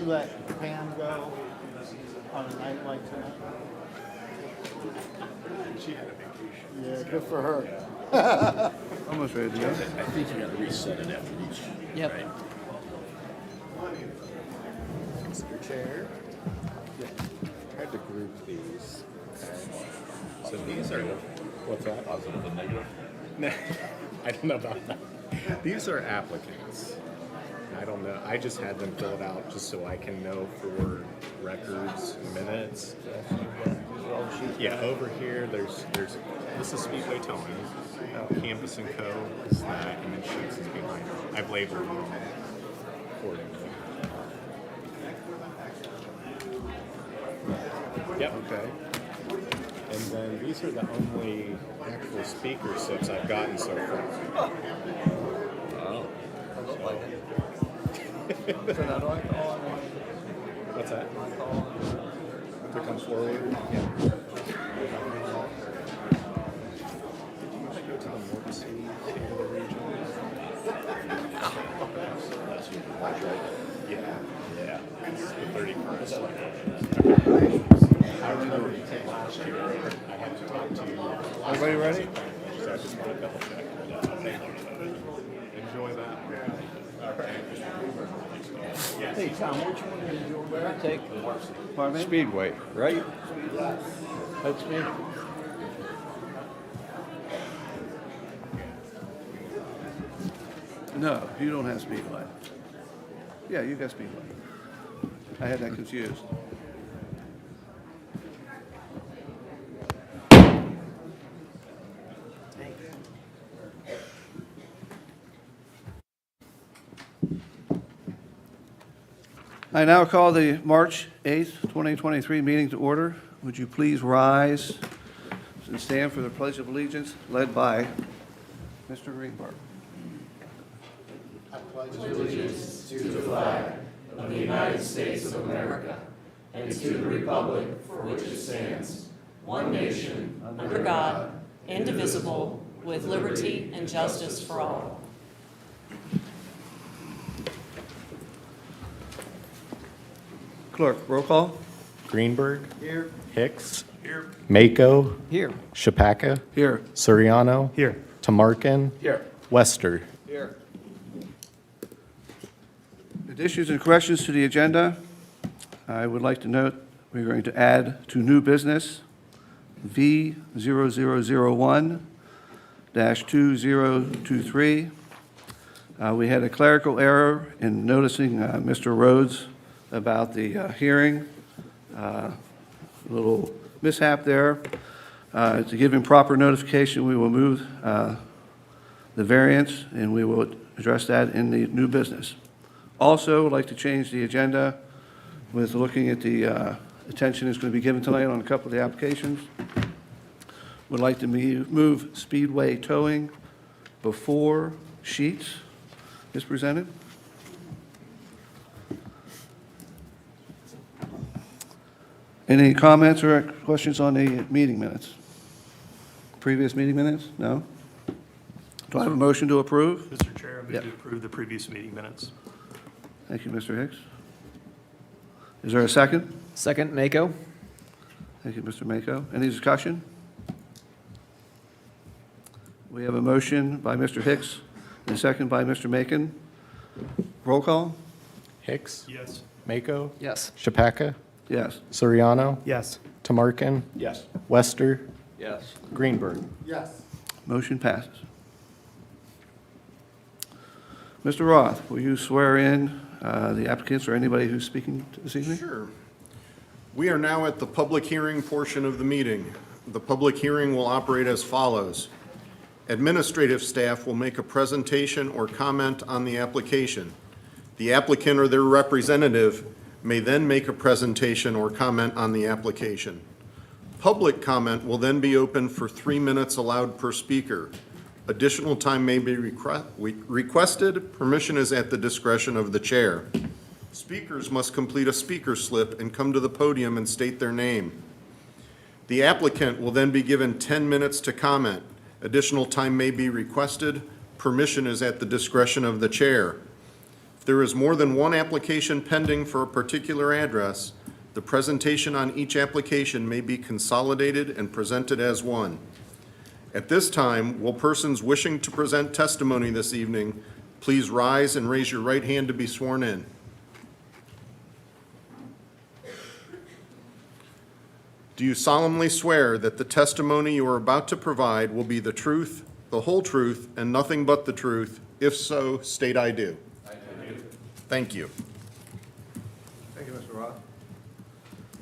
let Pam go on a night like tonight? She had a vacation. Yeah, good for her. Almost ready to go. I think you got to reset it after each. Yep. Right? Is your chair? Yeah. I had to group these. So these are what's that? Positive and negative. No, I don't know about that. These are applicants. I don't know. I just had them fill it out just so I can know for records, minutes. Yeah, over here there's this is Speedway Towing, Campus and Co. is that, and then Sheets is behind it. I've labeled them accordingly. Yep. Okay. And then these are the only actual speaker slips I've gotten so far. Oh. What's that? To come forward? Yeah. Did you go to the Morton City region? That's your watch, right? Yeah. It's the 31st. I remember you said last year I had to talk to you. Everybody ready? So I just want to double check. Enjoy that. Hey, Tom, which one did you Take Speedway, right? That's me. No, you don't have Speedway. Yeah, you got Speedway. I had that confused. I now call the March 8th, 2023 meeting to order. Would you please rise and stand for the Pledge of Allegiance led by Mr. Greenberg. under God, indivisible, with liberty and justice for all. Clerk, roll call. Greenberg. Here. Hicks. Here. Mako. Here. Chapaka. Here. Suriano. Here. Tamarkin. Here. Wester. Here. Additions and corrections to the agenda. I would like to note we're going to add to new business V0001-2023. We had a clerical error in noticing Mr. Rhodes about the hearing. A little mishap there. To give him proper notification, we will move the variance, and we will address that in the new business. Also, I'd like to change the agenda with looking at the attention that's going to be given tonight on a couple of the applications. Would like to move Speedway Towing before Sheets is presented. Any comments or questions on the meeting minutes? Previous meeting minutes? No? Do I have a motion to approve? Mr. Chair, I move Yep. to approve the previous meeting minutes. Thank you, Mr. Hicks. Is there a second? Second, Mako. Thank you, Mr. Mako. Any discussion? We have a motion by Mr. Hicks and a second by Mr. Macon. Roll call? Hicks. Yes. Mako. Yes. Chapaka. Yes. Suriano. Yes. Tamarkin. Yes. Wester. Yes. Greenberg. Yes. Motion passes. Mr. Roth, will you swear in the applicants or anybody who's speaking this evening? Sure. We are now at the public hearing portion of the meeting. The public hearing will operate as follows. Administrative staff will make a presentation or comment on the application. The applicant or their representative may then make a presentation or comment on the application. Public comment will then be open for 3 minutes allowed per speaker. Additional time may be requested. Permission is at the discretion of the chair. Speakers must complete a speaker slip and come to the podium and state their name. The applicant will then be given 10 minutes to comment. Additional time may be requested. Permission is at the discretion of the chair. If there is more than one application pending for a particular address, the presentation on each application may be consolidated and presented as one. At this time, will persons wishing to present testimony this evening please rise and raise your right hand to be sworn in? Do you solemnly swear that the testimony you are about to provide will be the truth, the whole truth, and nothing but the truth? If so, state I do. I do. Thank you. Thank you, Mr. Roth.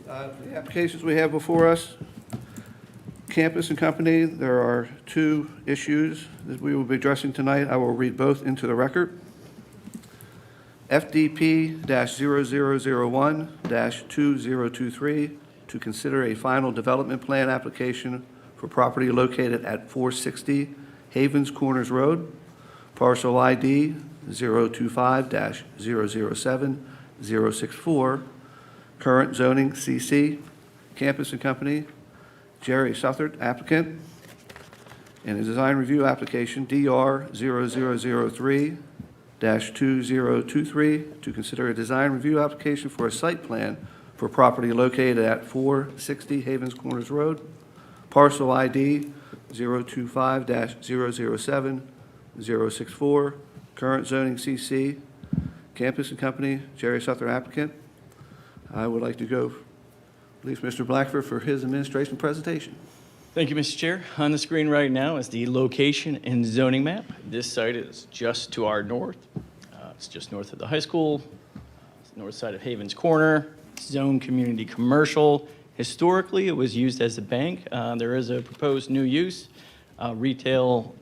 The applications we have before us, Campus and Company, there are two issues that we will be addressing tonight. I will read both into the record. FDP-0001-2023, to consider a final development plan application for property located at 460 Havens Corners Road, parcel ID 025-007-064, current zoning CC, Campus and Company, Jerry Southard, applicant, and a design review application, DR 0003-2023, to consider a design review application for a site plan for property located at 460 Havens Corners Road, parcel ID 025-007-064, current zoning CC, Campus and Company, Jerry Southard, applicant. I would like to go, leave Mr. Blackford for his administration presentation. Thank you, Mr. Chair. On the screen right now is the location and zoning map. This site is just to our north. It's just north of the high school, north side of Havens Corner, zone community commercial. Historically, it was used as a bank. There is a proposed new use, retail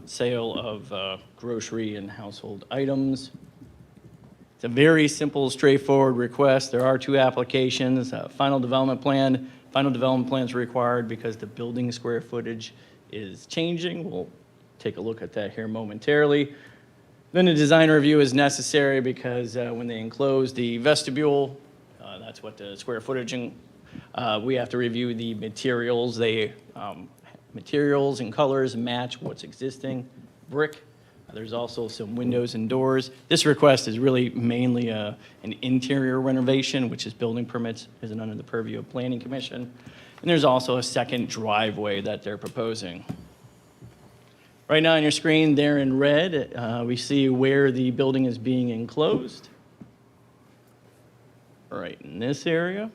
sale of grocery and household items. It's a very simple, straightforward request. There are two applications, final development plan. Final development plan is required because the building square footage is changing. We'll take a look at that here momentarily. Then a design review is necessary because when they enclose the vestibule, that's what the square footage, we have to review the materials. Materials and colors match what's existing, brick. There's also some windows and doors. This request is really mainly an interior renovation, which is building permits, isn't under the purview of Planning Commission. And there's also a second driveway that they're proposing. Right now on your screen there in red, we see where the building is being enclosed. Right in this area.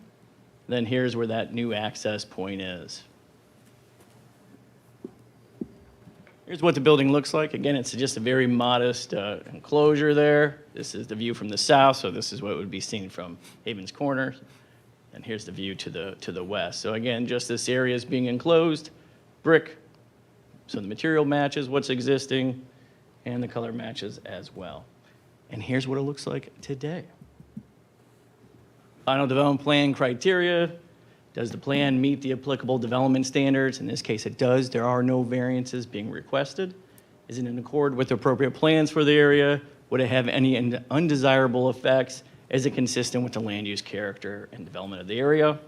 Then here's where that new access point is. Here's what the building looks like. Again, it's just a very modest enclosure there. This is the view from the south, so this is what would be seen from Havens Corner. And here's the view to the west. So again, just this area is being enclosed, brick. So the material matches what's existing, and the color matches as well. And here's what it looks like today. Final development plan criteria. Does the plan meet the applicable development standards? In this case, it does. There are no variances being requested. Is it in accord with appropriate plans for the area? Would it have any undesirable effects? Is it consistent with the land use character and development of the area?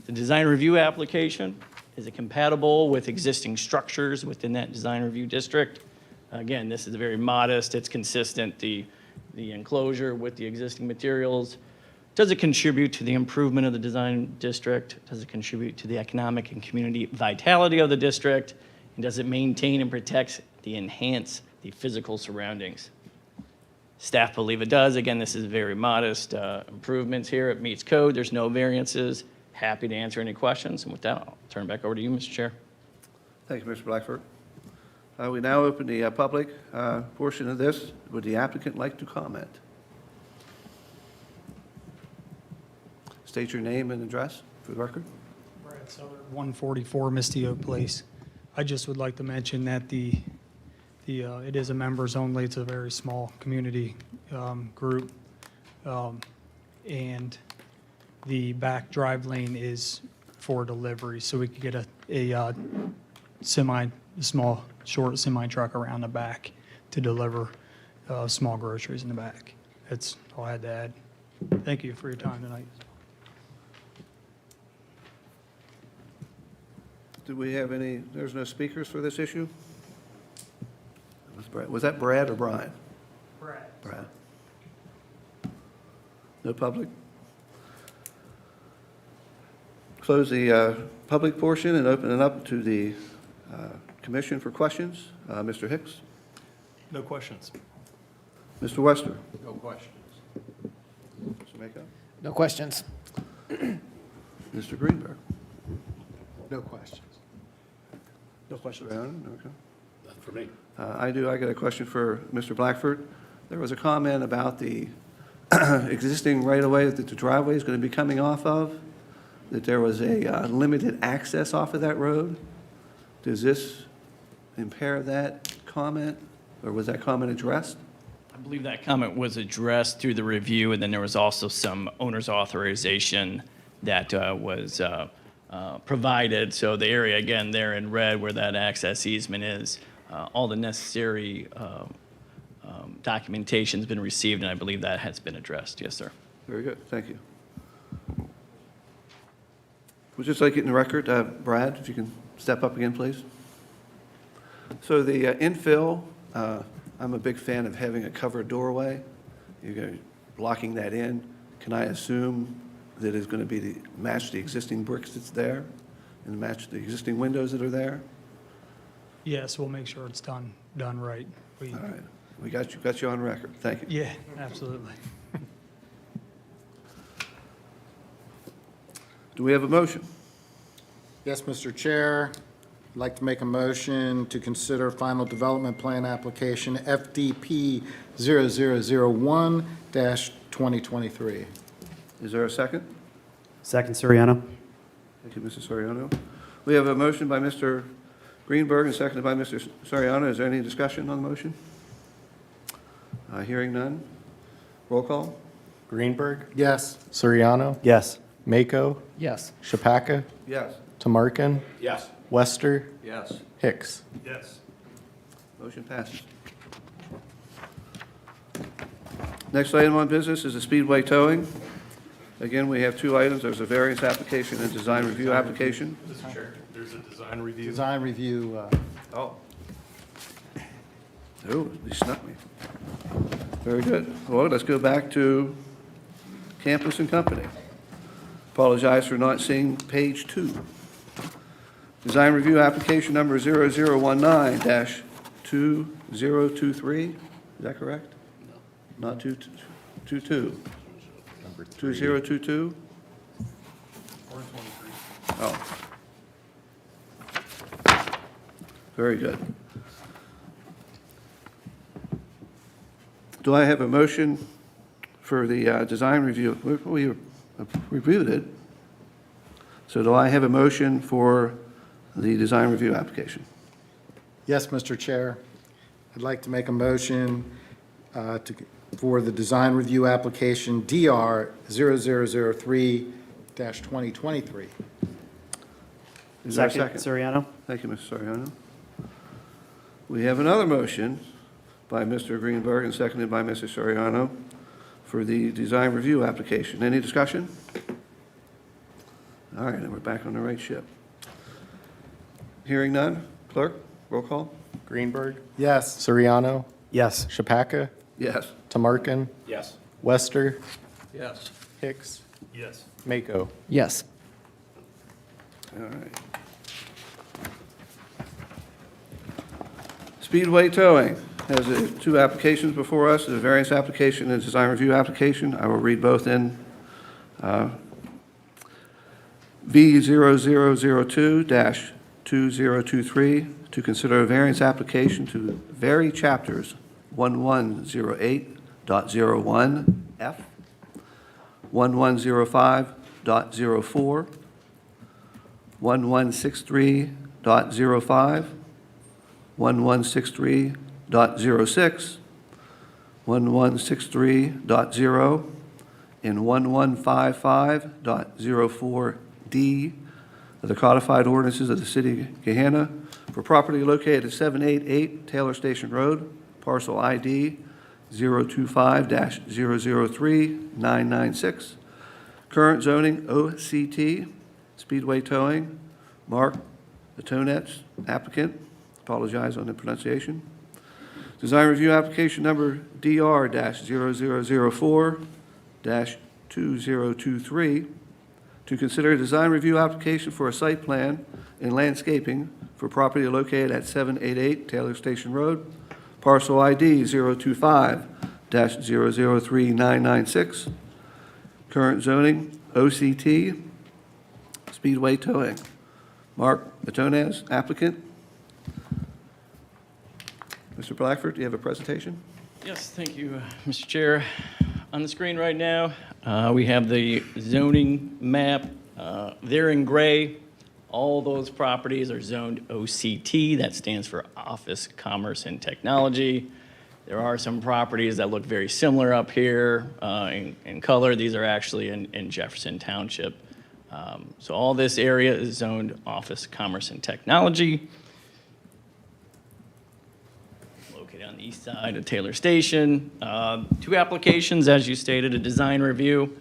The design review application, is it compatible with existing structures within that design review district? Again, this is very modest. It's consistent, the enclosure with the existing materials. Does it contribute to the improvement of the design district? Does it contribute to the economic and community vitality of the district? And does it maintain and protect enhance the physical surroundings? Staff believe it does. Again, this is very modest improvements here. It meets code. There's no variances. Happy to answer any questions. And with that, I'll turn it back over to you, Mr. Chair. Thank you, Mr. Blackford. We now open the public portion of this. Would the applicant like to comment? State your name and address for the record. Brad Southern, 144 Misty Oak Place. I just would like to mention that it is a members only. It's a very small community group, and the back drive lane is for delivery, so we could get a small short semi truck around the back to deliver small groceries in the back. That's all I had to add. Thank you for your time tonight. Do we have any, there's no speakers for this issue? Was that Brad or Brian? Brad. Brad. No public? Close the public portion and open it up to the commission for questions. Mr. Hicks? No questions. Mr. Wester? No questions. Mr. Mako? No questions. Mr. Greenberg? No questions. No questions. Okay. That's for me. I do. I got a question for Mr. Blackford. There was a comment about the existing right-of-way that the driveway is going to be coming off of, that there was a limited access off of that road. Does this impair that comment, or was that comment addressed? I believe that comment was addressed through the review, and then there was also some owner's authorization that was provided. So the area, again, there in red where that access easement is, all the necessary documentation's been received, and I believe that has been addressed. Yes, sir. Very good. Thank you. Would just like it in the record, Brad, if you can step up again, please. So the infill, I'm a big fan of having a covered doorway. You're blocking that in. Can I assume that it's going to be match the existing bricks that's there and match the existing windows that are there? Yes, we'll make sure it's done right. All right. We got you on record. Thank you. Yeah, absolutely. Do we have a motion? Yes, Mr. Chair. I'd like to make a motion to consider final development plan application FDP 0001-2023. Is there a second? Second, Soriano. Thank you, Mrs. Soriano. We have a motion by Mr. Greenberg and seconded by Mr. Soriano. Is there any discussion on the motion? Hearing none. Roll call? Greenberg? Yes. Soriano? Yes. Mako? Yes. Shapaka? Yes. Tamarkin? Yes. Wester? Yes. Hicks? Yes. Motion passes. Next item on business is the Speedway towing. Again, we have two items. There's a variance application and design review application. Mr. Chair, there's a design review. Design review, Oh, they snuck me. Very good. Well, let's go back to Campus and Company. Apologize for not seeing page 2. Design review application number 0019-2023. Is that correct? No. Not 222. Number 3. 2022? Oh. Very good. Do I have a motion for the design review? We reviewed it. So do I have a motion for the design review application? yes, Mr. Chair. I'd like to make a motion for the design review application DR 0003-2023. Is there a Second, Soriano. Thank you, Mr. Soriano. We have another motion by Mr. Greenberg and seconded by Mr. Soriano for the design review application. Any discussion? All right, and we're back on the right ship. Hearing none. Clerk, roll call? Greenberg? Yes. Soriano? Yes. Shapaka? Yes. Tamarkin? Yes. Wester? Yes. Hicks? Yes. Mako? Yes. All right. Speedway Towing has two applications before us, a variance application and a design review application. I will read both in. V0002-2023 to consider a variance application to vary chapters 1108.01F, 1105.04, 1163.05, 1163.06, 1163.0, and 1155.04D of the codified ordinances of the city of Gahanna for property located at 788 Taylor Station Road, parcel ID 025-003996. Current zoning OCT, Speedway Towing, Mark the Tonetz applicant. Apologize on the pronunciation. Design review application number DR-0004-2023 2023, to consider a design review application for a site plan and landscaping for property located at 788 Taylor Station Road, parcel ID 025-003996, current zoning, OCT, Speedway Towing. Mark Matonez, applicant. Mr. Blackford, do you have a presentation? Yes, thank you, Mr. Chair. On the screen right now, we have the zoning map. There in gray, all those properties are zoned OCT. That stands for Office, Commerce, and Technology. There are some properties that look very similar up here in color. These are actually in Jefferson Township. So all this area is zoned Office, Commerce, and Technology. Located on the east side of Taylor Station. 2 applications, as you stated, a design review.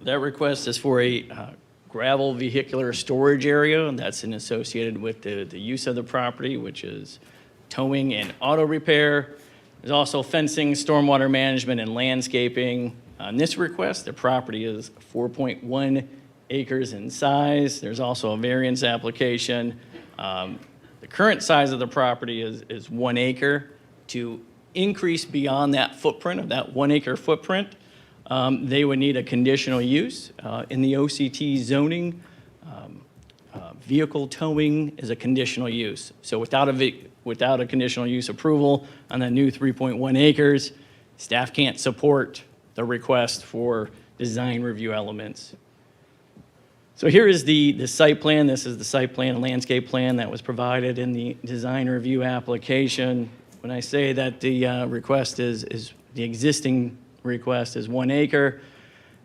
That request is for a gravel vehicular storage area, and that's associated with the use of the property, which is towing and auto repair. There's also fencing, stormwater management, and landscaping. On this request, the property is 4.1 acres in size. There's also a variance application. The current size of the property is 1 acre. To increase beyond that footprint, of that 1 acre footprint, they would need a conditional use. In the OCT zoning, vehicle towing is a conditional use. So without a conditional use approval on that new 3.1 acres, staff can't support the request for design review elements. So here is the site plan. This is the site plan and landscape plan that was provided in the design review application. When I say that the request is the existing request is 1 acre,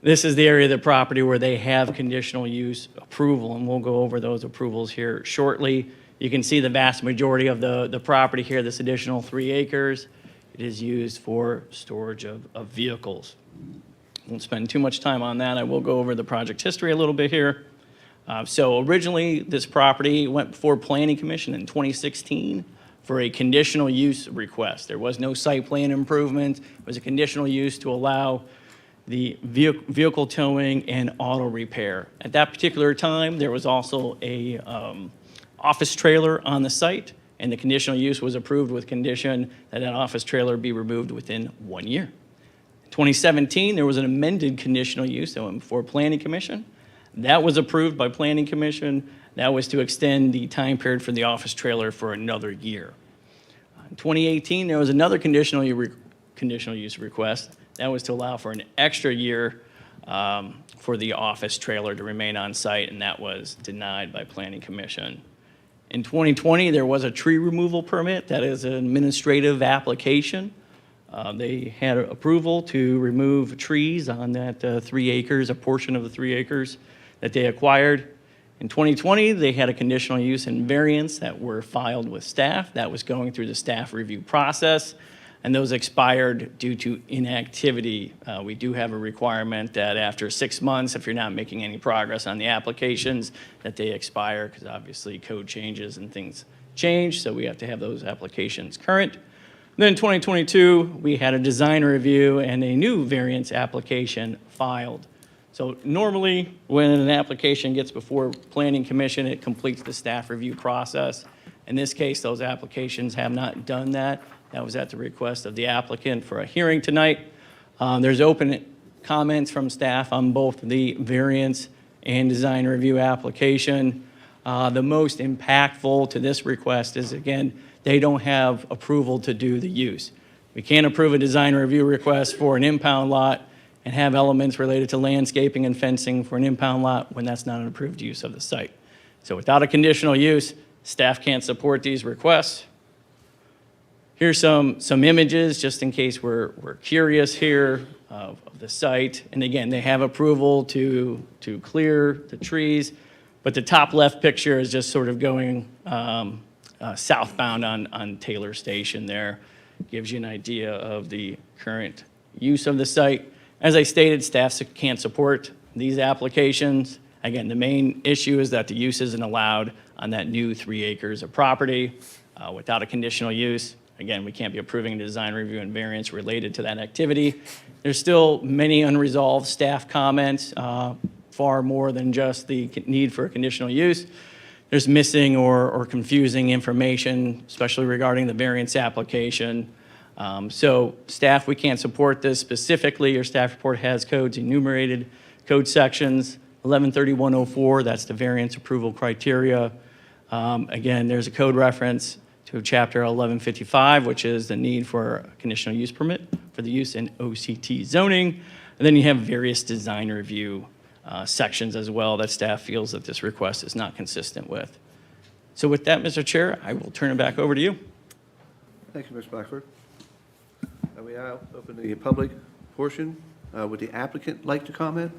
this is the area of the property where they have conditional use approval, and we'll go over those approvals here shortly. You can see the vast majority of the property here, this additional 3 acres. It is used for storage of vehicles. Won't spend too much time on that. I will go over the project history a little bit here. So originally, this property went before Planning Commission in 2016 for a conditional use request. There was no site plan improvement. It was a conditional use to allow the vehicle towing and auto repair. At that particular time, there was also a office trailer on the site, and the conditional use was approved with condition that that office trailer be removed within 1 year. 2017, there was an amended conditional use that went before Planning Commission. That was approved by Planning Commission. That was to extend the time period for the office trailer for another year. In 2018, there was another conditional use request. That was to allow for an extra year for the office trailer to remain on site, and that was denied by Planning Commission. In 2020, there was a tree removal permit. That is an administrative application. They had approval to remove trees on that 3 acres, a portion of the 3 acres that they acquired. In 2020, they had a conditional use and variance that were filed with staff. That was going through the staff review process, and those expired due to inactivity. We do have a requirement that after 6 months, if you're not making any progress on the applications, that they expire, because obviously code changes and things change, so we have to have those applications current. Then in 2022, we had a design review and a new variance application filed. So normally, when an application gets before Planning Commission, it completes the staff review process. In this case, those applications have not done that. That was at the request of the applicant for a hearing tonight. There's open comments from staff on both the variance and design review application. The most impactful to this request is, again, they don't have approval to do the use. We can't approve a design review request for an impound lot and have elements related to landscaping and fencing for an impound lot when that's not an approved use of the site. So without a conditional use, staff can't support these requests. Here's some images, just in case we're curious here of the site. And again, they have approval to clear the trees, but the top left picture is just sort of going southbound on Taylor Station there. Gives you an idea of the current use of the site. As I stated, staff can't support these applications. Again, the main issue is that the use isn't allowed on that new 3 acres of property. Without a conditional use, again, we can't be approving a design review and variance related to that activity. There's still many unresolved staff comments, far more than just the need for a conditional use. There's missing or confusing information, especially regarding the variance application. So staff, we can't support this specifically. Your staff report has codes enumerated, code sections, 113104, that's the variance approval criteria. Again, there's a code reference to chapter 1155, which is the need for a conditional use permit for the use in OCT zoning. And then you have various design review sections as well that staff feels that this request is not consistent with. So with that, Mr. Chair, I will turn it back over to you. Thank you, Mr. Blackford. We now open the public portion. Would the applicant like to comment?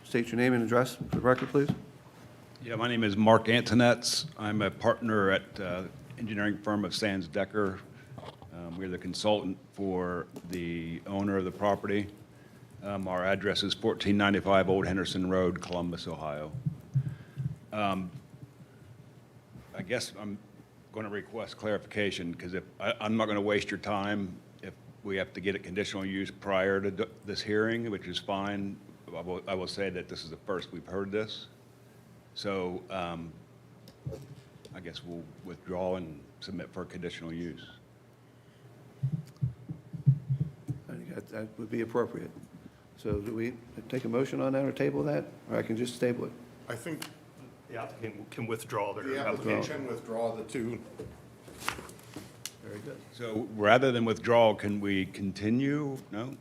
State your name and address for the record, please. Yeah, my name is Mark Antonetz. I'm a partner at engineering firm of Sands Decker. We're the consultant for the owner of the property. Our address is 1495 Old Henderson Road, Columbus, Ohio. I guess I'm going to request clarification because I'm not going to waste your time if we have to get a conditional use prior to this hearing, which is fine. I will say that this is the first we've heard this. So I guess we'll withdraw and submit for a conditional use. I think that would be appropriate. So do we take a motion on that or table that? Or I can just table it? I think The applicant can withdraw their the application. applicant can withdraw the two. Very good. So rather than withdraw, can we continue? No?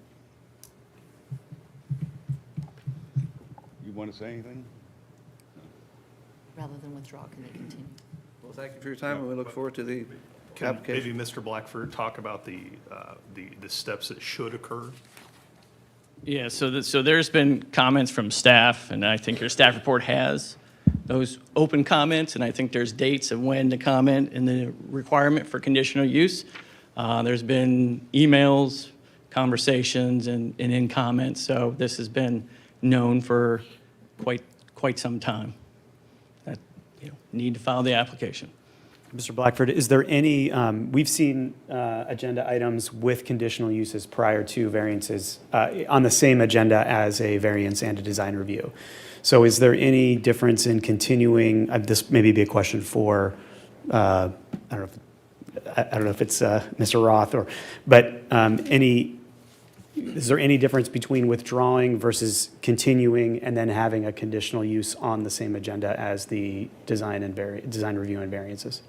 You want to say anything? Rather than withdraw, can they continue? Well, thank you for your time, and we look forward to the Can application. maybe Mr. Blackford talk about the steps that should occur? Yeah, so there's been comments from staff, and I think your staff report has those open comments, and I think there's dates of when to comment and the requirement for conditional use. There's been emails, conversations, and in comments, so this has been known for quite some time. That, need to file the application. Mr. Blackford, is there any, we've seen agenda items with conditional uses prior to variances on the same agenda as a variance and a design review. So is there any difference in continuing, this maybe be a question for, I don't know if it's Mr. Roth but is there any difference between withdrawing versus continuing and then having a conditional use on the same agenda as the design review and variances?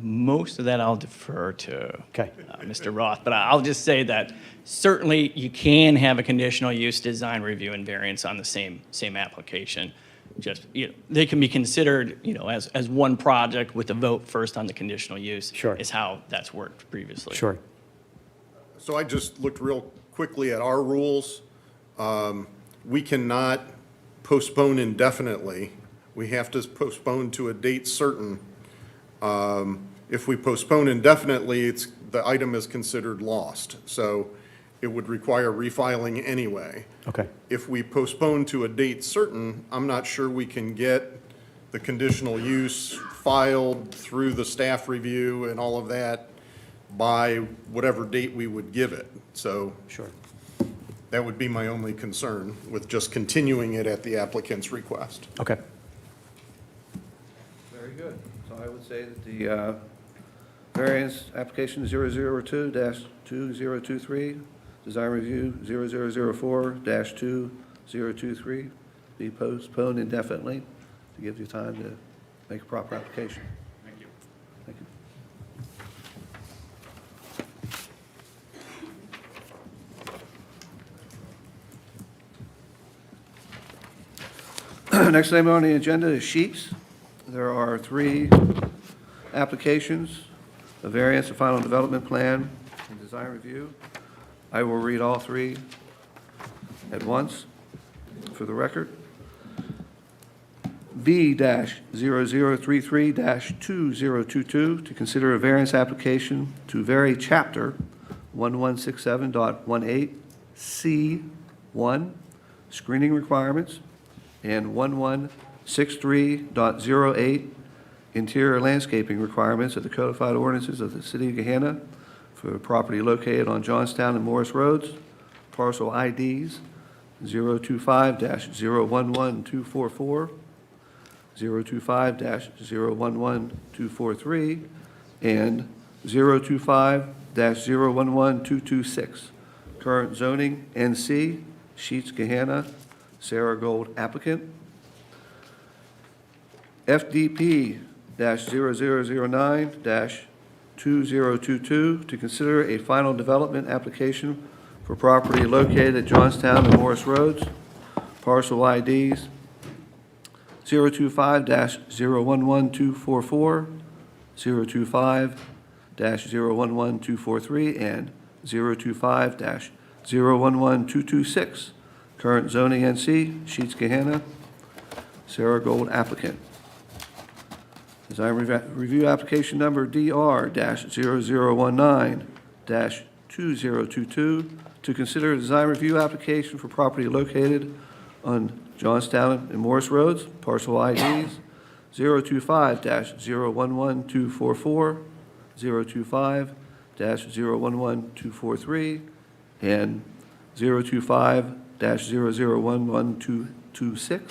Most of that I'll defer to Okay. Mr. Roth, but I'll just say that certainly you can have a conditional use design review and variance on the same application. Just, they can be considered, as one project with a vote first on the conditional use. Sure. Is how that's worked previously. Sure. So I just looked real quickly at our rules. We cannot postpone indefinitely. We have to postpone to a date certain. If we postpone indefinitely, the item is considered lost. So it would require refiling anyway. Okay. If we postpone to a date certain, I'm not sure we can get the conditional use filed through the staff review and all of that by whatever date we would give it. So Sure. that would be my only concern with just continuing it at the applicant's request. Okay. Very good. So I would say that the variance application 002-2023, design review 0004-2023 be postponed indefinitely to give you time to make a proper application. Thank you. Thank you. Next item on the agenda is sheets. There are 3 applications, a variance, a final development plan, and design review. I will read all 3 at once for the record. B-0033-2022, to consider a variance application to vary chapter 1167.18C1, screening requirements, and 63.08 interior landscaping requirements of the codified ordinances of the city of Gahanna for property located on Johnstown and Morris Roads, parcel IDs 025-011244, 025-011243, and 025-011226. Current zoning, NC, Sheets Gahanna, Sarah Gold applicant. FDP-0009-2022 to consider a final development application for property located at Johnstown and Morris Roads, parcel IDs 025-011244, 025-011243, and 025-011226. Current zoning NC, Sheets Gahanna, Sarah Gold applicant. Design review application number DR-0019-2022 to consider a design review application for property located on Johnstown and Morris Roads, parcel IDs 025-011244, 025-011243, and 025-001126.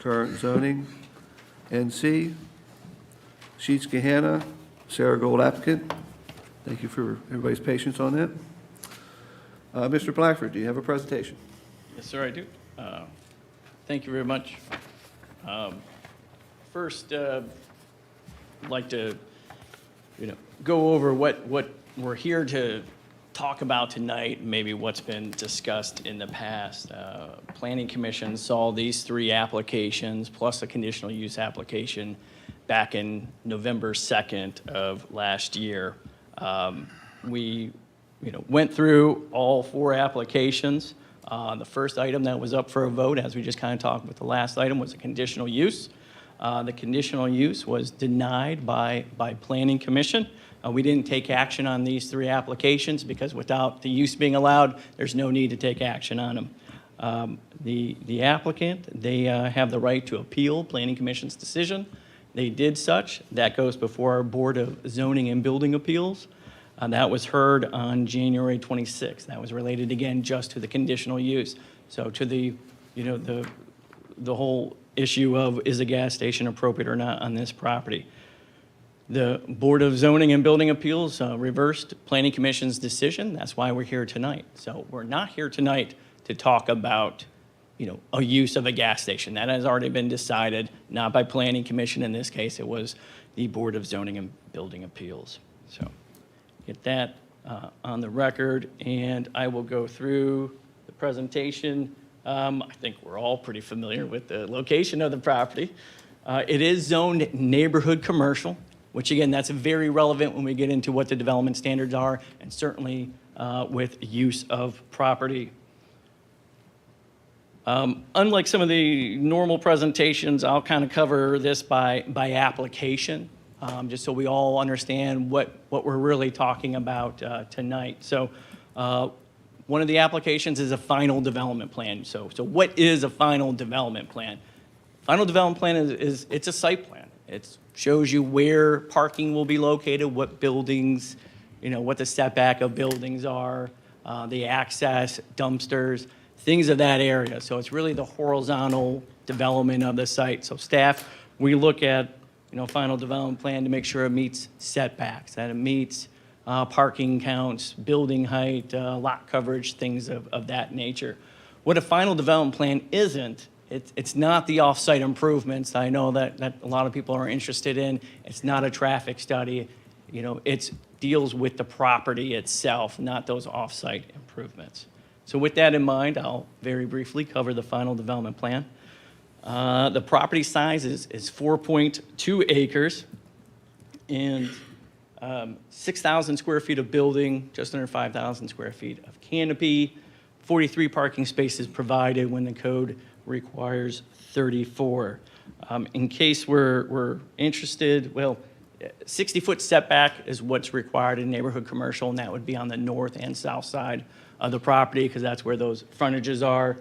Current zoning NC, Sheets Gahanna, Sarah Gold applicant. Thank you for everybody's patience on that. Mr. Blackford, do you have a presentation? Yes, sir, I do. Thank you very much. First, I'd like to, go over what we're here to talk about tonight, maybe what's been discussed in the past. Planning Commission saw these 3 applications plus a conditional use application back in November 2nd of last year. We, went through all 4 applications. The first item that was up for a vote, as we just kind of talked with the last item, was a conditional use. The conditional use was denied by Planning Commission. We didn't take action on these 3 applications because without the use being allowed, there's no need to take action on them. The applicant, they have the right to appeal Planning Commission's decision. They did such. That goes before our Board of Zoning and Building Appeals. That was heard on January 26th. That was related again just to the conditional use. So to the whole issue of is a gas station appropriate or not on this property. The Board of Zoning and Building Appeals reversed Planning Commission's decision. That's why we're here tonight. So we're not here tonight to talk about a use of a gas station. That has already been decided, not by Planning Commission. In this case, it was the Board of Zoning and Building Appeals. So get that on the record, and I will go through the presentation. I think we're all pretty familiar with the location of the property. It is zoned neighborhood commercial, which again, that's very relevant when we get into what the development standards are, and certainly with use of property. Unlike some of the normal presentations, I'll kind of cover this by application, just so we all understand what we're really talking about tonight. So one of the applications is a final development plan. So what is a final development plan? Final development plan is it's a site plan. It shows you where parking will be located, what buildings, what the setback of buildings are, the access, dumpsters, things of that area. So it's really the horizontal development of the site. So staff, we look at, final development plan to make sure it meets setbacks, that it meets parking counts, building height, lot coverage, things of that nature. What a final development plan isn't, it's not the off-site improvements. I know that a lot of people are interested in. It's not a traffic study. It deals with the property itself, not those off-site improvements. So with that in mind, I'll very briefly cover the final development plan. The property size is 4.2 acres and 6,000 square feet of building, just under 5,000 square feet of canopy, 43 parking spaces provided when the code requires 34. In case we're interested, 60-foot setback is what's required in neighborhood commercial, and that would be on the north and south side of the property because that's where those frontages are.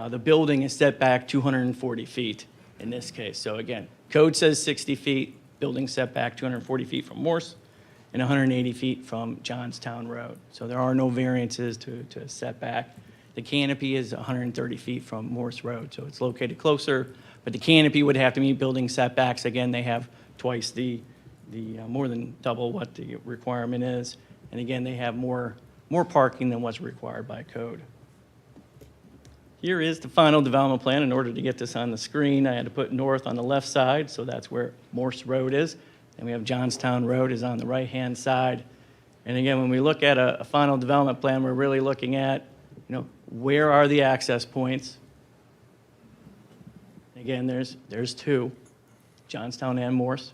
The building is set back 240 feet in this case. So again, code says 60 feet, building setback 240 feet from Morse, and 180 feet from Johnstown Road. So there are no variances to setback. The canopy is 130 feet from Morse Road, so it's located closer, but the canopy would have to meet building setbacks. Again, they have twice the more than double what the requirement is. And again, they have more parking than what's required by code. Here is the final development plan. In order to get this on the screen, I had to put north on the left side, so that's where Morse Road is. And we have Johnstown Road is on the right-hand side. And again, when we look at a final development plan, we're really looking at, where are the access points? Again, there's two, Johnstown and Morse.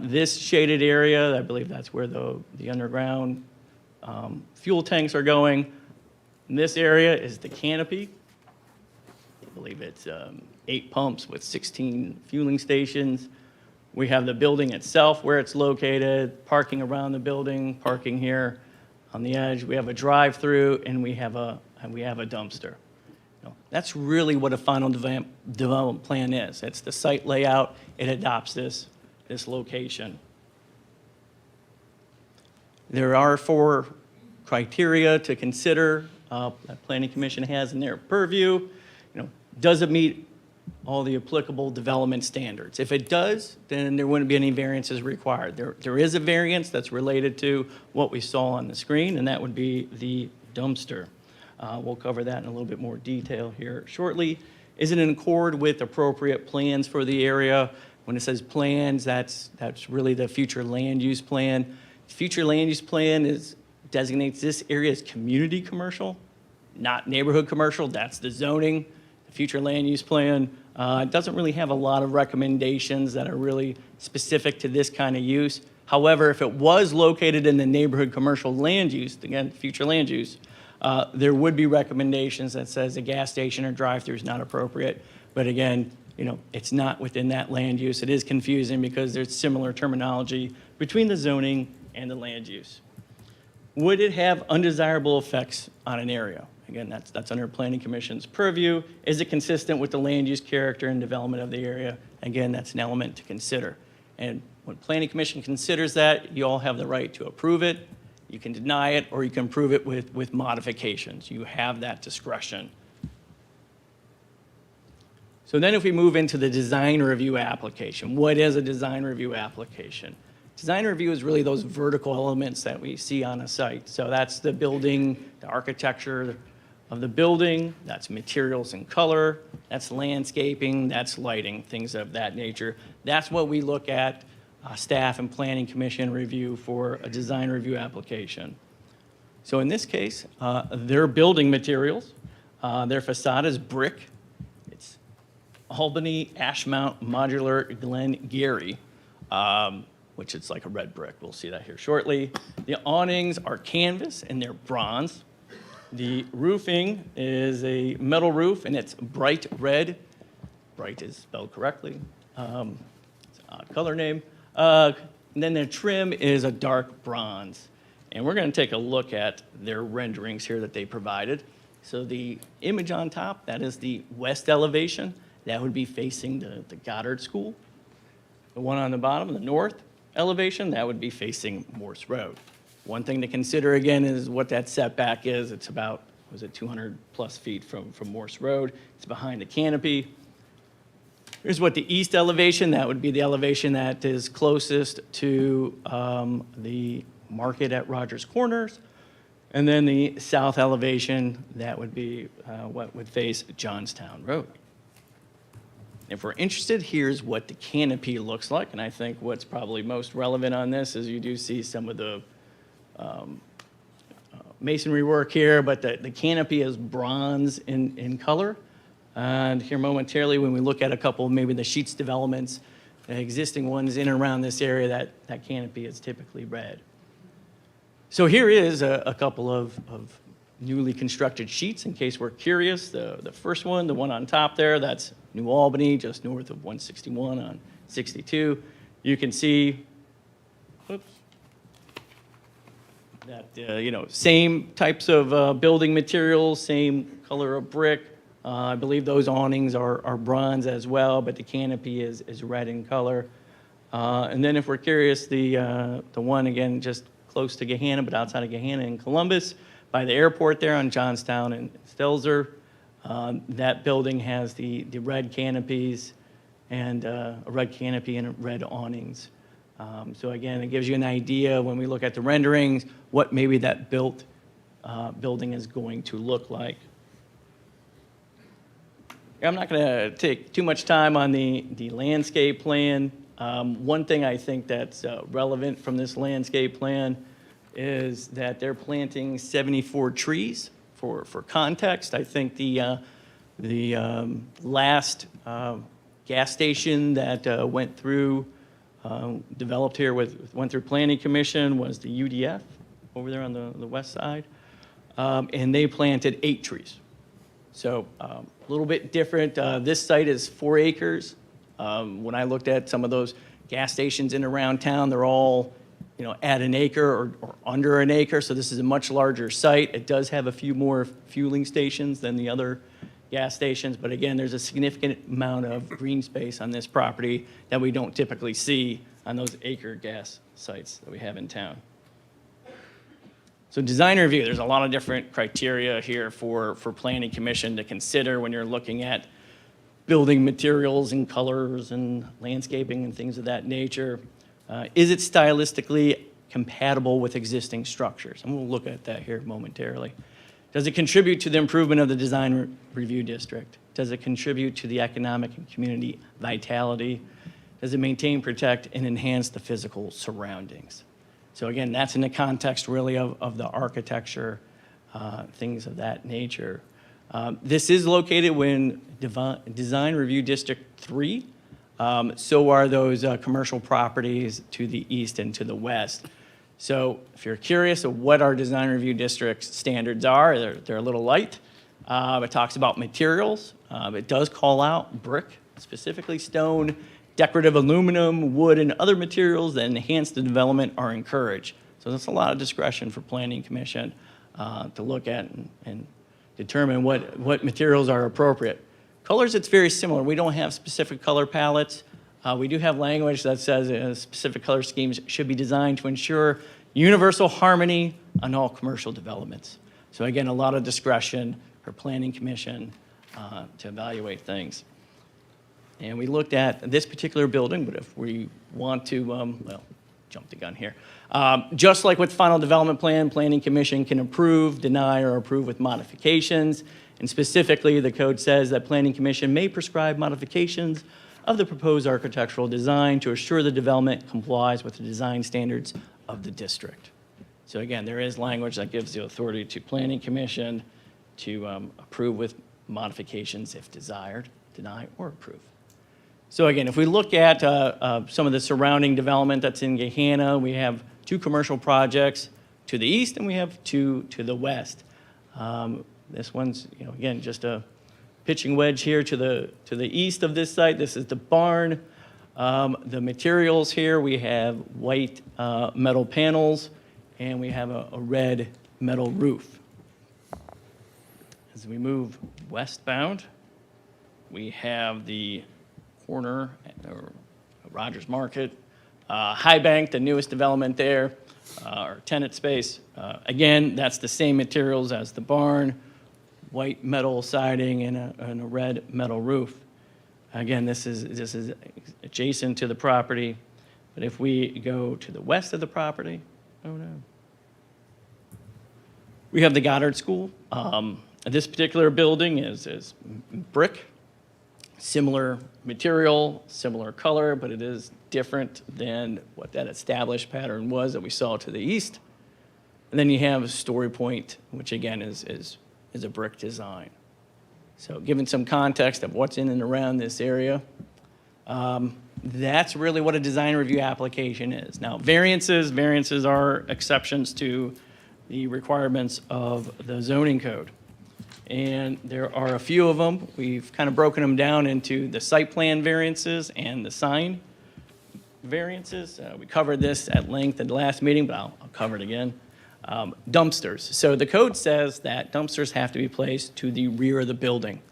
This shaded area, I believe that's where the underground fuel tanks are going. And this area is the canopy. I believe it's 8 pumps with 16 fueling stations. We have the building itself where it's located, parking around the building, parking here on the edge. We have a drive-through, and we have a dumpster. That's really what a final development plan is. It's the site layout. It adopts this location. There are 4 criteria to consider that Planning Commission has in their purview. Does it meet all the applicable development standards? If it does, then there wouldn't be any variances required. There is a variance that's related to what we saw on the screen, and that would be the dumpster. We'll cover that in a little bit more detail here shortly. Is it in accord with appropriate plans for the area? When it says plans, that's really the future land use plan. Future land use plan designates this area as community commercial, not neighborhood commercial. That's the zoning. The future land use plan doesn't really have a lot of recommendations that are really specific to this kind of use. However, if it was located in the neighborhood commercial land use, again, future land use, there would be recommendations that says a gas station or drive-through is not appropriate. But again, it's not within that land use. It is confusing because there's similar terminology between the zoning and the land use. Would it have undesirable effects on an area? Again, that's under Planning Commission's purview. Is it consistent with the land use character and development of the area? Again, that's an element to consider. And when Planning Commission considers that, you all have the right to approve it. You can deny it, or you can approve it with modifications. You have that discretion. So then if we move into the design review application, what is a design review application? Design review is really those vertical elements that we see on a site. So that's the building, the architecture of the building, that's materials and color, that's landscaping, that's lighting, things of that nature. That's what we look at staff and Planning Commission review for a design review application. So in this case, their building materials, their facade is brick. It's Albany Ashmount Modular Glen Gary, which is like a red brick. We'll see that here shortly. The awnings are canvas and they're bronze. The roofing is a metal roof and it's bright red. Bright is spelled correctly. It's an odd color name. And then the trim is a dark bronze. And we're going to take a look at their renderings here that they provided. So the image on top, that is the west elevation. That would be facing the Goddard School. The one on the bottom, the north elevation, that would be facing Morse Road. One thing to consider again is what that setback is. It's about, 200 plus feet from Morse Road. It's behind the canopy. Here's what the east elevation, that would be the elevation that is closest to the market at Rogers Corners. And then the south elevation, that would be what would face Johnstown Road. If we're interested, here's what the canopy looks like. And I think what's probably most relevant on this is you do see some of the masonry work here, but the canopy is bronze in color. And here momentarily, when we look at a couple, maybe the Sheets developments, the existing ones in and around this area, that canopy is typically red. So here is a couple of newly constructed sheets in case we're curious. The first one, the one on top there, that's New Albany, just north of 161 on 62. You can see, that, same types of building materials, same color of brick, I believe those awnings are bronze as well, but the canopy is red in color. And then if we're curious, the one, again, just close to Gahanna, but outside of Gahanna in Columbus, by the airport there on Johnstown and Stelzer, that building has the red canopies and a red canopy and red awnings. So again, it gives you an idea when we look at the renderings, what maybe that building is going to look like. I'm not going to take too much time on the landscape plan. One thing I think that's relevant from this landscape plan is that they're planting 74 trees. For context, I think the last gas station that went through, developed here went through Planning Commission was the UDF over there on the west side, and they planted 8 trees. So a little bit different. This site is 4 acres. When I looked at some of those gas stations in and around town, they're all, at an acre or under an acre. So this is a much larger site. It does have a few more fueling stations than the other gas stations. But again, there's a significant amount of green space on this property that we don't typically see on those acre gas sites that we have in town. So design review, there's a lot of different criteria here for Planning Commission to consider when you're looking at building materials and colors and landscaping and things of that nature. Is it stylistically compatible with existing structures? And we'll look at that here momentarily. Does it contribute to the improvement of the design review district? Does it contribute to the economic and community vitality? Does it maintain, protect, and enhance the physical surroundings? So again, that's in the context really of the architecture, things of that nature. This is located in Design Review District 3. So are those commercial properties to the east and to the west. So if you're curious of what our Design Review District standards are, they're a little light. It talks about materials. It does call out brick, specifically stone, decorative aluminum, wood, and other materials that enhance the development are encouraged. So that's a lot of discretion for Planning Commission to look at and determine what materials are appropriate. Colors, it's very similar. We don't have specific color palettes. We do have language that says specific color schemes should be designed to ensure universal harmony on all commercial developments. So again, a lot of discretion for Planning Commission to evaluate things. And we looked at this particular building, but if we want to, well, jump the gun here. Just like with final development plan, Planning Commission can approve, deny, or approve with modifications. And specifically, the code says that Planning Commission may prescribe modifications of the proposed architectural design to assure the development complies with the design standards of the district. So again, there is language that gives the authority to Planning Commission to approve with modifications if desired, deny, or approve. So again, if we look at some of the surrounding development that's in Gahanna, we have 2 commercial projects to the east and we have 2 to the west. This one's, again, just a pitching wedge here to the east of this site. This is the barn. The materials here, we have white metal panels and we have a red metal roof. As we move westbound, we have the corner, or Rogers Market, High Bank, the newest development there, our tenant space. Again, that's the same materials as the barn, white metal siding and a red metal roof. Again, this is adjacent to the property, but if we go to the west of the property, oh no. We have the Goddard School. This particular building is brick. Similar material, similar color, but it is different than what that established pattern was that we saw to the east. And then you have Story Point, which again is a brick design. So given some context of what's in and around this area, that's really what a design review application is. Now, variances are exceptions to the requirements of the zoning code. And there are a few of them. We've kind of broken them down into the site plan variances and the sign variances. We covered this at length at the last meeting, but I'll cover it again. Dumpsters. So the code says that dumpsters have to be placed to the rear of the building.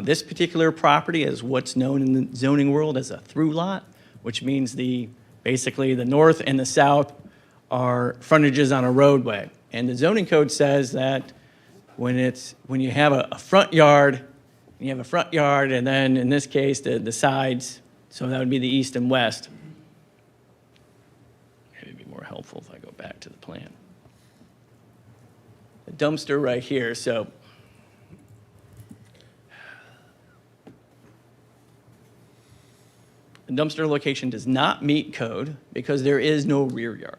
This particular property is what's known in the zoning world as a through lot, which means basically the north and the south are frontages on a roadway. And the zoning code says that when you have a front yard, and then in this case, the sides, so that would be the east and west. Maybe it'd be more helpful if I go back to the plan. The dumpster right here, so the dumpster location does not meet code because there is no rear yard.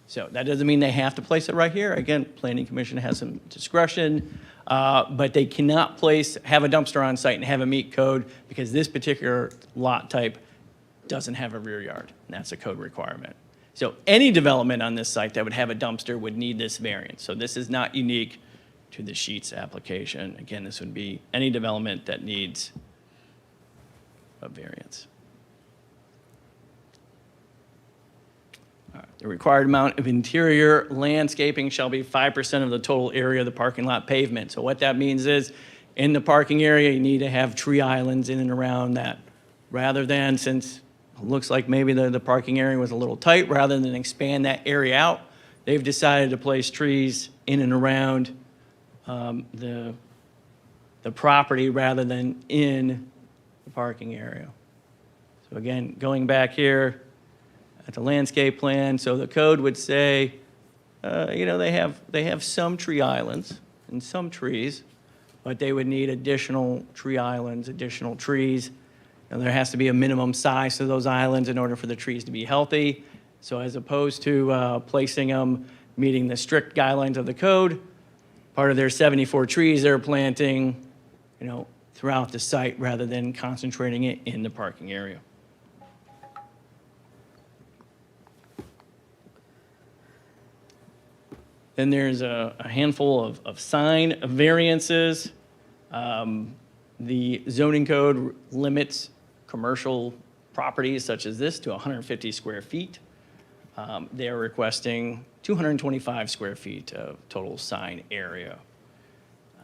So that doesn't mean they have to place it right here. Again, Planning Commission has some discretion, but they cannot have a dumpster on site and have it meet code because this particular lot type doesn't have a rear yard, and that's a code requirement. So any development on this site that would have a dumpster would need this variance. So this is not unique to the Sheets application. Again, this would be any development that needs a variance. The required amount of interior landscaping shall be 5% of the total area of the parking lot pavement. So what that means is, in the parking area, you need to have tree islands in and around that, rather than, since it looks like maybe the parking area was a little tight, rather than expand that area out, they've decided to place trees in and around the property rather than in the parking area. So again, going back here, at the landscape plan, so the code would say, they have some tree islands and some trees, but they would need additional tree islands, additional trees. There has to be a minimum size to those islands in order for the trees to be healthy. So as opposed to placing them meeting the strict guidelines of the code, part of their 74 trees they're planting, throughout the site rather than concentrating it in the parking area. Then there's a handful of sign variances. The zoning code limits commercial properties such as this to 150 square feet. They're requesting 225 square feet of total sign area.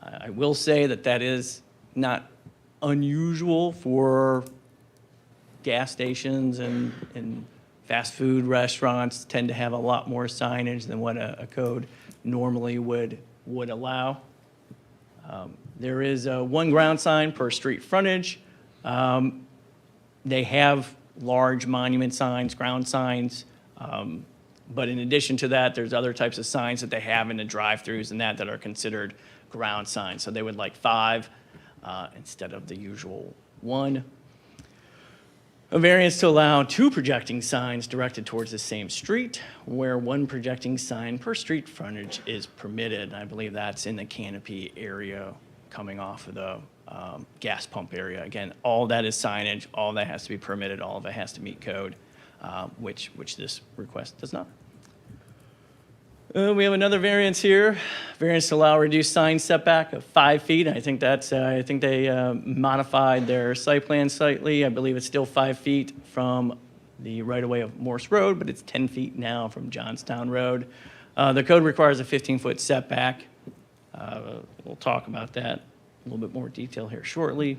I will say that is not unusual for gas stations and fast food restaurants tend to have a lot more signage than what a code normally would allow. There is one ground sign per street frontage. They have large monument signs, ground signs, but in addition to that, there's other types of signs that they have in the drive-throughs and that are considered ground signs. So they would like 5 instead of the usual 1. A variance to allow 2 projecting signs directed towards the same street, where 1 projecting sign per street frontage is permitted. I believe that's in the canopy area coming off of the gas pump area. Again, all that is signage, all that has to be permitted, all of it has to meet code, which this request does not. We have another variance here. Variance to allow reduced sign setback of 5 feet. I think they modified their site plan slightly. I believe it's still 5 feet from the right-of-way of Morse Road, but it's 10 feet now from Johnstown Road. The code requires a 15-foot setback. We'll talk about that in a little bit more detail here shortly.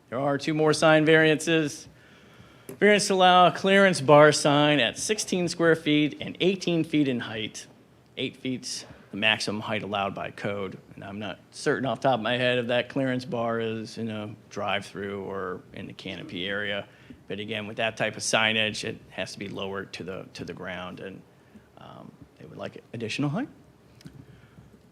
There are 2 more sign variances. Variance to allow a clearance bar sign at 16 square feet and 18 feet in height. 8 feet's the maximum height allowed by code. And I'm not certain off the top of my head if that clearance bar is in a drive-through or in the canopy area. But again, with that type of signage, it has to be lowered to the ground, and they would like additional height.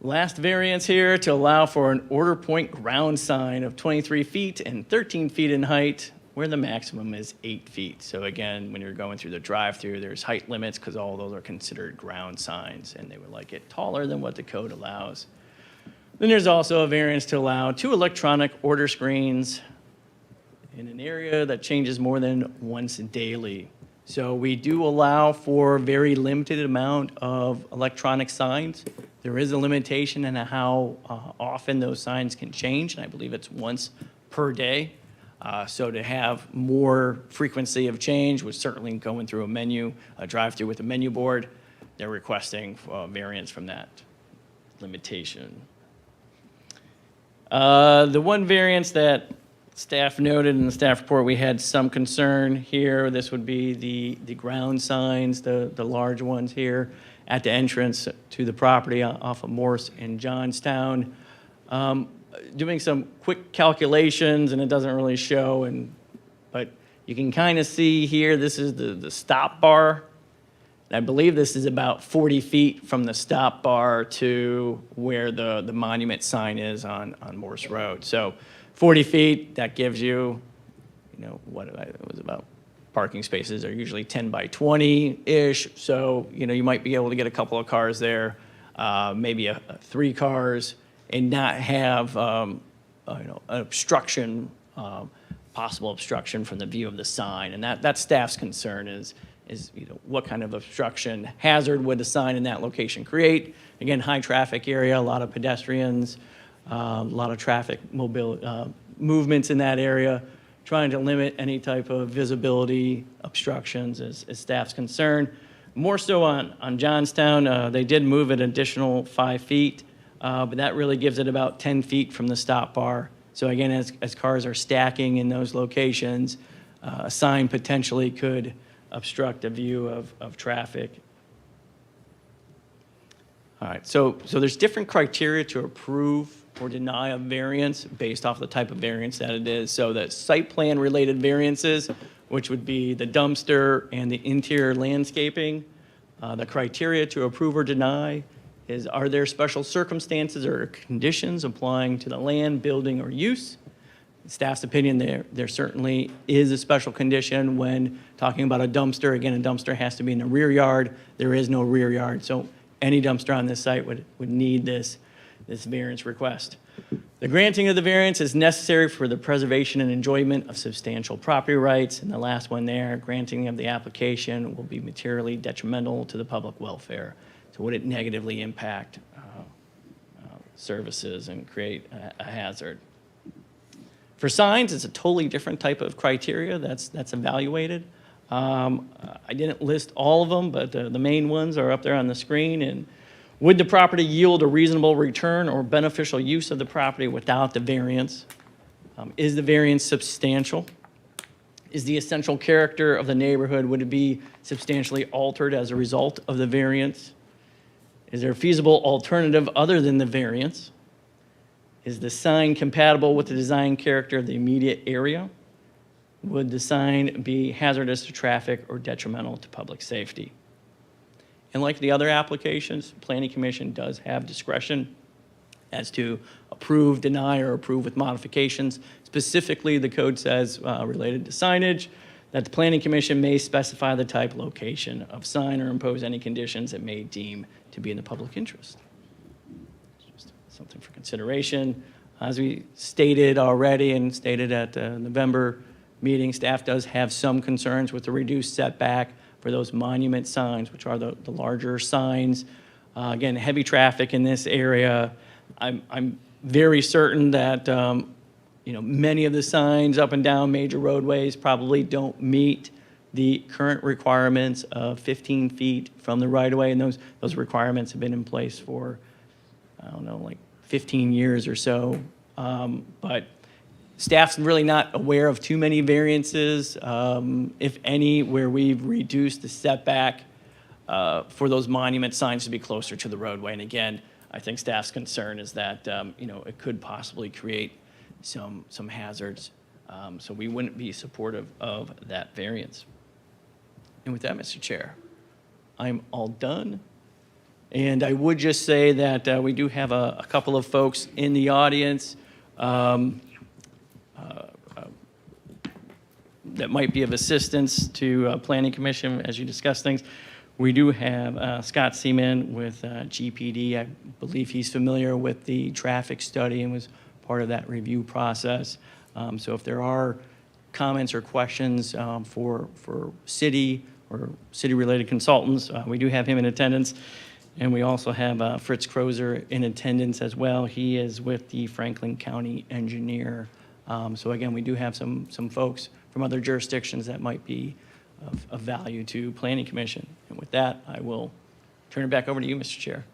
Last variance here to allow for an order point ground sign of 23 feet and 13 feet in height, where the maximum is 8 feet. So again, when you're going through the drive-through, there's height limits because all those are considered ground signs, and they would like it taller than what the code allows. Then there's also a variance to allow 2 electronic order screens in an area that changes more than once daily. So we do allow for very limited amount of electronic signs. There is a limitation in how often those signs can change, and I believe it's once per day. So to have more frequency of change was certainly going through a drive-through with a menu board. They're requesting a variance from that limitation. The one variance that staff noted in the staff report, we had some concern here. This would be the ground signs, the large ones here at the entrance to the property off of Morse in Johnstown. Doing some quick calculations, and it doesn't really show, but you can kind of see here, this is the stop bar. I believe this is about 40 feet from the stop bar to where the monument sign is on Morse Road. So 40 feet, that gives you, what it was about, parking spaces are usually 10 by 20-ish. So, you might be able to get a couple of cars there, maybe 3 cars, and not have, an obstruction, possible obstruction from the view of the sign. And that's staff's concern is what kind of obstruction hazard would the sign in that location create? Again, high traffic area, a lot of pedestrians, a lot of traffic movements in that area, trying to limit any type of visibility obstructions is staff's concern. More so on Johnstown, they did move an additional 5 feet, but that really gives it about 10 feet from the stop bar. So again, as cars are stacking in those locations, a sign potentially could obstruct a view of traffic. All right, so there's different criteria to approve or deny a variance based off the type of variance that it is. So the site plan related variances, which would be the dumpster and the interior landscaping, the criteria to approve or deny is, are there special circumstances or conditions applying to the land, building, or use? Staff's opinion, there certainly is a special condition when talking about a dumpster. Again, a dumpster has to be in the rear yard. There is no rear yard, so any dumpster on this site would need this variance request. The granting of the variance is necessary for the preservation and enjoyment of substantial property rights. And the last one there, granting of the application will be materially detrimental to the public welfare. So would it negatively impact services and create a hazard? For signs, it's a totally different type of criteria that's evaluated. I didn't list all of them, but the main ones are up there on the screen. And would the property yield a reasonable return or beneficial use of the property without the variance? Is the variance substantial? Is the essential character of the neighborhood, would it be substantially altered as a result of the variance? Is there a feasible alternative other than the variance? Is the sign compatible with the design character of the immediate area? Would the sign be hazardous to traffic or detrimental to public safety? And like the other applications, Planning Commission does have discretion as to approve, deny, or approve with modifications. Specifically, the code says, related to signage, that the Planning Commission may specify the type, location of sign or impose any conditions it may deem to be in the public interest. Just something for consideration. As we stated already and stated at the November meeting, staff does have some concerns with the reduced setback for those monument signs, which are the larger signs. Again, heavy traffic in this area. I'm very certain that many of the signs up and down major roadways probably don't meet the current requirements of 15 feet from the right-of-way, and those requirements have been in place for, I don't know, like 15 years or so. But staff's really not aware of too many variances, if any, where we've reduced the setback for those monument signs to be closer to the roadway. And again, I think staff's concern is that it could possibly create some hazards. So we wouldn't be supportive of that variance. And with that, Mr. Chair, I'm all done. And I would just say that we do have a couple of folks in the audience that might be of assistance to Planning Commission as you discuss things. We do have Scott Seaman with GPD. I believe he's familiar with the traffic study and was part of that review process. So if there are comments or questions for city or city-related consultants, we do have him in attendance. And we also have Fritz Crozer in attendance as well. He is with the Franklin County Engineer. So again, we do have some folks from other jurisdictions that might be of value to Planning Commission. And with that, I will turn it back over to you, Mr. Chair.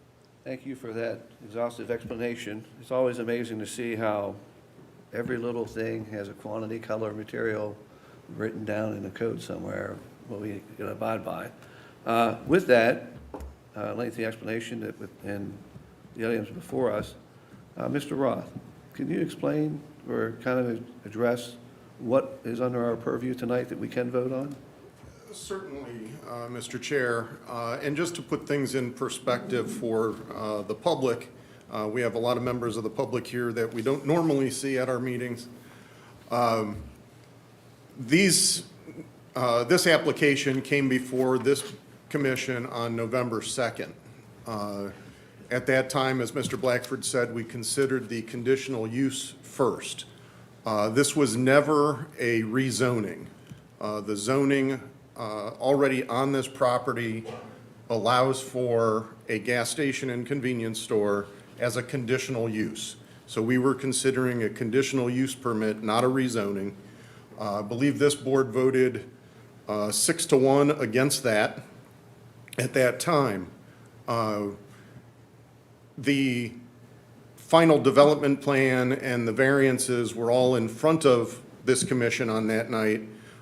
Thank you for that exhaustive explanation. It's always amazing to see how every little thing has a quantity, color, material written down in the code somewhere, what we can abide by. With that lengthy explanation and the items before us, Mr. Roth, can you explain or kind of address what is under our purview tonight that we can vote on? Certainly, Mr. Chair. And just to put things in perspective for the public, we have a lot of members of the public here that we don't normally see at our meetings. This application came before this commission on November 2nd. At that time, as Mr. Blackford said, we considered the conditional use first. This was never a rezoning. The zoning already on this property allows for a gas station and convenience store as a conditional use. So we were considering a conditional use permit, not a rezoning. I believe this board voted 6-1 against that at that time. The final development plan and the variances were all in front of this commission on that night,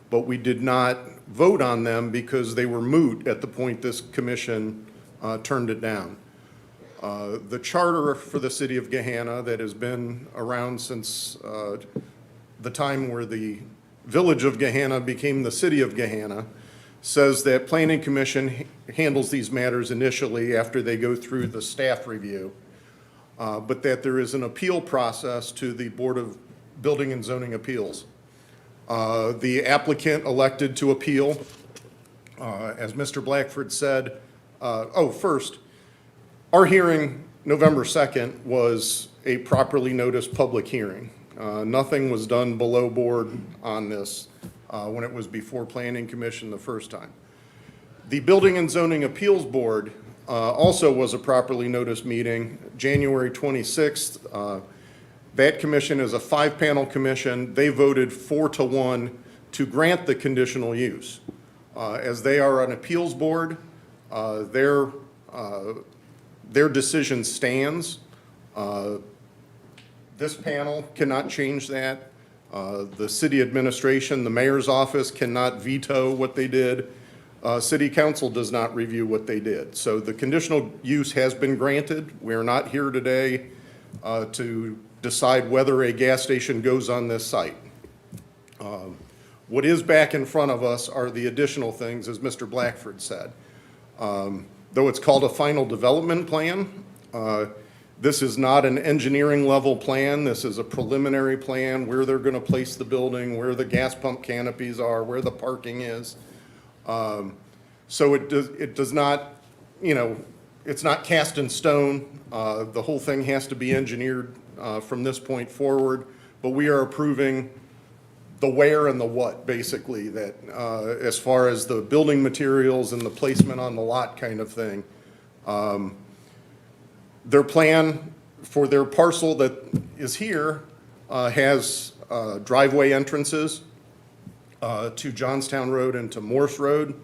but we did not vote on them because they were moot at the point this commission turned it down. The charter for the city of Gahanna that has been around since the time where the village of Gahanna became the city of Gahanna says that planning commission handles these matters initially after they go through the staff review, but that there is an appeal process to the Board of Building and Zoning Appeals. The applicant elected to appeal. As Mr. Blackford said, first, our hearing November 2nd was a properly noticed public hearing. Nothing was done below board on this when it was before Planning Commission the first time. The Building and Zoning Appeals Board also was a properly noticed meeting, January 26th. That commission is a 5-panel commission. They voted 4-1 to grant the conditional use. As they are an appeals board, their decision stands. This panel cannot change that. The city administration, the mayor's office cannot veto what they did. City council does not review what they did. So the conditional use has been granted. We're not here today to decide whether a gas station goes on this site. What is back in front of us are the additional things, as Mr. Blackford said. Though it's called a final development plan, this is not an engineering level plan. This is a preliminary plan where they're going to place the building, where the gas pump canopies are, where the parking is. So it does not, it's not cast in stone. The whole thing has to be engineered from this point forward, but we are approving the where and the what, basically, that as far as the building materials and the placement on the lot kind of thing. Their plan for their parcel that is here has driveway entrances to Johnstown Road and to Morse Road.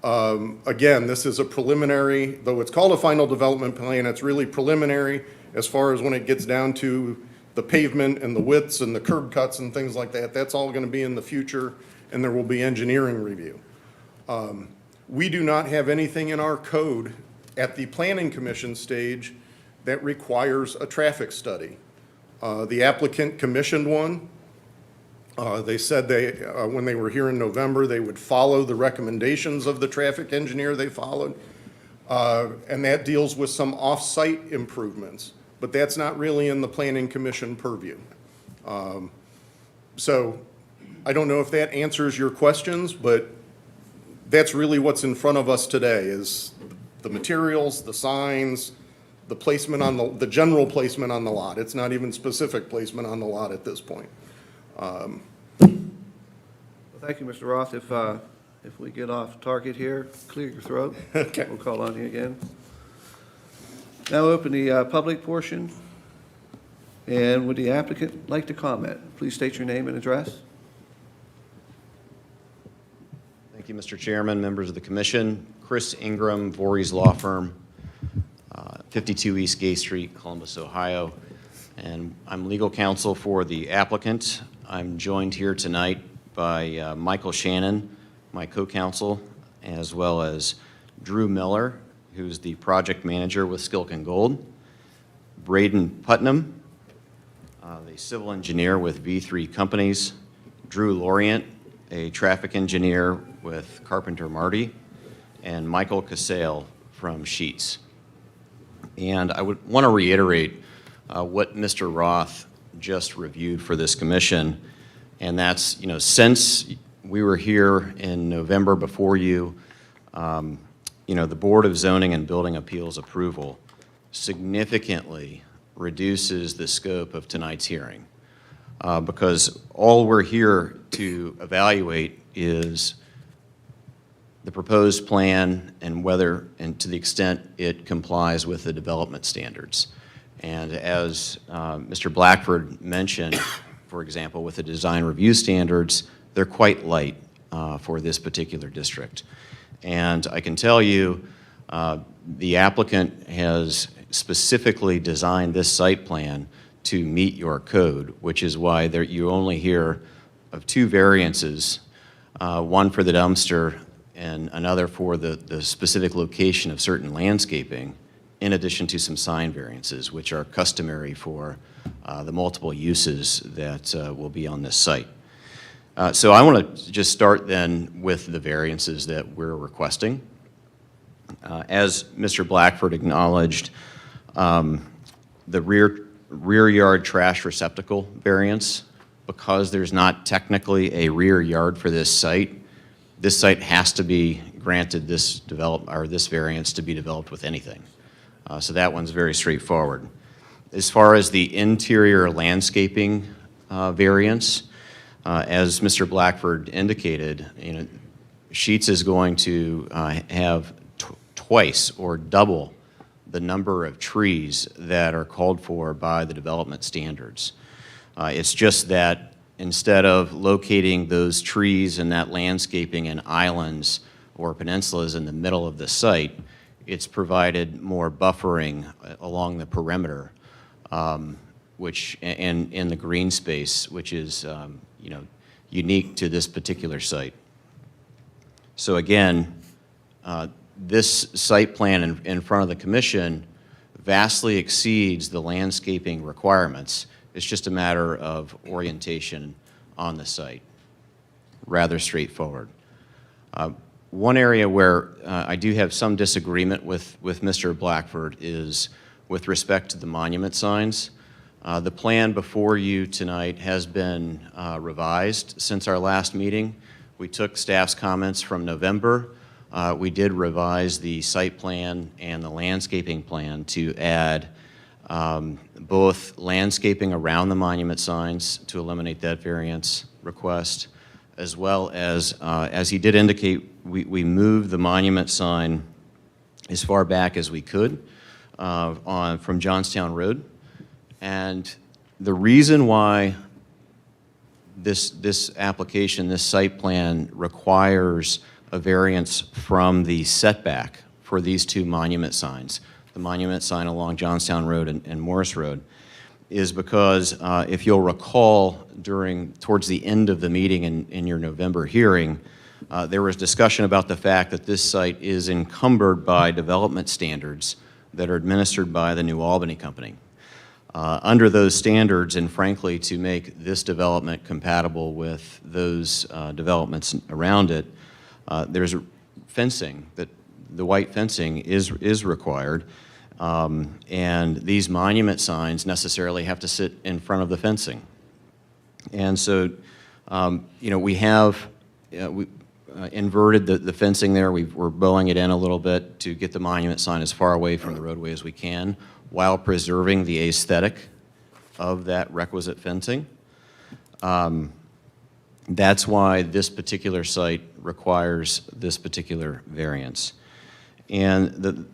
Again, this is a preliminary, though it's called a final development plan, it's really preliminary as far as when it gets down to the pavement and the widths and the curb cuts and things like that. That's all going to be in the future, and there will be engineering review. We do not have anything in our code at the planning commission stage that requires a traffic study. The applicant commissioned one. They said when they were here in November, they would follow the recommendations of the traffic engineer they followed. And that deals with some off-site improvements, but that's not really in the planning commission purview. So I don't know if that answers your questions, but that's really what's in front of us today is the materials, the signs, the placement on the general placement on the lot. It's not even specific placement on the lot at this point. Well, thank you, Mr. Roth. If we get off target here, clear your throat. Okay. We'll call on you again. Now open the public portion. And would the applicant like to comment? Please state your name and address. Thank you, Mr. Chairman, members of the commission. Chris Ingram, Voorhees Law Firm, 52 East Gay Street, Columbus, Ohio. And I'm legal counsel for the applicant. I'm joined here tonight by Michael Shannon, my co-counsel, as well as Drew Miller, who's the project manager with Skilk & Gold, Braden Putnam, the civil engineer with V3 Companies, Drew Lorient, a traffic engineer with Carpenter Marty, and Michael Casale from Sheets. And I would want to reiterate what Mr. Roth just reviewed for this commission, and that's, since we were here in November before you, the Board of Zoning and Building Appeals approval significantly reduces the scope of tonight's hearing, because all we're here to evaluate is the proposed plan and whether, and to the extent it complies with the development standards. And as Mr. Blackford mentioned, for example, with the design review standards, they're quite light for this particular district. And I can tell you, the applicant has specifically designed this site plan to meet your code, which is why you only hear of 2 variances, one for the dumpster and another for the specific location of certain landscaping, in addition to some sign variances, which are customary for the multiple uses that will be on this site. So I want to just start then with the variances that we're requesting. As Mr. Blackford acknowledged, the rear yard trash receptacle variance, because there's not technically a rear yard for this site has to be granted this variance to be developed with anything. So that one's very straightforward. As far as the interior landscaping variance, as Mr. Blackford indicated, Sheets is going to have twice or double the number of trees that are called for by the development standards. It's just that instead of locating those trees and that landscaping in islands or peninsulas in the middle of the site, it's provided more buffering along the perimeter, which and in the green space, which is unique to this particular site. So again, this site plan in front of the commission vastly exceeds the landscaping requirements. It's just a matter of orientation on the site. Rather straightforward. One area where I do have some disagreement with Mr. Blackford is with respect to the monument signs. The plan before you tonight has been revised since our last meeting. We took staff's comments from November. We did revise the site plan and the landscaping plan to add both landscaping around the monument signs to eliminate that variance request, as well as he did indicate, we moved the monument sign as far back as we could from Johnstown Road. And the reason why this application, this site plan requires a variance from the setback for these 2 monument signs, the monument sign along Johnstown Road and Morris Road, is because if you'll recall, towards the end of the meeting in your November hearing, there was discussion about the fact that this site is encumbered by development standards that are administered by the New Albany Company. Under those standards, and frankly, to make this development compatible with those developments around it, there's fencing, that the white fencing is required, and these monument signs necessarily have to sit in front of the fencing. And so, we have inverted the fencing there. We're bowing it in a little bit to get the monument sign as far away from the roadway as we can, while preserving the aesthetic of that requisite fencing. That's why this particular site requires this particular variance. And the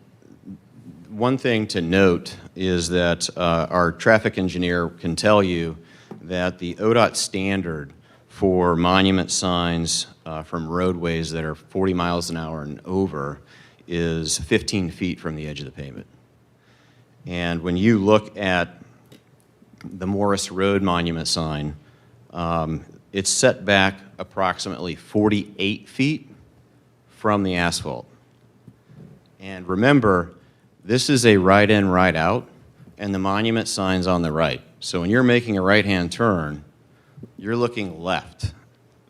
one thing to note is that our traffic engineer can tell you that the ODOT standard for monument signs from roadways that are 40 miles an hour and over is 15 feet from the edge of the pavement. And when you look at the Morris Road monument sign, it's set back approximately 48 feet from the asphalt. And remember, this is a right-in, right-out, and the monument sign's on the right. So when you're making a right-hand turn, you're looking left.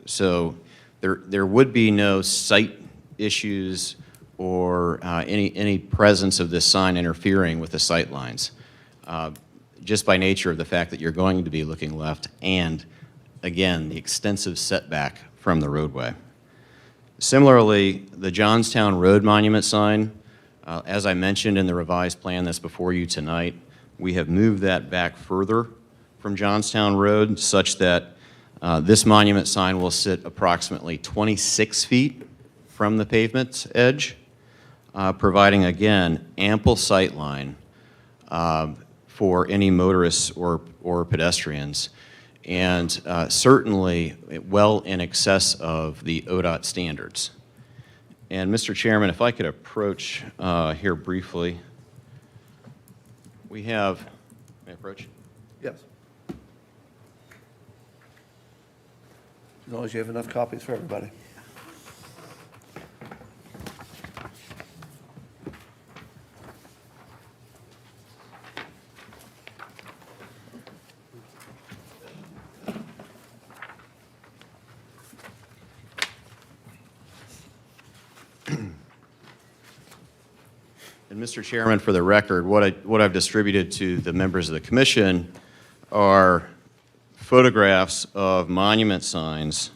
So there would be no sight issues or any presence of this sign interfering with the sight lines, just by nature of the fact that you're going to be looking left and, again, the extensive setback from the roadway. Similarly, the Johnstown Road monument sign, as I mentioned in the revised plan that's before you tonight, we have moved that back further from Johnstown Road such that this monument sign will sit approximately 26 feet from the pavement's edge, providing, again, ample sight line for any motorists or pedestrians, and certainly well in excess of the ODOT standards. And Mr. Chairman, if I could approach here briefly. We have, may I approach? Yes. As long as you have enough copies for everybody. And Mr. Chairman, for the record, what I've distributed to the members of the commission are photographs of monument signs,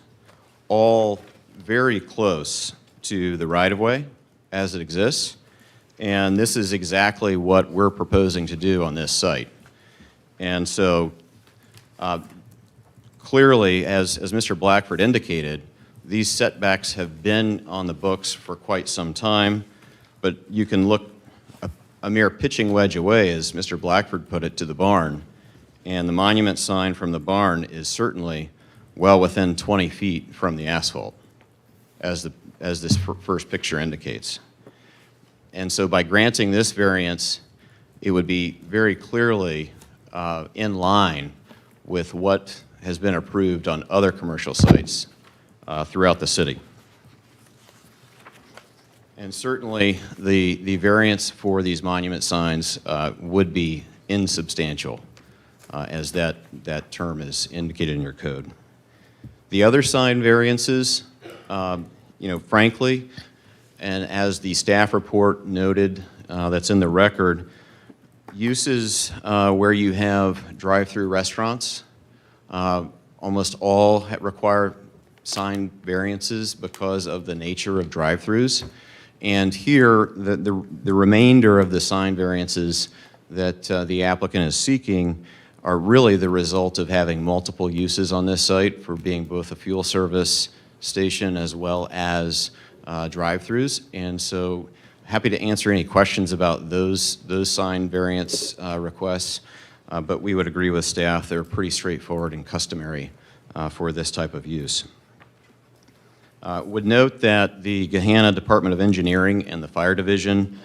all very close to the right-of-way as it exists. And this is exactly what we're proposing to do on this site. And so clearly, as Mr. Blackford indicated, these setbacks have been on the books for quite some time, but you can look a mere pitching wedge away, as Mr. Blackford put it, to the barn. And the monument sign from the barn is certainly well within 20 feet from the asphalt, as this first picture indicates. And so by granting this variance, it would be very clearly in line with what has been approved on other commercial sites throughout the city. And certainly, the variance for these monument signs would be insubstantial, as that term is indicated in your code. The other sign variances, frankly, and as the staff report noted that's in the record, uses where you have drive-through restaurants, almost all require sign variances because of the nature of drive-throughs. And here, the remainder of the sign variances that the applicant is seeking are really the result of having multiple uses on this site for being both a fuel service station as well as drive-throughs. And so happy to answer any questions about those sign variance requests, but we would agree with staff they're pretty straightforward and customary for this type of use. Would note that the Gahanna Department of Engineering and the Fire Division,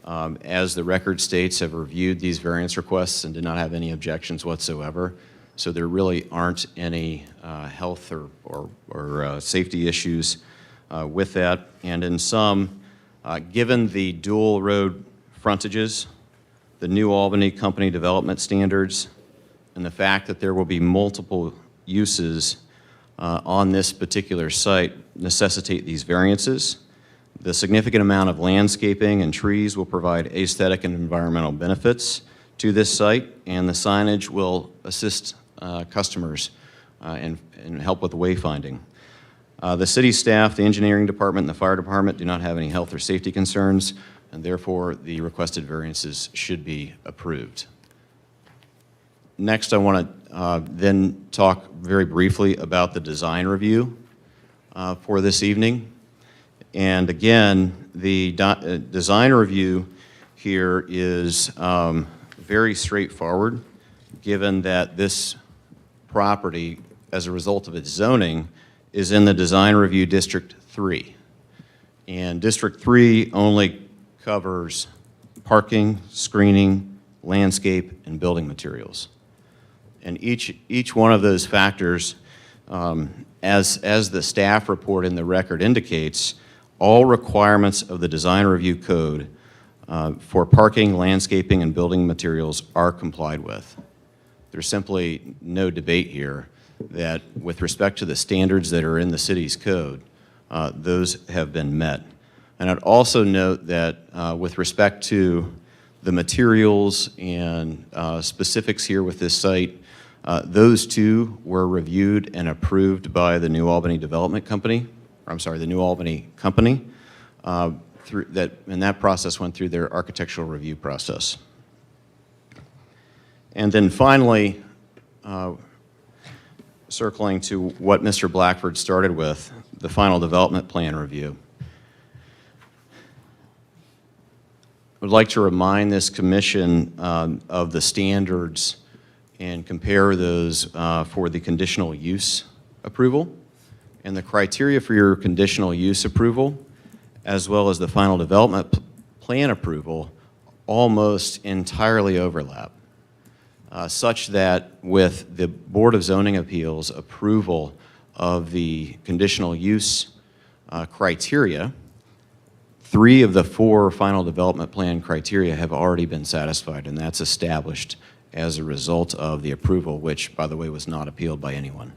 as the record states, have reviewed these variance requests and did not have any objections whatsoever. So there really aren't any health or safety issues with that. And in sum, given the dual road frontages, the New Albany Company development standards, and the fact that there will be multiple uses on this particular site necessitate these variances. The significant amount of landscaping and trees will provide aesthetic and environmental benefits to this site, and the signage will assist customers and help with wayfinding. The city staff, the engineering department, and the fire department do not have any health or safety concerns, and therefore the requested variances should be approved. Next, I want to then talk very briefly about the design review for this evening. And again, the design review here is very straightforward, given that this property, as a result of its zoning, is in the Design Review District 3. And District 3 only covers parking, screening, landscape, and building materials. And each one of those factors, as the staff report in the record indicates, all requirements of the design review code for parking, landscaping, and building materials are complied with. There's simply no debate here that with respect to the standards that are in the city's code, those have been met. And I'd also note that with respect to the materials and specifics here with this site, those two were reviewed and approved by the New Albany Development Company, or I'm sorry, the New Albany Company, and that process went through their architectural review process. And then finally, circling to what Mr. Blackford started with, the final development plan review. I would like to remind this commission of the standards and compare those for the conditional use approval. And the criteria for your conditional use approval, as well as the final development plan approval, almost entirely overlap, such that with the Board of Zoning Appeals approval of the conditional use criteria, 3 of the 4 final development plan criteria have already been satisfied, and that's established as a result of the approval, which, by the way, was not appealed by anyone.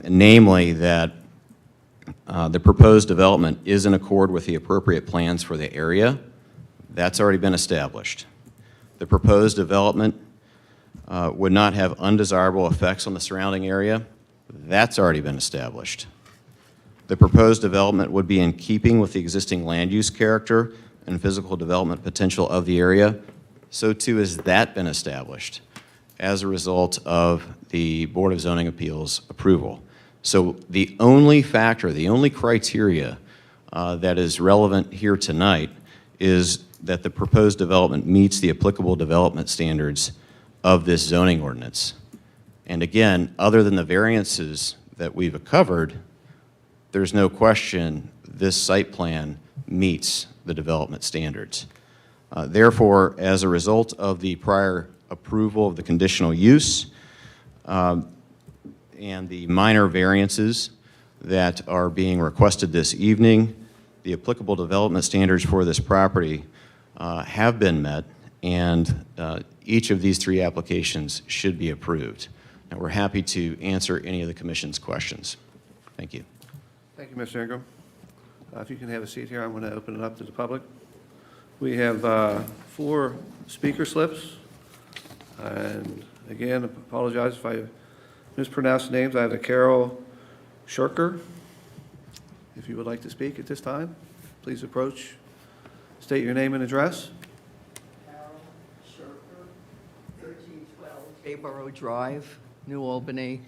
Namely, that the proposed development is in accord with the appropriate plans for the area. That's already been established. The proposed development would not have undesirable effects on the surrounding area. That's already been established. The proposed development would be in keeping with the existing land use character and physical development potential of the area. So too has that been established as a result of the Board of Zoning Appeals approval. So the only factor, the only criteria that is relevant here tonight is that the proposed development meets the applicable development standards of this zoning ordinance. And again, other than the variances that we've covered, there's no question this site plan meets the development standards. Therefore, as a result of the prior approval of the conditional use and the minor variances that are being requested this evening, the applicable development standards for this property have been met, and each of these 3 applications should be approved. And we're happy to answer any of the Commission's questions. Thank you. Thank you, Mr. Ingram. If you can have a seat here, I'm going to open it up to the public. We have 4 speaker slips. And again, I apologize if I mispronounce names. I have a Carol Shurker. If you would like to speak at this time, please approach. State your name and address. Carol Shurker, 1312 Bayboro Drive, New Albany,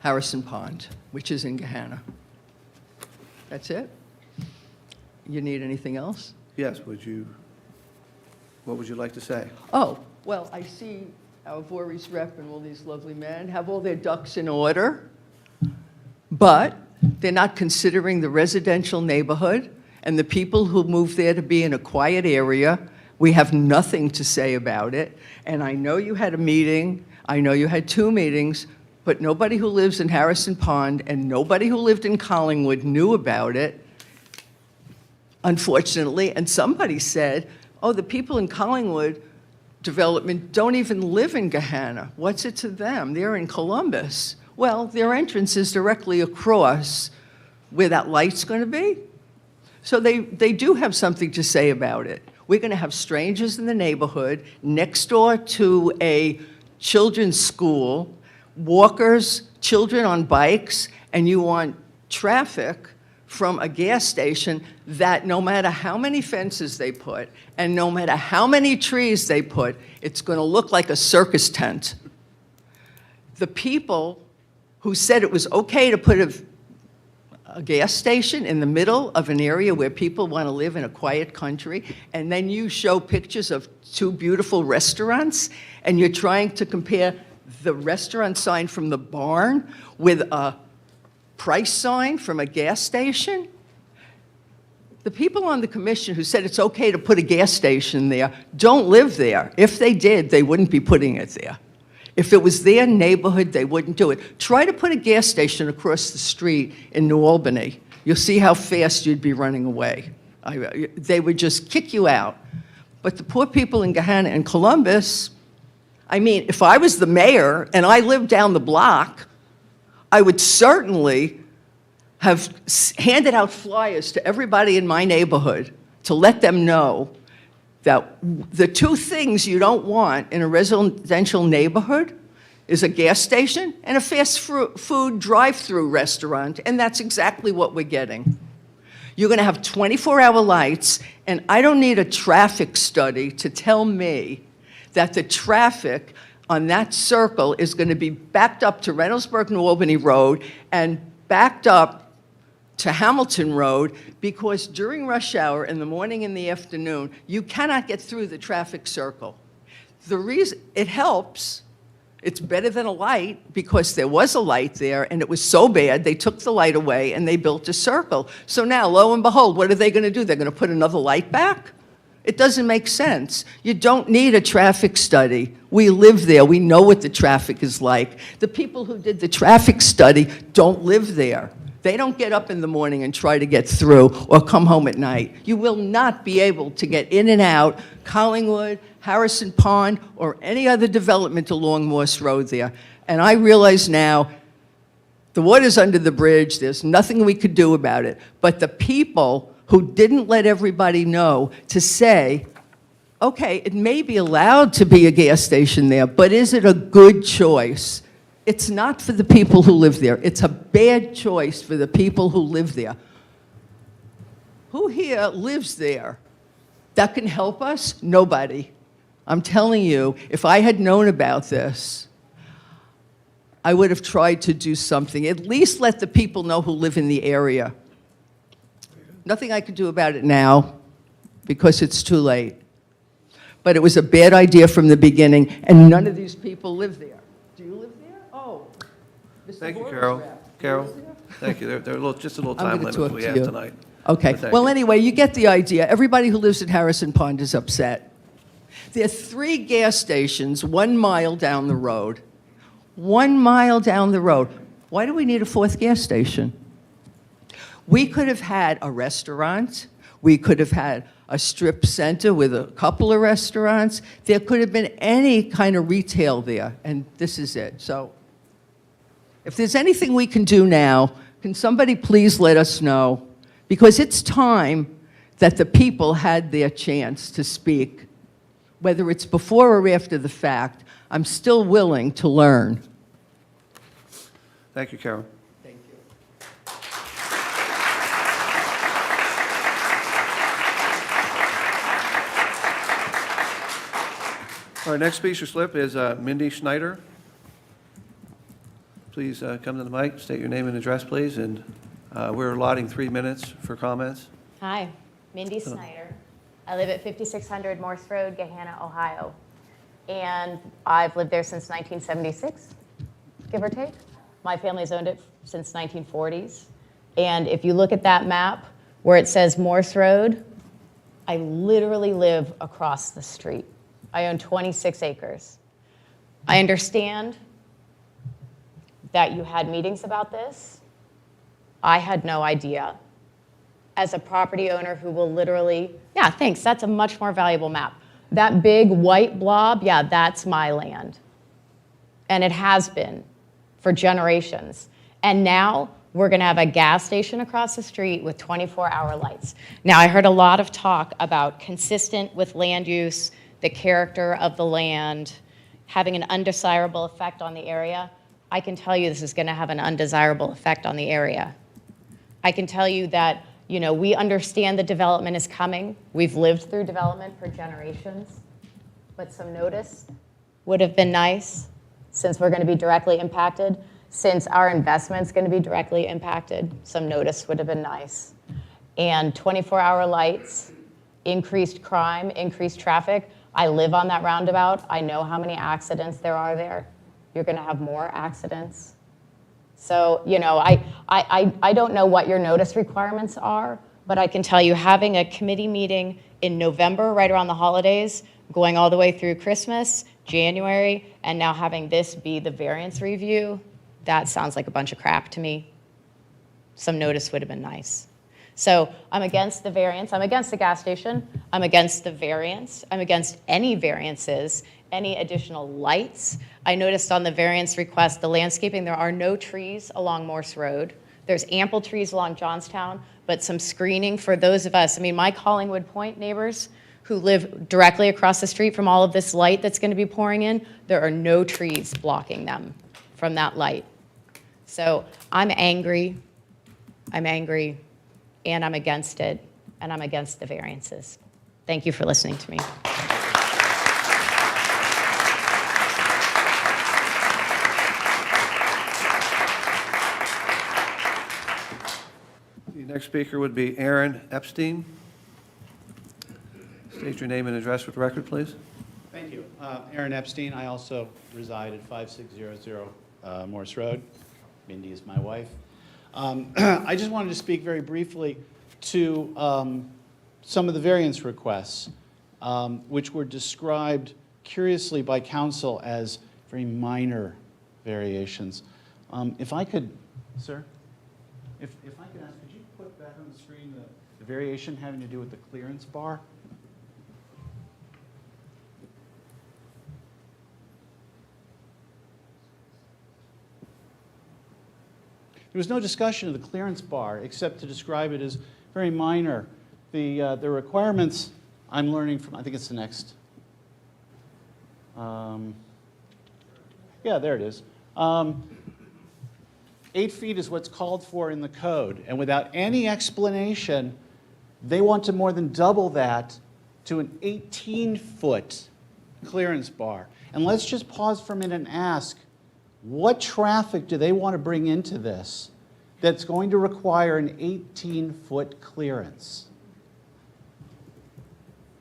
Harrison Pond, which is in Gahanna. That's it? You need anything else? Yes, what would you like to say? Oh, well, I see our Voorhees rep and all these lovely men have all their ducks in order, but they're not considering the residential neighborhood and the people who move there to be in a quiet area. We have nothing to say about it. And I know you had a meeting, I know you had 2 meetings, but nobody who lives in Harrison Pond and nobody who lived in Collingwood knew about it, unfortunately. And somebody said, oh, the people in Collingwood development don't even live in Gahanna. What's it to them? They're in Columbus. Well, their entrance is directly across where that light's going to be. So they do have something to say about it. We're going to have strangers in the neighborhood next door to a children's school, walkers, children on bikes, and you want traffic from a gas station that no matter how many fences they put and no matter how many trees they put, it's going to look like a circus tent. The people who said it was okay to put a gas station in the middle of an area where people want to live in a quiet country, and then you show pictures of 2 beautiful restaurants, and you're trying to compare the restaurant sign from the barn with a price sign from a gas station? The people on the commission who said it's okay to put a gas station there don't live there. If they did, they wouldn't be putting it there. If it was their neighborhood, they wouldn't do it. Try to put a gas station across the street in New Albany. You'll see how fast you'd be running away. They would just kick you out. But the poor people in Gahanna and Columbus, I mean, if I was the mayor and I lived down the block, I would certainly have handed out flyers to everybody in my neighborhood to let them know that the two things you don't want in a residential neighborhood is a gas station and a fast food drive-through restaurant, and that's exactly what we're getting. You're going to have 24-hour lights, and I don't need a traffic study to tell me that the traffic on that circle is going to be backed up to Reynoldsburg-New Albany Road and backed up to Hamilton Road, because during rush hour in the morning and the afternoon, you cannot get through the traffic circle. The reason it helps, it's better than a light, because there was a light there and it was so bad they took the light away and they built a circle. So now, lo and behold, what are they going to do? They're going to put another light back? It doesn't make sense. You don't need a traffic study. We live there. We know what the traffic is like. The people who did the traffic study don't live there. They don't get up in the morning and try to get through or come home at night. You will not be able to get in and out Collingwood, Harrison Pond, or any other development along Morse Road there. And I realize now the water's under the bridge. There's nothing we could do about it. But the people who didn't let everybody know to say, okay, it may be allowed to be a gas station there, but is it a good choice? It's not for the people who live there. It's a bad choice for the people who live there. Who here lives there that can help us? Nobody. I'm telling you, if I had known about this, I would have tried to do something. At least let the people know who live in the area. Nothing I could do about it now, because it's too late. But it was a bad idea from the beginning, and none of these people live there. Do you live there? Oh. Mr. Thank you, Boyle's Carol. rep. Carol, thank you. There are just a little I'm time gonna limit talk we to have you. tonight. Okay, But thank well, you. anyway, you get the idea. Everybody who lives in Harrison Pond is upset. There are 3 gas stations 1 mile down the road. 1 mile down the road. Why do we need a 4th gas station? We could have had a restaurant. We could have had a strip center with a couple of restaurants. There could have been any kind of retail there, and this is it. So if there's anything we can do now, can somebody please let us know? Because it's time that the people had their chance to speak. Whether it's before or after the fact, I'm still willing to learn. Thank you, Carol. Thank you. Our next speaker slip is Mindy Schneider. Please come to the mic, state your name and address, please, and we're allotting 3 minutes for comments. Hi, Mindy Snyder. I live at 5600 Morse Road, Gahanna, Ohio. And I've lived there since 1976, give or take. My family's owned it since 1940s. And if you look at that map where it says Morse Road, I literally live across the street. I own 26 acres. I understand that you had meetings about this. I had no idea. As a property owner who will literally, yeah, thanks, that's a much more valuable map. That big white blob, yeah, that's my land. And it has been for generations. And now we're gonna have a gas station across the street with 24-hour lights. Now, I heard a lot of talk about consistent with land use, the character of the land, having an undesirable effect on the area. I can tell you this is gonna have an undesirable effect on the area. I can tell you that, you know, we understand the development is coming. We've lived through development for generations, but some notice would have been nice since we're gonna be directly impacted, since our investment's gonna be directly impacted, some notice would have been nice. And 24-hour lights, increased crime, increased traffic. I live on that roundabout. I know how many accidents there are there. You're gonna have more accidents. So, you know, I don't know what your notice requirements are, But I can tell you, having a committee meeting in November, right around the holidays, going all the way through Christmas, January, and now having this be the variance review, that sounds like a bunch of crap to me. Some notice would have been nice. So I'm against the variance. I'm against the gas station. I'm against the variance. I'm against any variances, any additional lights. I noticed on the variance request, the landscaping, there are no trees along Morse Road. There's ample trees along Johnstown, but some screening for those of us. I mean, my Collingwood Point neighbors who live directly across the street from all of this light that's going to be pouring in, there are no trees blocking them from that light. So I'm angry, and I'm against it, and I'm against the variances. Thank you for listening to me. The next speaker would be Aaron Epstein. State your name and address for the record, please. Thank you. Aaron Epstein. I also reside at 5600 Morse Road. Mindy is my wife. I just wanted to speak very briefly to some of the variance requests, which were described curiously by council as very minor variations. If I could, sir, if I could ask, could you put back on the screen the variation having to do with the clearance bar? There was no discussion of the clearance bar except to describe it as very minor. The requirements I'm learning from, I think it's the next. Yeah, there it is. 8 feet is what's called for in the code, and without any explanation, they want to more than double that to an 18-foot clearance bar. And let's just pause for a minute and ask, what traffic do they want to bring into this that's going to require an 18-foot clearance?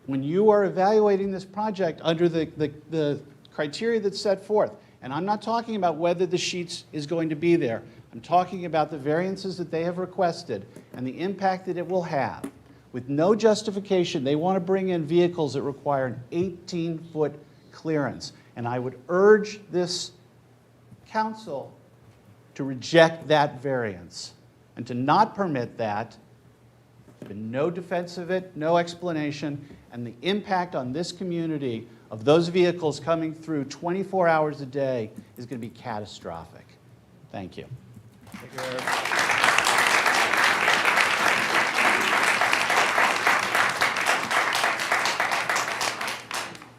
When you are evaluating this project under the criteria that's set forth, and I'm not talking about whether the sheets is going to be there, I'm talking about the variances that they have requested and the impact that it will have. With no justification, they want to bring in vehicles that require an 18-foot clearance. And I would urge this council to reject that variance and to not permit that. There's been no defense of it, no explanation, and the impact on this community of those vehicles coming through 24 hours a day is going to be catastrophic. Thank you.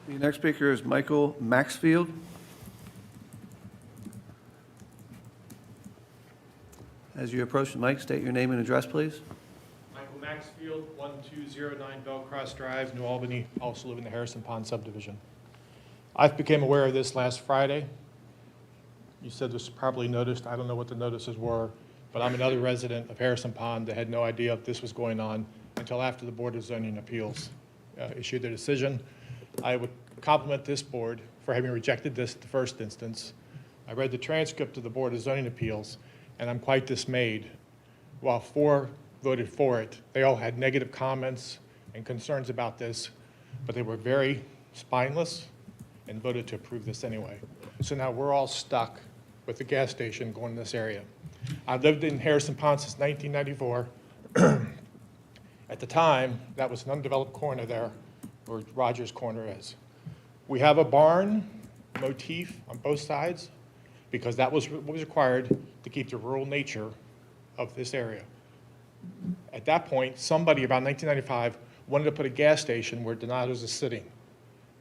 The next speaker is Michael Maxfield. As you approach the mic, state your name and address, please. Michael Maxfield, 1209 Bellcross Drive, New Albany. Also live in the Harrison Pond subdivision. I became aware of this last Friday. You said this was probably noticed. I don't know what the notices were, but I'm another resident of Harrison Pond that had no idea this was going on until after the Board of Zoning Appeals issued their decision. I would compliment this board for having rejected this at the first instance. I read the transcript of the Board of Zoning Appeals, and I'm quite dismayed. While 4 voted for it, they all had negative comments and concerns about this, but they were very spineless and voted to approve this anyway. So now we're all stuck with the gas station going in this area. I've lived in Harrison Pond since 1994. At the time, that was an undeveloped corner there, where Rogers Corner is. We have a barn motif on both sides because that was what was required to keep the rural nature of this area. At that point, somebody about 1995 wanted to put a gas station where Donato's is sitting.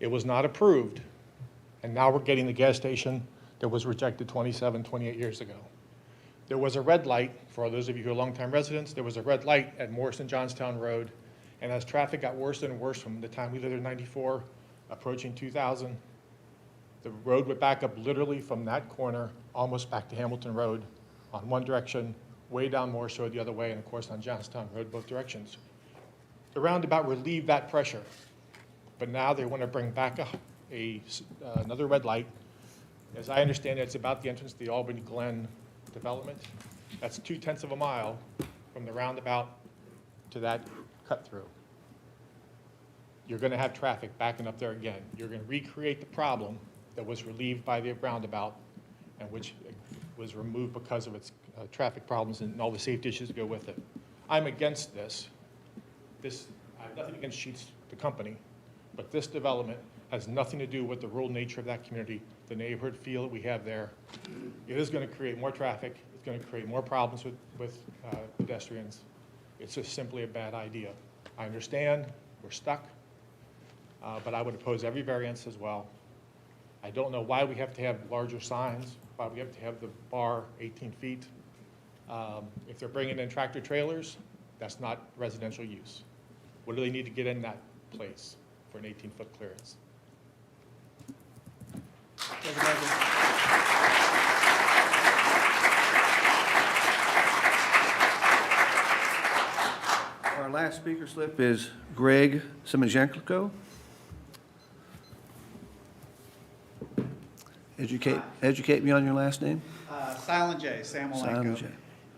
It was not approved, and now we're getting the gas station that was rejected 27, 28 years ago. There was a red light, for those of you who are longtime residents, there was a red light at Morris and Johnstown Road, and as traffic got worse and worse from the time we lived in 94, approaching 2000, the road would back up literally from that corner almost back to Hamilton Road on one direction, way down Morris Road the other way, and of course on Johnstown Road both directions. The roundabout relieved that pressure, but now they want to bring back another red light. As I understand it, it's about the entrance to the Albany Glen development. That's 0.2 of a mile from the roundabout to that cut-through. You're going to have traffic backing up there again. You're going to recreate the problem that was relieved by the roundabout and which was removed because of its traffic problems and all the safety issues that go with it. I'm against this. I have nothing against Sheetz, the company, but this development has nothing to do with the rural nature of that community, the neighborhood feel that we have there. It is going to create more traffic. It's going to create more problems with pedestrians. It's just simply a bad idea. I understand we're stuck, but I would oppose every variance as well. I don't know why we have to have larger signs, why we have to have the bar 18 feet. If they're bringing in tractor trailers, that's not residential use. What do they need to get in that place for an 18-foot clearance? Our last speaker slip is Greg Simojenko. Educate me on your last name. Silent J, Samolenko. Silent J.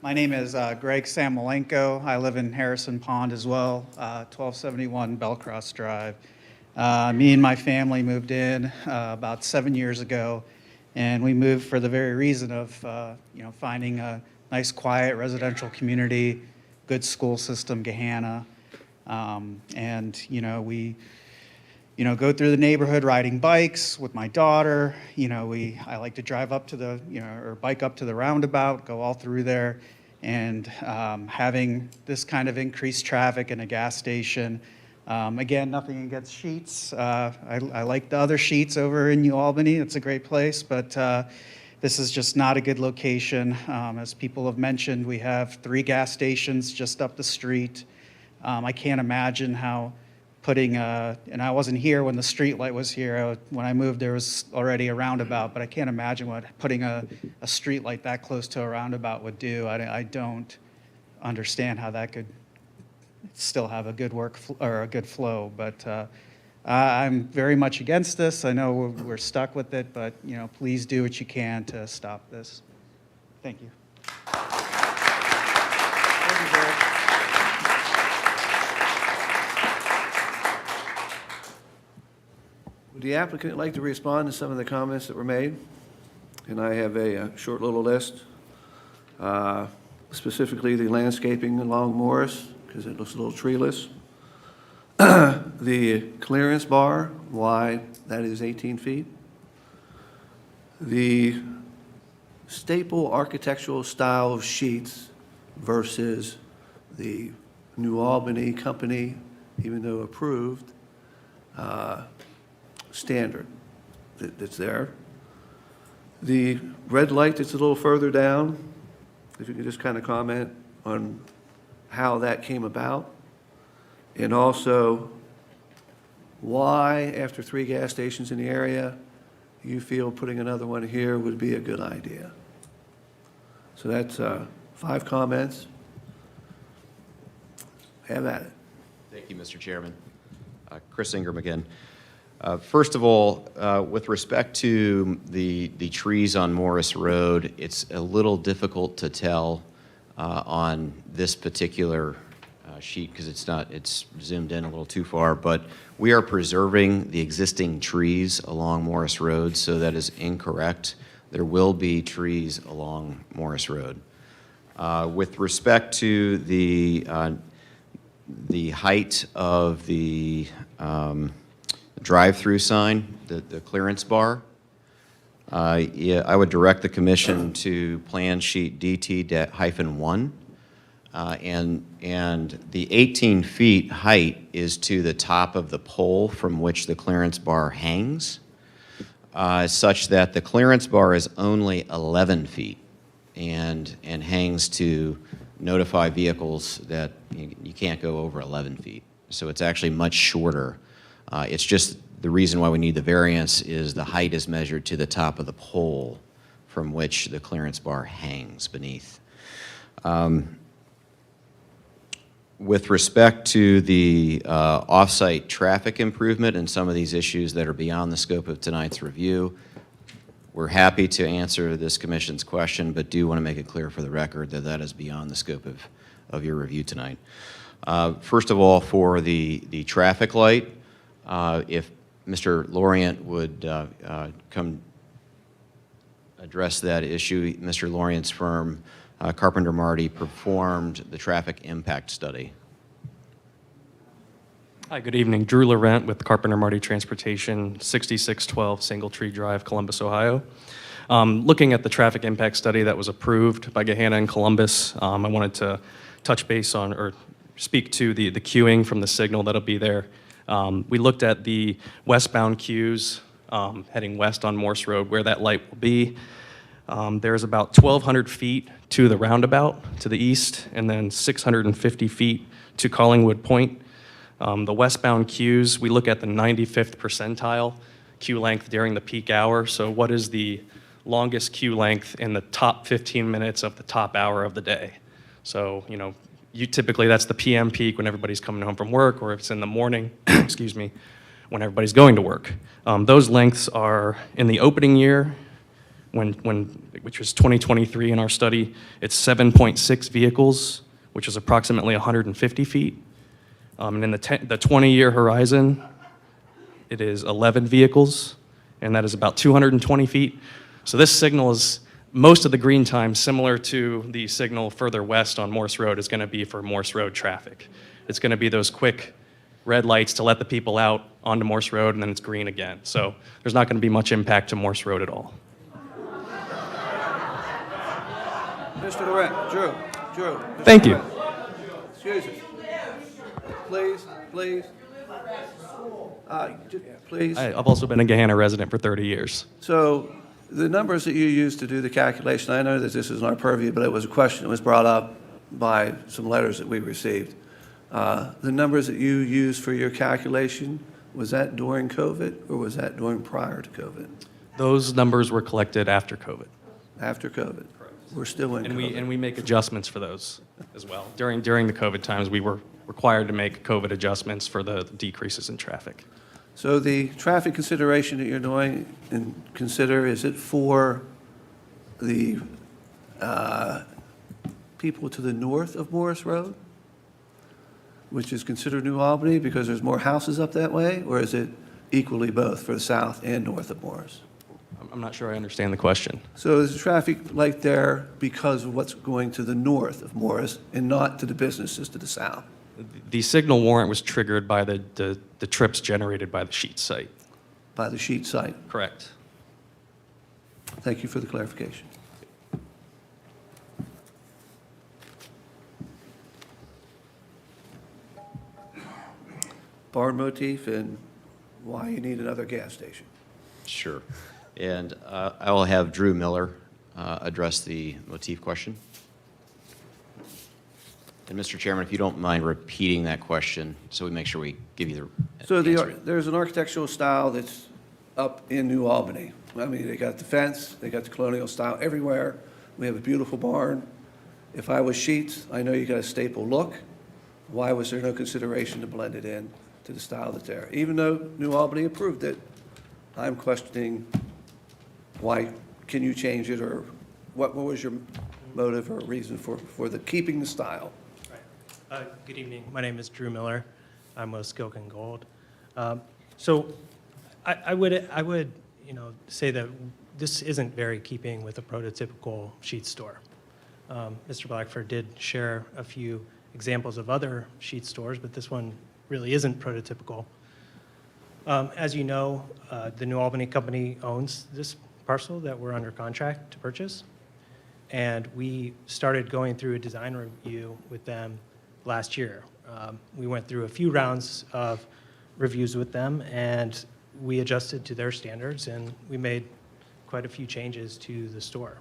My name is Greg Samolenko. I live in Harrison Pond as well, 1271 Bellcross Drive. Me and my family moved in about 7 years ago, and we moved for the very reason of finding a nice, quiet residential community, good school system, Gahanna, and we go through the neighborhood riding bikes with my daughter. I like to drive up to the, or bike up to the roundabout, go all through there. And having this kind of increased traffic in a gas station, again, nothing against Sheetz. I like the other Sheetz over in New Albany. It's a great place, but this is just not a good location. As people have mentioned, we have 3 gas stations just up the street. I can't imagine how putting and I wasn't here when the street light was here. When I moved, there was already a roundabout, but I can't imagine what putting a street light that close to a roundabout would do. I don't understand how that could still have a good or a good flow, but I'm very much against this. I know we're stuck with it, but please do what you can to stop this. Thank you. Thank you, Derek. Would the applicant like to respond to some of the comments that were made? And I have a short little list, specifically the landscaping along Morris, because it looks a little treeless. The clearance bar, why that is 18 feet. The staple architectural style of Sheetz versus the New Albany company, even though approved, standard that's there. The red light that's a little further down, if you could just kind of comment on how that came about, and also why, after 3 gas stations in the area, you feel putting another one here would be a good idea. So that's 5 comments. Have at it. Thank you, Mr. Chairman. Chris Ingram again. First of all, with respect to the trees on Morris Road, it's a little difficult to tell on this particular sheet because it's zoomed in a little too far, but we are preserving the existing trees along Morris Road, so that is incorrect. There will be trees along Morris Road. With respect to the height of the drive-through sign, the clearance bar, yeah, I would direct the commission to plan sheet DT-1, and the 18 feet height is to the top of the pole from which the clearance bar hangs, such that the clearance bar is only 11 feet and hangs to notify vehicles that you can't go over 11 feet. So it's actually much shorter. It's just the reason why we need the variance is the height is measured to the top of the pole from which the clearance bar hangs beneath. With respect to the off-site traffic improvement and some of these issues that are beyond the scope of tonight's review, we're happy to answer this commission's question, but do want to make it clear for the record that that is beyond the scope of your review tonight. First of all, for the traffic light, if Mr. Lorient would come address that issue, Mr. Lorient's firm, Carpenter Marty, performed the traffic impact study. Hi, good evening. Drew Laurent with Carpenter Marty Transportation, 6612 Single Tree Drive, Columbus, Ohio. Looking at the traffic impact study that was approved by Gahanna and Columbus, I wanted to touch base on or speak to the queuing from the signal that'll be there. We looked at the westbound queues heading west on Morse Road where that light will be. There's about 1,200 feet to the roundabout to the east and then 650 feet to Collingwood Point. The westbound queues, we look at the 95th percentile queue length during the peak hour. So what is the longest queue length in the top 15 minutes of the top hour of the day? So, you know, typically that's the PM peak when everybody's coming home from work, or if it's in the morning, excuse me, when everybody's going to work. Those lengths are in the opening year, which was 2023 in our study, it's 7.6 vehicles, which is approximately 150 feet. And in the 20-year horizon, it is 11 vehicles, and that is about 220 feet. So this signal is, most of the green time, similar to the signal further west on Morse Road, is going to be for Morse Road traffic. It's going to be those quick red lights to let the people out onto Morse Road, and then it's green again. So there's not going to be much impact to Morse Road at all. Mr. Laurent, Drew. Mr. Thank you. Excuse us. Please. Please. I've also been a Gahanna resident for 30 years. So the numbers that you used to do the calculation, I know that this is our purview, but it was a question that was brought up by some letters that we received. The numbers that you used for your calculation, was that during COVID or was that during prior to COVID? Those numbers were collected after COVID. After COVID? We're still in COVID. And we make adjustments for those as well. During the COVID times, we were required to make COVID adjustments for the decreases in traffic. So the traffic consideration that you're doing and consider, is it for the people to the north of Morris Road, which is considered New Albany because there's more houses up that way, or is it equally both for the south and north of Morris? I'm not sure I understand the question. So is the traffic light there because of what's going to the north of Morris and not to the businesses to the south? The signal warrant was triggered by the trips generated by the sheet site. By the sheet site? Correct. Thank you for the clarification. Barn motif and why you need another gas station. Sure. And I will have Drew Miller address the motif question. And Mr. Chairman, if you don't mind repeating that question, so we make sure we give you the So answer. there's an architectural style that's up in New Albany. I mean, they got the fence, they got the colonial style everywhere. We have a beautiful barn. If I was Sheets, I know you got a staple look. Why was there no consideration to blend it in to the style that's there? Even though New Albany approved it, I'm questioning why can you change it, or what was your motive or reason for the keeping the style? Good evening. My name is Drew Miller. I'm with Skilk and Gold. So I would say that this isn't very keeping with a prototypical sheet store. Mr. Blackford did share a few examples of other sheet stores, but this one really isn't prototypical. As you know, the New Albany company owns this parcel that we're under contract to purchase, and we started going through a design review with them last year. We went through a few rounds of reviews with them, and we adjusted to their standards, and we made quite a few changes to the store.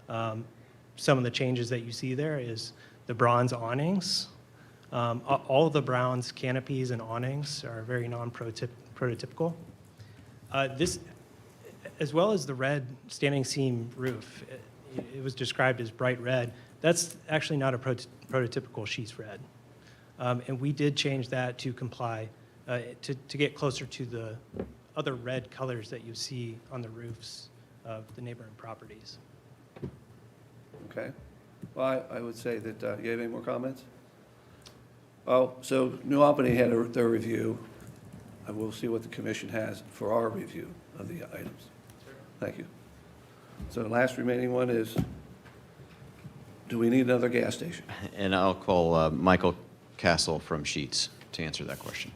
Some of the changes that you see there is the bronze awnings. All of the bronze canopies and awnings are very non-prototypical. This, as well as the red standing seam roof, it was described as bright red. That's actually not a prototypical sheets red. And we did change that to comply, to get closer to the other red colors that you see on the roofs of the neighboring properties. Okay. Well, I would say that, you have any more comments? Oh, so New Albany had their review. I will see what the commission has for our review of the items. Thank you. So the last remaining one is, do we need another gas station? And I'll call Michael Castle from Sheets to answer that question.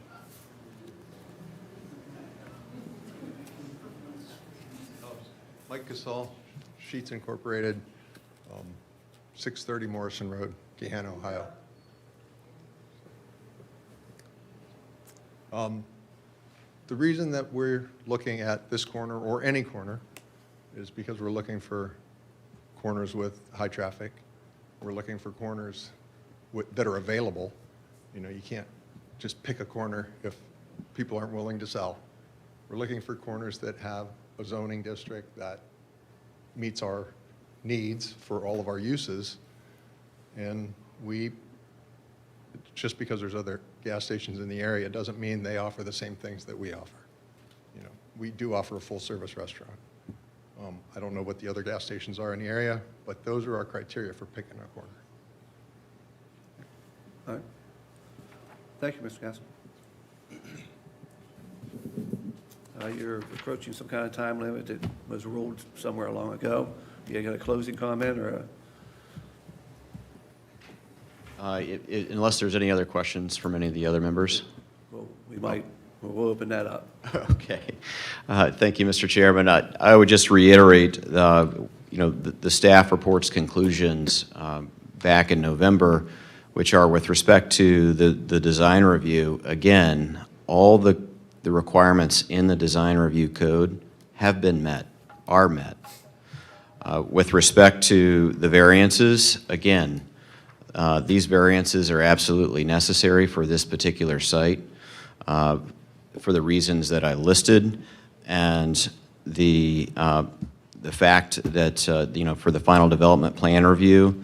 Mike Casal, Sheets Incorporated, 630 Morrison Road, Gahanna, Ohio. The reason that we're looking at this corner or any corner is because we're looking for corners with high traffic. We're looking for corners that are available. You know, you can't just pick a corner if people aren't willing to sell. We're looking for corners that have a zoning district that meets our needs for all of our uses. And just because there's other gas stations in the area doesn't mean they offer the same things that we offer. You know, we do offer a full-service restaurant. I don't know what the other gas stations are in the area, but those are our criteria for picking a corner. All right. Thank you, Mr. Castle. You're approaching some kind of time limit that was ruled somewhere long ago. You got a closing comment or Unless there's any other questions from any of the other members? Well, we'll open that up. Okay. Thank you, Mr. Chairman. I would just reiterate, the staff report's conclusions back in November, which are with respect to the design review. Again, all the requirements in the design review code have been met, are met. With respect to the variances, again, these variances are absolutely necessary for this particular site for the reasons that I listed, and the fact that for the final development plan review,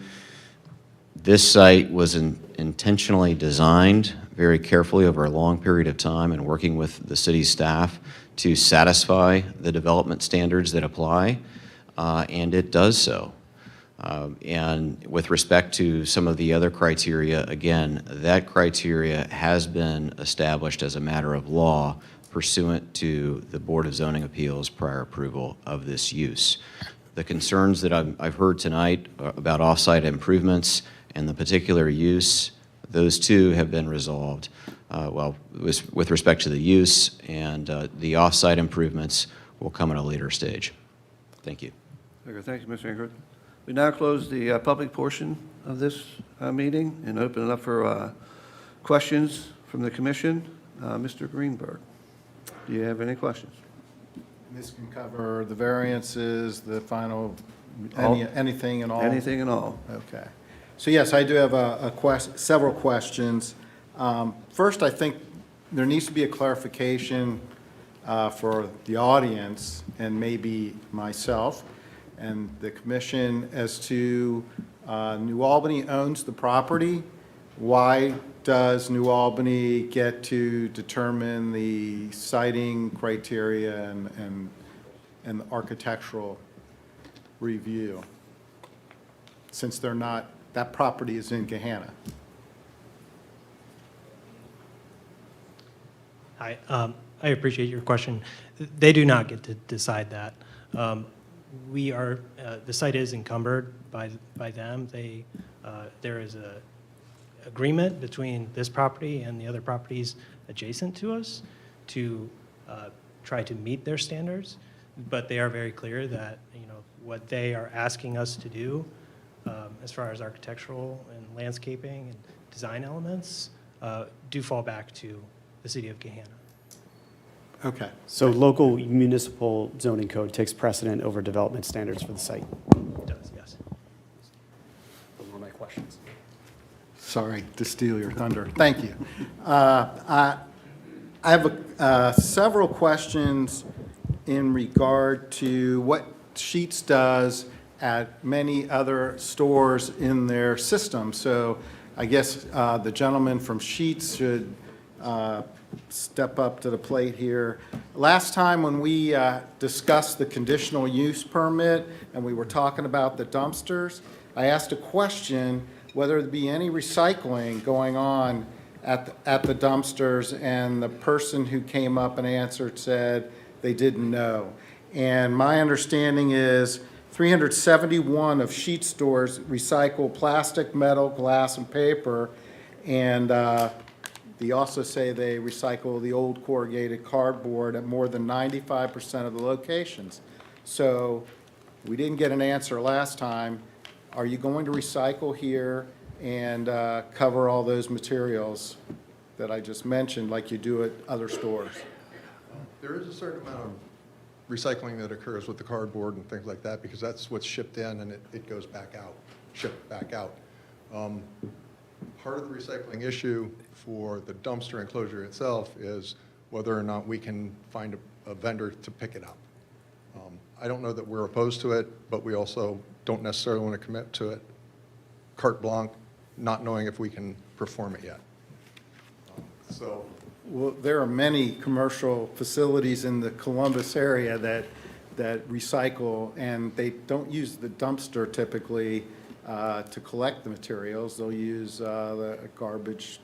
this site was intentionally designed very carefully over a long period of time and working with the city's staff to satisfy the development standards that apply, and it does so. And with respect to some of the other criteria, again, that criteria has been established as a matter of law pursuant to the Board of Zoning Appeals prior approval of this use. The concerns that I've heard tonight about off-site improvements and the particular use, those too have been resolved. With respect to the use, and the off-site improvements will come at a later stage. Thank you. Thank you, Mr. Ingrid. We now close the public portion of this meeting and open it up for questions from the commission. Mr. Greenberg, do you have any questions? This can cover the variances, the final, anything and all? Anything and all. Okay. So yes, I do have several questions. First, I think there needs to be a clarification for the audience and maybe myself and the commission as to New Albany owns the property. Why does New Albany get to determine the siting criteria and the architectural review, since they're not, that property is in Gahanna? Hi, I appreciate your question. They do not get to decide that. We are, the site is encumbered by them. There is a agreement between this property and the other properties adjacent to us to try to meet their standards, but they are very clear that what they are asking us to do as far as architectural and landscaping and design elements do fall back to the city of Gahanna. Okay. So local municipal zoning code takes precedent over development standards for the site? It does, yes. Those were my questions. Sorry to steal your thunder. Thank you. I have several questions in regard to what Sheets does at many other stores in their system. So I guess the gentleman from Sheets should step up to the plate here. Last time when we discussed the conditional use permit and we were talking about the dumpsters, I asked a question whether there'd be any recycling going on at the dumpsters, and the person who came up and answered said they didn't know. And my understanding is 371 of sheet stores recycle plastic, metal, glass, and paper, and they also say they recycle the old corrugated cardboard at more than 95% of the locations. So we didn't get an answer last time. Are you going to recycle here and cover all those materials that I just mentioned like you do at other stores? There is a certain amount of recycling that occurs with the cardboard and things like that, because that's what's shipped in and it goes back out, shipped back out. Part of the recycling issue for the dumpster enclosure itself is whether or not we can find a vendor to pick it up. I don't know that we're opposed to it, but we also don't necessarily want to commit to it carte blanche, not knowing if we can perform it yet. So. Well, there are many commercial facilities in the Columbus area that recycle, and they don't use the dumpster typically to collect the materials. They'll use the garbage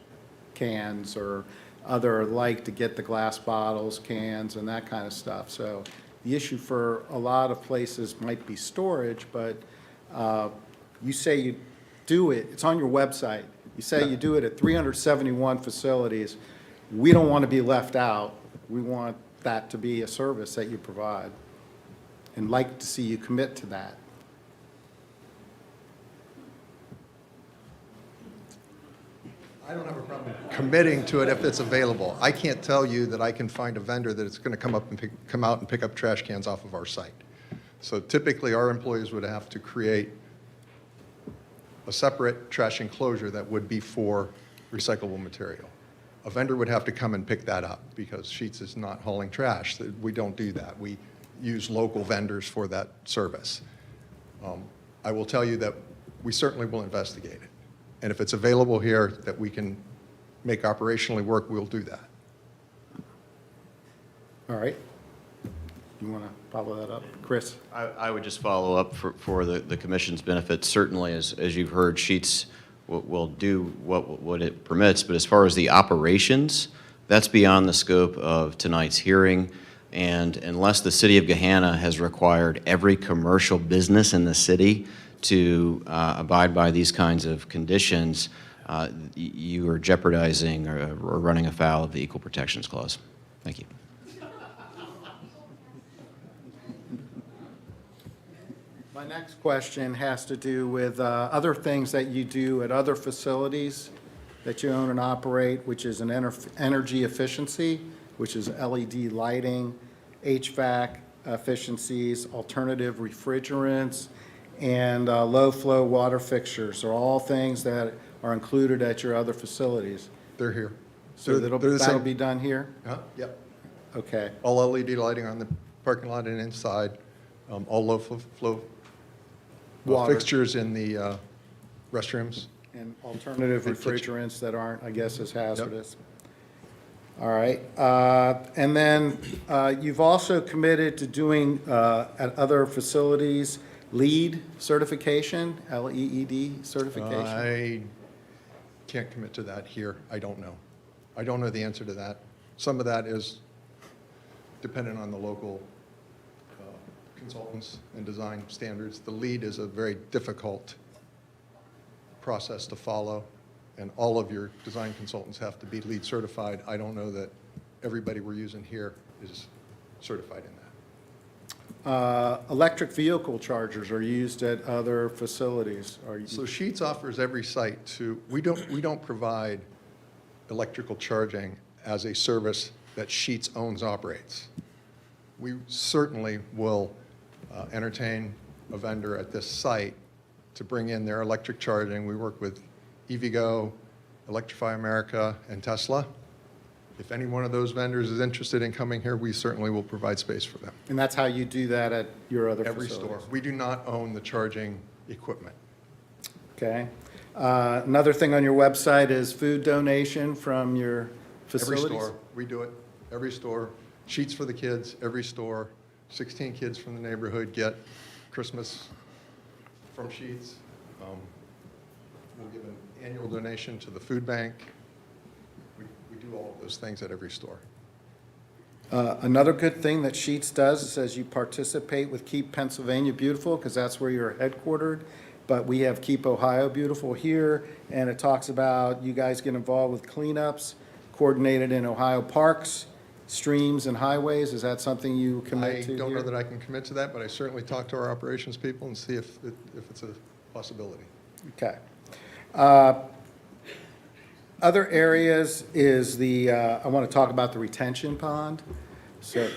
cans or other like to get the glass bottles, cans, and that kind of stuff. So the issue for a lot of places might be storage, but you say you do it, it's on your website. You say you do it at 371 facilities. We don't want to be left out. We want that to be a service that you provide, and like to see you commit to that. I don't have a problem committing to it if it's available. I can't tell you that I can find a vendor that is going to come out and pick up trash cans off of our site. So typically, our employees would have to create a separate trash enclosure that would be for recyclable material. A vendor would have to come and pick that up because Sheetz is not hauling trash. We don't do that. We use local vendors for that service. I will tell you that we certainly will investigate it. And if it's available here that we can make operationally work, we'll do that. All right. You want to follow that up? Chris? I would just follow up for the commission's benefit. Certainly, as you've heard, Sheetz will do what it permits, but as far as the operations, that's beyond the scope of tonight's hearing. And unless the city of Gahanna has required every commercial business in the city to abide by these kinds of conditions, you are jeopardizing or running afoul of the Equal Protections Clause. Thank you. My next question has to do with other things that you do at other facilities that you own and operate, which is an energy efficiency, which is LED lighting, HVAC efficiencies, alternative refrigerants, and low-flow water fixtures are all things that are included at your other facilities. They're here. So They're the that'll same. be done here? Yep. Okay. All LED lighting on the parking lot and inside, all low-flow Water. fixtures in the restrooms. And alternative And kitchen. refrigerants that aren't, I guess, as hazardous. All right. And then you've also committed to doing at other facilities LEED certification, LEED certification? I can't commit to that here. I don't know. I don't know the answer to that. Some of that is dependent on the local consultants and design standards. The LEED is a very difficult process to follow, and all of your design consultants have to be LEED certified. I don't know that everybody we're using here is certified in that. Electric vehicle chargers are used at other facilities. So Sheetz offers every site to, we don't provide electrical charging as a service that Sheetz owns, operates. We certainly will entertain a vendor at this site to bring in their electric charging. We work with EVgo, Electrify America, and Tesla. If any one of those vendors is interested in coming here, we certainly will provide space for them. And that's how you do that at your other Every facilities? store. We do not own the charging equipment. Okay. Another thing on your website is food donation from your facilities? Every store, we do it. Every store. Sheets for the kids, every store. 16 kids from the neighborhood get Christmas from Sheetz. We'll give an annual donation to the food bank. We do all of those things at every store. Another good thing that Sheets does is says you participate with Keep Pennsylvania Beautiful, because that's where you're headquartered. But we have Keep Ohio Beautiful here, and it talks about you guys get involved with cleanups coordinated in Ohio parks, streams, and highways. Is that something you commit to I don't here? know that I can commit to that, but I certainly talk to our operations people and see if it's a possibility. Okay. Other areas is I want to talk about the retention pond. So,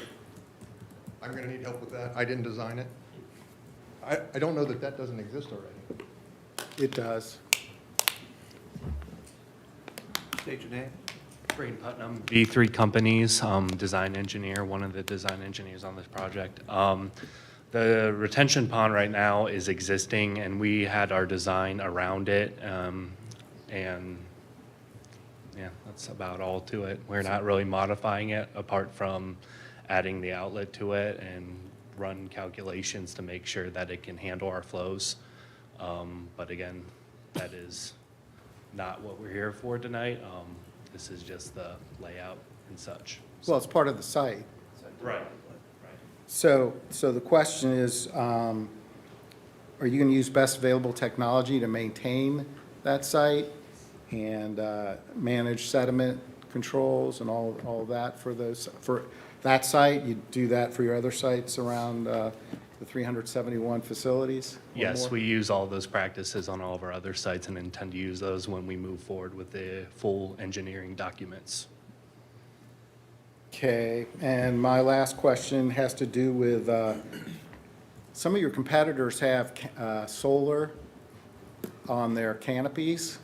I'm going to need help with that. I didn't design it. I don't know that that doesn't exist already. it does. State your name. Braden Putnam, B3 Companies, design engineer, one of the design engineers on this project. The retention pond right now is existing, and we had our design around it, and yeah, that's about all to it. We're not really modifying it, apart from adding the outlet to it and run calculations to make sure that it can handle our flows. But again, that is not what we're here for tonight. This is just the layout and such. Well, it's part of the site. Right. So the question is, are you going to use best available technology to maintain that site and manage sediment controls and all of that for that site? You do that for your other sites around the 371 facilities? or Yes, more? we use all those practices on all of our other sites and intend to use those when we move forward with the full engineering documents. Okay, and my last question has to do with, some of your competitors have solar on their canopies.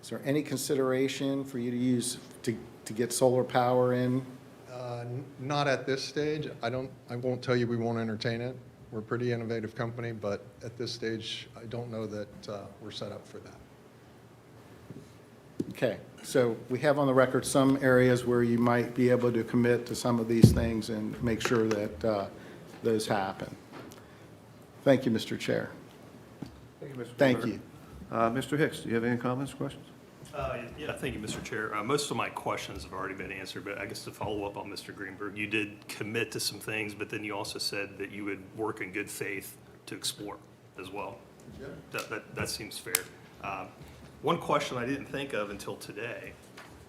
Is there any consideration for you to use, to get solar power in? Not at this stage. I won't tell you we won't entertain it. We're a pretty innovative company, but at this stage, I don't know that we're set up for that. Okay, so we have on the record some areas where you might be able to commit to some of these things and make sure that those happen. Thank you, Mr. Chair. Thank you, Mr. Thank Porter. you. Mr. Hicks, do you have any comments, questions? Yeah, thank you, Mr. Chair. Most of my questions have already been answered, but I guess to follow up on Mr. Greenberg, you did commit to some things, but then you also said that you would work in good faith to explore as well. Yeah. That seems fair. One question I didn't think of until today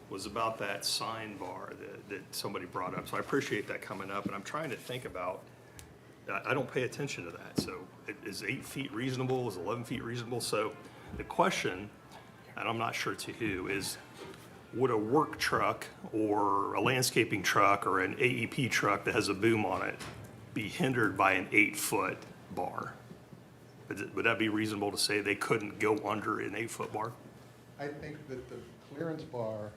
was about that sign bar that somebody brought up. So I appreciate that coming up, and I'm trying to think about, I don't pay attention to that. So is 8 feet reasonable? Is 11 feet reasonable? So the question, and I'm not sure to who, is would a work truck or a landscaping truck or an AEP truck that has a boom on it be hindered by an 8-foot bar? Would that be reasonable to say they couldn't go under an 8-foot bar? I think that the clearance bar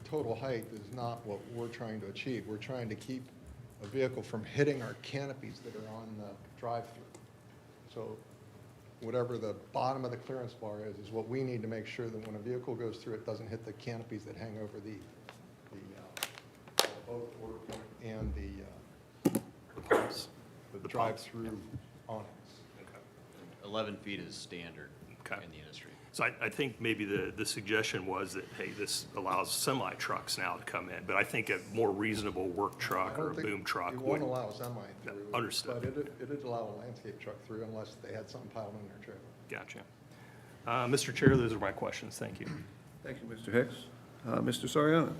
total height is not what we're trying to achieve. We're trying to keep a vehicle from hitting our canopies that are on the drive-through. So whatever the bottom of the clearance bar is what we need to make sure that when a vehicle goes through, it doesn't hit the canopies that hang over both order point and the drive-through awnings. 11 feet is standard Okay. in the industry. So I think maybe the suggestion was that, hey, this allows semi-trucks now to come in, but I think a more reasonable work I truck or a don't think boom truck it would. won't allow a semi through. Understood. But it'd allow a landscape truck through unless they had something piled in their trailer. Gotcha. Mr. Chair, those are my questions. Thank you. Thank you, Mr. Hicks. Mr. Soriano?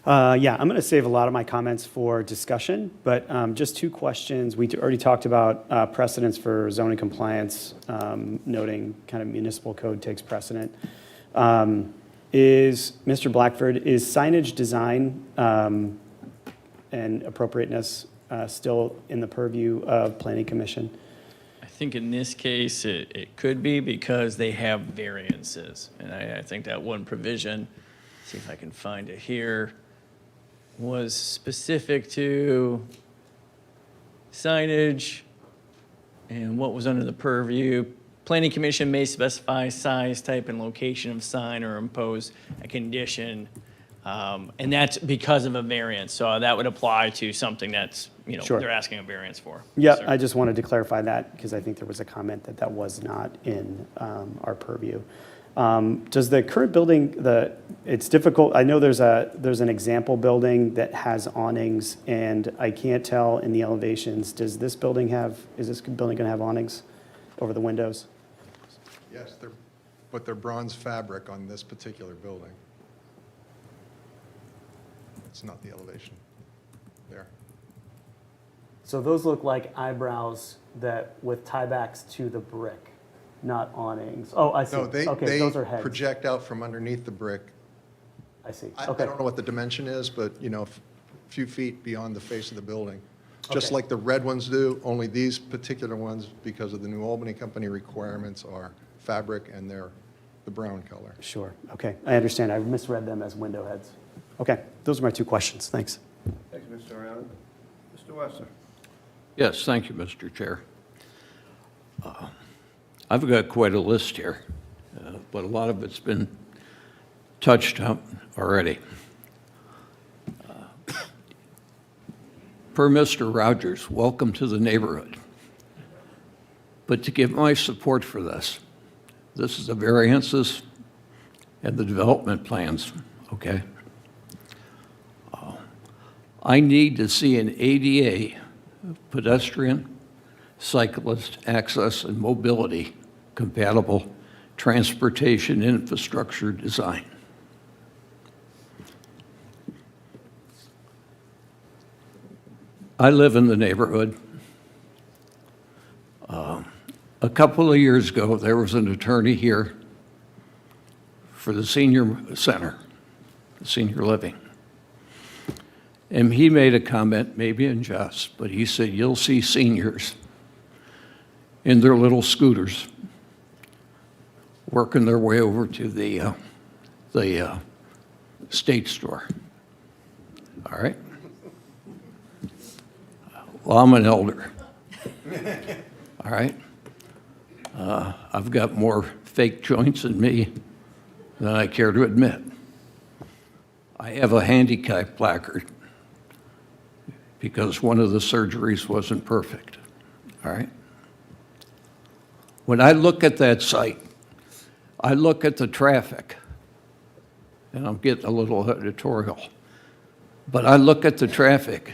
Yeah, I'm going to save a lot of my comments for discussion, but just 2 questions. We already talked about precedents for zoning compliance, noting kind of municipal code takes precedent. Is Mr. Blackford, is signage design and appropriateness still in the purview of Planning Commission? I think in this case, it could be because they have variances. And I think that one provision, see if I can find it here, was specific to signage and what was under the purview. Planning Commission may specify size, type, and location of sign or impose a condition. And that's because of a variance. So that would apply to something that's, Sure. they're asking a variance for. Yeah, Sir. I just wanted to clarify that because I think there was a comment that that was not in our purview. Does the current building, it's difficult, I know there's an example building that has awnings, and I can't tell in the elevations, is this building going to have awnings over the windows? Yes, but they're bronze fabric on this particular building. It's not the elevation there. So those look like eyebrows with tiebacks to the brick, not awnings. Oh, I see. No, Okay, those are they heads. project out from underneath the brick. I see. I Okay. don't know what the dimension is, but, a few feet beyond the face of the building. Just Okay. like the red ones do, only these particular ones, because of the New Albany Company requirements, are fabric and they're the brown color. Sure. Okay. I understand. I misread them as window heads. Okay. Those are my two questions. Thanks. Thank you, Mr. Ariano. Mr. Wessler. Yes, thank you, Mr. Chair. I've got quite a list here, but a lot of it's been touched on already. Per Mr. Rogers, welcome to the neighborhood. But to give my support for this is the variances and the development plans, okay? I need to see an ADA, pedestrian, cyclist access and mobility compatible transportation infrastructure design. I live in the neighborhood. A couple of years ago, there was an attorney here for the senior center, senior living. And he made a comment, maybe in jest, but he said, you'll see seniors in their little scooters working their way over to the state store. All right? Well, I'm an elder. All right? I've got more fake joints in me than I care to admit. I have a handicap placard because one of the surgeries wasn't perfect. All right? When I look at that site, I look at the traffic, and I'm getting a little editorial, but I look at the traffic,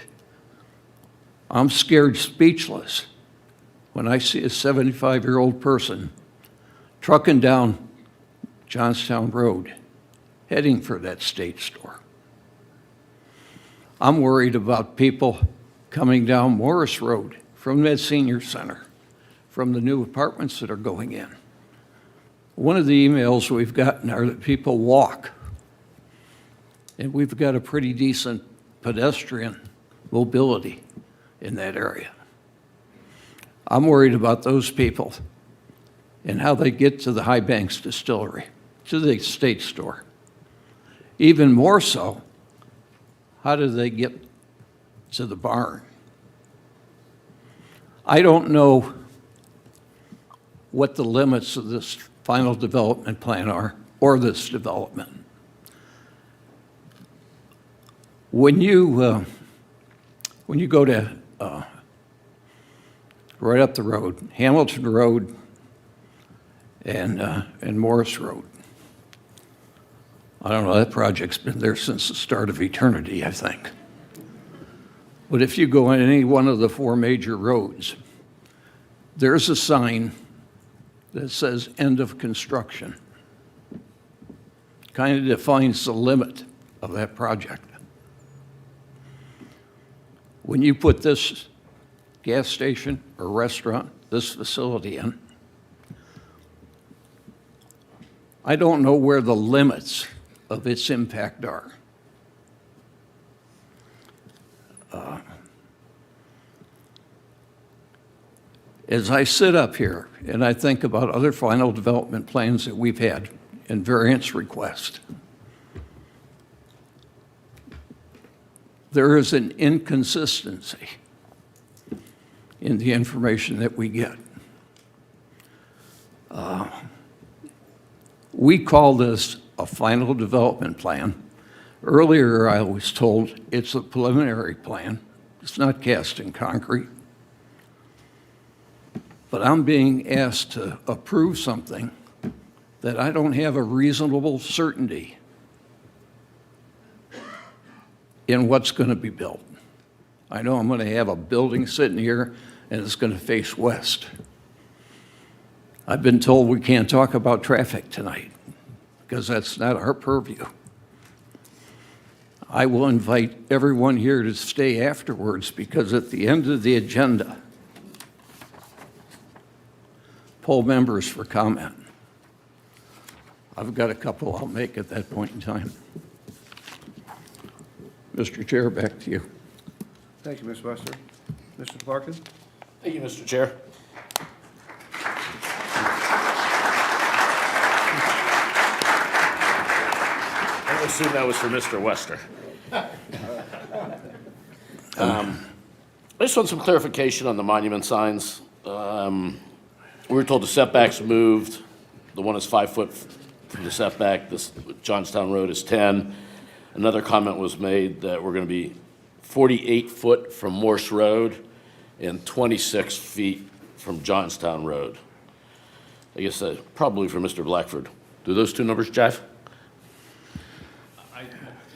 I'm scared speechless when I see a 75-year-old person trucking down Johnstown Road, heading for that state store. I'm worried about people coming down Morris Road from that senior center, from the new apartments that are going in. One of the emails we've gotten are that people walk, and we've got a pretty decent pedestrian mobility in that area. I'm worried about those people and how they get to the High Banks Distillery, to the state store. Even more so, how do they get to the barn? I don't know what the limits of this final development plan are, or this development. When you go to right up the road, Hamilton Road and Morris Road, I don't know, that project's been there since the start of eternity, I think. But if you go on any one of the four major roads, there's a sign that says end of construction. Kind of defines the limit of that project. When you put this gas station or restaurant, this facility in, I don't know where the limits of its impact are. As I sit up here and I think about other final development plans that we've had and variance requests, there is an inconsistency in the information that we get. We call this a final development plan. Earlier, I was told it's a preliminary plan. It's not cast in concrete. But I'm being asked to approve something that I don't have a reasonable certainty in what's going to be built. I know I'm going to have a building sitting here and it's going to face west. I've been told we can't talk about traffic tonight because that's not our purview. I will invite everyone here to stay afterwards because at the end of the agenda, poll members for comment. I've got a couple I'll make at that point in time. Mr. Chair, back to you. Thank you, Ms. Wester. Mr. Parkin? Thank you, Mr. Chair. I assume that was for Mr. Wester. I just want some clarification on the monument signs. We were told the setbacks moved. The one is 5 foot from the setback. This Johnstown Road is 10. Another comment was made that we're going to be 48 foot from Morse Road and 26 feet from Johnstown Road. I guess probably for Mr. Blackford. Do those two numbers jive?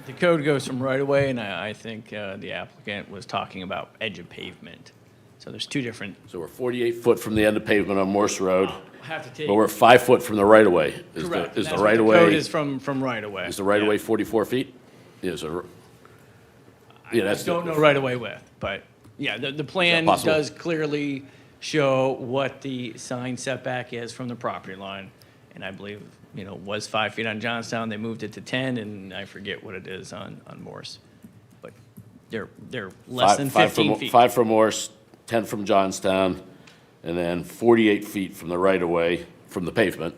The code goes from right of way, and I think the applicant was talking about edge of pavement. So there's two different. So we're 48 foot from the end of pavement on Morse Road, Have to take. but we're 5 foot from the right of way. Correct. Is That's the what right of Code way? is from right of way. Is the right of way 44 feet? Is a. Yeah, that's. I don't know right of way width, but yeah, the plan possible? does clearly show what the sign setback is from the property line. And I believe, was 5 feet on Johnstown, they moved it to 10, and I forget what it is on Morse. But they're less than 15 feet. 5 from Morse, 10 from Johnstown, and then 48 feet from the right of way, from the pavement,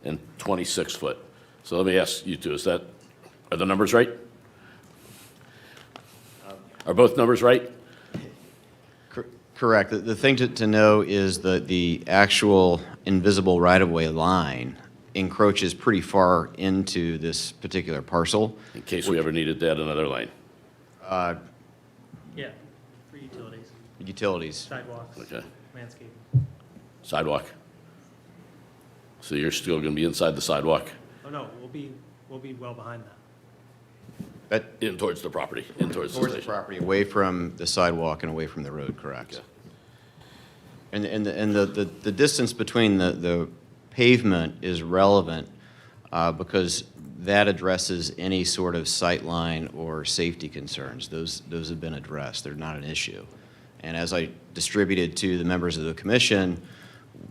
and 26 foot. So let me ask you two, are the numbers right? Are both numbers right? Correct. The thing to know is that the actual invisible right-of-way line encroaches pretty far into this particular parcel. In case we ever needed to add another lane. Yeah, for utilities, Utilities. sidewalks, Okay. landscaping. Sidewalk. So you're still going to be inside the sidewalk? Oh, no, we'll be well behind that. In towards the property, in towards the Towards the station. property, away from the sidewalk and away from the road, correct. And the distance between the pavement is relevant because that addresses any sort of sightline or safety concerns. Those have been addressed. They're not an issue. And as I distributed to the members of the commission,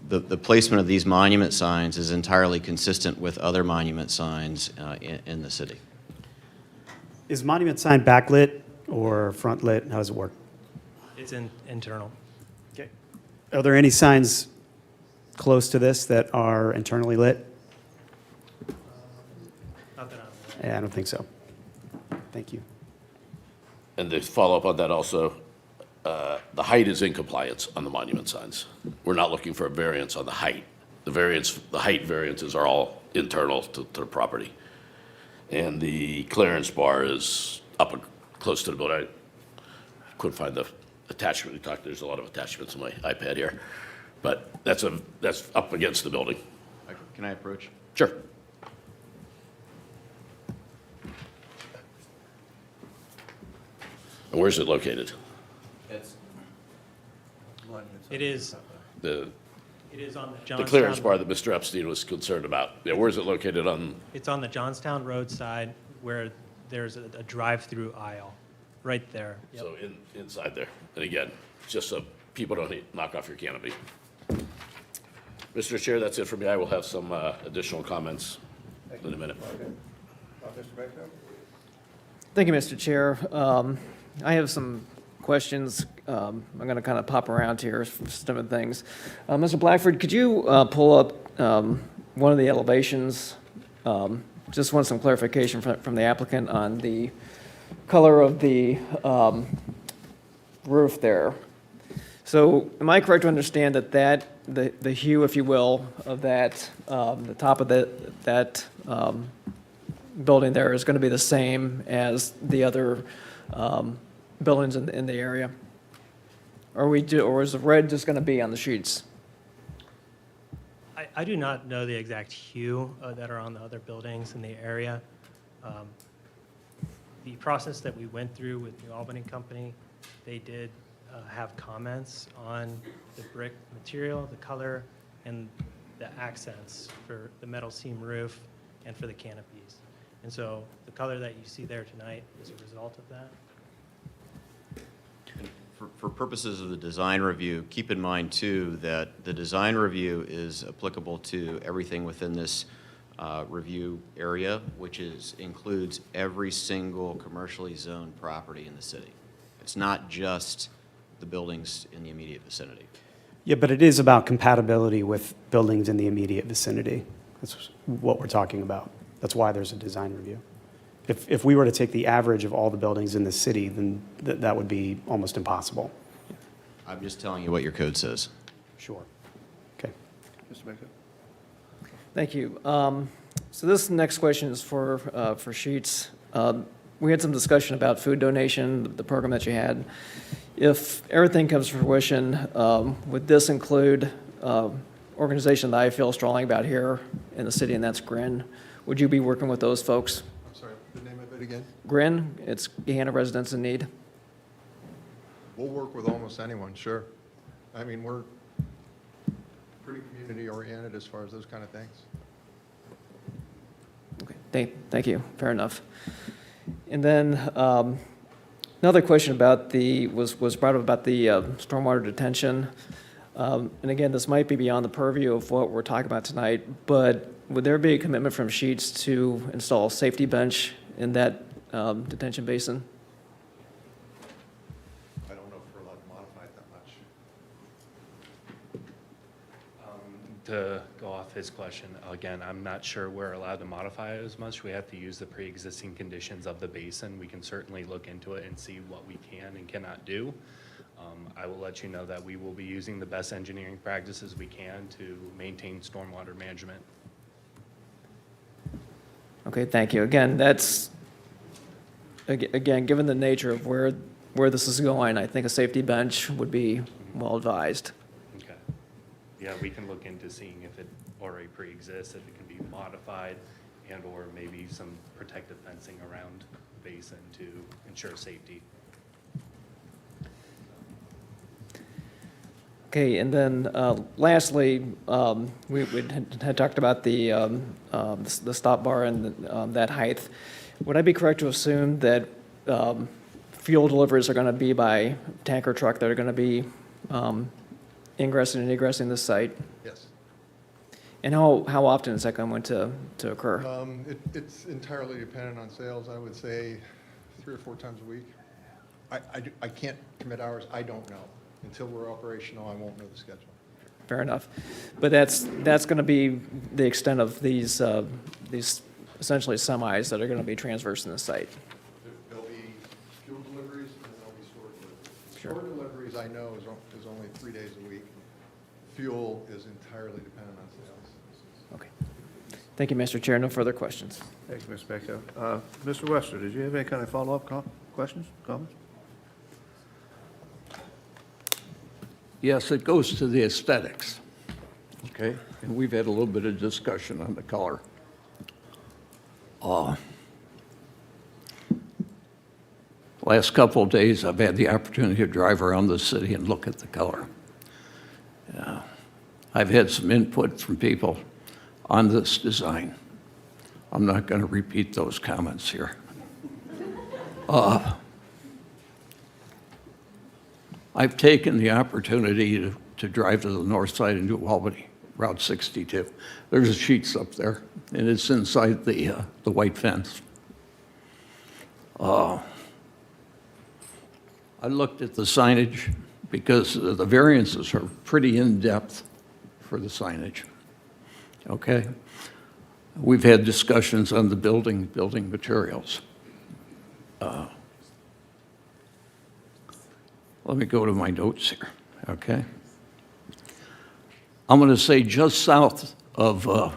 the placement of these monument signs is entirely consistent with other monument signs in the city. Is monument sign backlit or front lit? How does it work? It's internal. Okay. Are there any signs close to this that are internally lit? Not that I'm aware. Yeah, I don't think so. Thank you. And to follow up on that also, the height is in compliance on the monument signs. We're not looking for a variance on the height. The height variances are all internal to the property. And the clearance bar is up close to the building. I couldn't find the attachment. There's a lot of attachments on my iPad here. But that's up against the building. Can I approach? Sure. And where's it located? It is The on the the Johnstown. clearance bar that Mr. Epstein was concerned about. Yeah, where's it located on? It's on the Johnstown Road side where there's a drive-through aisle, right there. Yep. So inside there. And again, just so people don't knock off your canopy. Mr. Chair, that's it for me. I will have some additional comments in a minute. Thank you, Mr. Chair. I have some questions. I'm going to kind of pop around here for some of the things. Mr. Blackford, could you pull up one of the elevations? Just want some clarification from the applicant on the color of the roof there. So am I correct to understand that the hue, if you will, of that, the top of that building there is going to be the same as the other buildings in the area? Or is the red just going to be on the sheets? I do not know the exact hue that are on the other buildings in the area. The process that we went through with New Albany Company, they did have comments on the brick material, the color, and the accents for the metal seam roof and for the canopies. And so the color that you see there tonight is a result of that. For purposes of the design review, keep in mind too that the design review is applicable to everything within this review area, which includes every single commercially zoned property in the city. It's not just the buildings in the immediate vicinity. Yeah, but it is about compatibility with buildings in the immediate vicinity. That's what we're talking about. That's why there's a design review. If we were to take the average of all the buildings in the city, then that would be almost impossible. I'm just telling you what your code says. Sure. Okay. Mr. Baker? Thank you. So this next question is for Sheets. We had some discussion about food donation, the program that you had. If everything comes to fruition, would this include organization that I feel strongly about here in the city, and that's GRIN? Would you be working with those folks? I'm sorry, the name of it again? GRIN, it's Gahanna Residents in Need. We'll work with almost anyone, sure. I mean, we're pretty community-oriented as far as those kind of things. Okay, thank you, fair enough. And then another question about was brought up about the stormwater detention. And again, this might be beyond the purview of what we're talking about tonight, but would there be a commitment from Sheets to install a safety bench in that detention basin? I don't know if we're allowed to modify it that much. To go off his question, again, I'm not sure we're allowed to modify it as much. We have to use the pre-existing conditions of the basin. We can certainly look into it and see what we can and cannot do. I will let you know that we will be using the best engineering practices we can to maintain stormwater management. Okay, thank you. Again, given the nature of where this is going, I think a safety bench would be well advised. Okay. Yeah, we can look into seeing if it already pre-exists, if it can be modified, and or maybe some protective fencing around the basin to ensure safety. Okay, and then lastly, we had talked about the stop bar and that height. Would I be correct to assume that fuel deliveries are going to be by tanker truck that are going to be ingressing and egressing the site? Yes. And how often is that going to occur? It's entirely dependent on sales. I would say 3 or 4 times a week. I can't commit hours. I don't know. Until we're operational, I won't know the schedule. Fair enough. But that's going to be the extent of these essentially semis that are going to be transversing the site. There'll be fuel deliveries and there'll be store deliveries. Sure. Store deliveries, I know, is only 3 days a week. Fuel is entirely dependent on sales. Okay. Thank you, Mr. Chair. No further questions. Thank you, Mr. Baker. Mr. Wester, did you have any kind of follow-up questions, comments? Yes, it goes to the aesthetics, okay? And we've had a little bit of discussion on the color. Last couple of days, I've had the opportunity to drive around the city and look at the color. I've had some input from people on this design. I'm not going to repeat those comments here. I've taken the opportunity to drive to the north side of New Albany, Route 62. There's a Sheets up there, and it's inside the white fence. I looked at the signage because the variances are pretty in-depth for the signage, okay? We've had discussions on the building materials. Let me go to my notes here, okay? I'm going to say just south of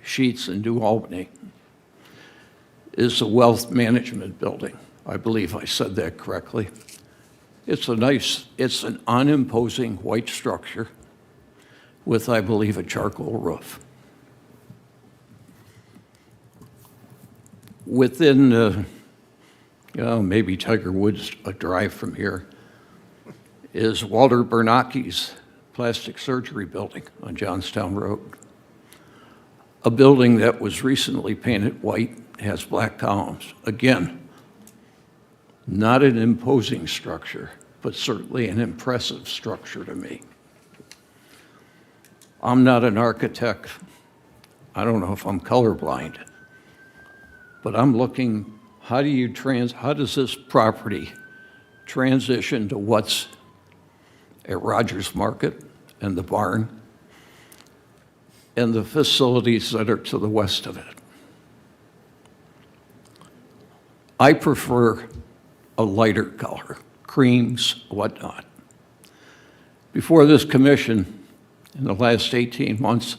Sheets in New Albany is the Wealth Management Building. I believe I said that correctly. It's an unimposing white structure with, I believe, a charcoal roof. Within, maybe Tiger Woods, a drive from here, is Walter Bernacchi's plastic surgery building on Johnstown Road. A building that was recently painted white, has black columns. Again, not an imposing structure, but certainly an impressive structure to me. I'm not an architect. I don't know if I'm colorblind, but I'm looking, how does this property transition to what's at Rogers Market and the barn and the facilities that are to the west of it? I prefer a lighter color, creams, whatnot. Before this commission, in the last 18 months,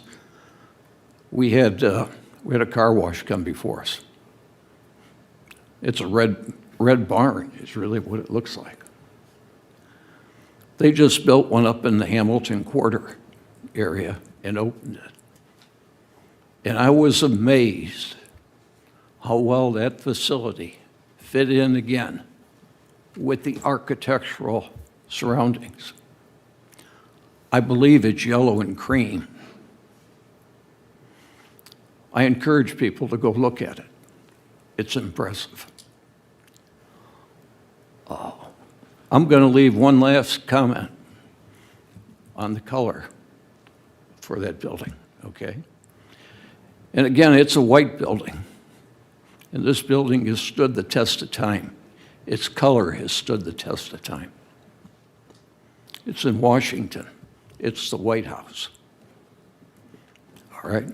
we had a car wash come before us. It's a red barn, is really what it looks like. They just built one up in the Hamilton Quarter area and opened it. And I was amazed how well that facility fit in again with the architectural surroundings. I believe it's yellow and cream. I encourage people to go look at it. It's impressive. I'm going to leave one last comment on the color for that building, okay? And again, it's a white building. And this building has stood the test of time. Its color has stood the test of time. It's in Washington. It's the White House. All right?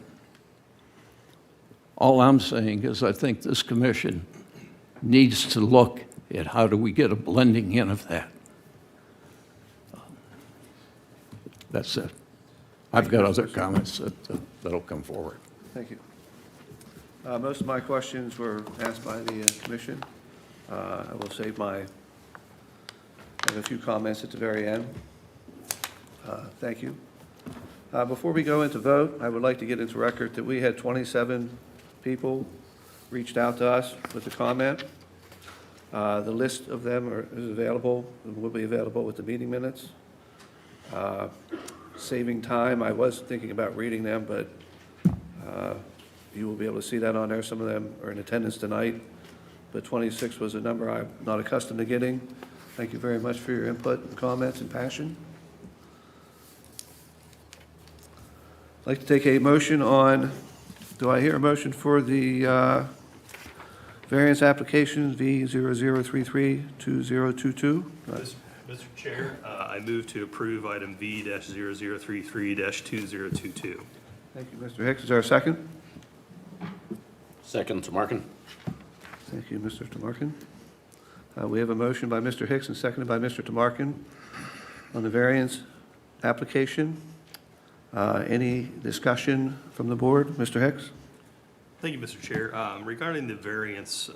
All I'm saying is I think this commission needs to look at how do we get a blending in of that. That's it. I've got other comments that'll come forward. Thank you. Most of my questions were asked by the commission. I will save I have a few comments at the very end. Thank you. Before we go into vote, I would like to get into record that we had 27 people reached out to us with a comment. The list of them is available and will be available with the meeting minutes. Saving time, I was thinking about reading them, but you will be able to see that on there. Some of them are in attendance tonight, but 26 was a number I'm not accustomed to getting. Thank you very much for your input and comments and passion. I'd like to take a motion on, do I hear a motion for the variance application V00332022? Mr. Chair, I move to approve item V-0033-2022. Thank you, Mr. Hicks. Is there a second? Second, Tamarkin. Thank you, Mr. Tamarkin. We have a motion by Mr. Hicks and seconded by Mr. Tamarkin on the variance application. Any discussion from the board? Mr. Hicks? Thank you, Mr. Chair. Regarding the variance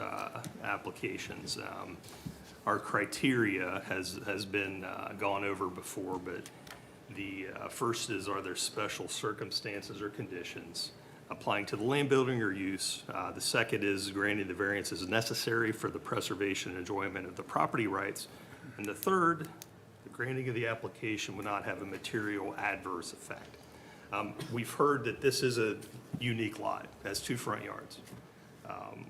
applications, our criteria has been gone over before, but the first is, are there special circumstances or conditions applying to the land, building, or use? The second is granting the variance is necessary for the preservation and enjoyment of the property rights. And the third, the granting of the application would not have a material adverse effect. We've heard that this is a unique lot, it has 2 front yards.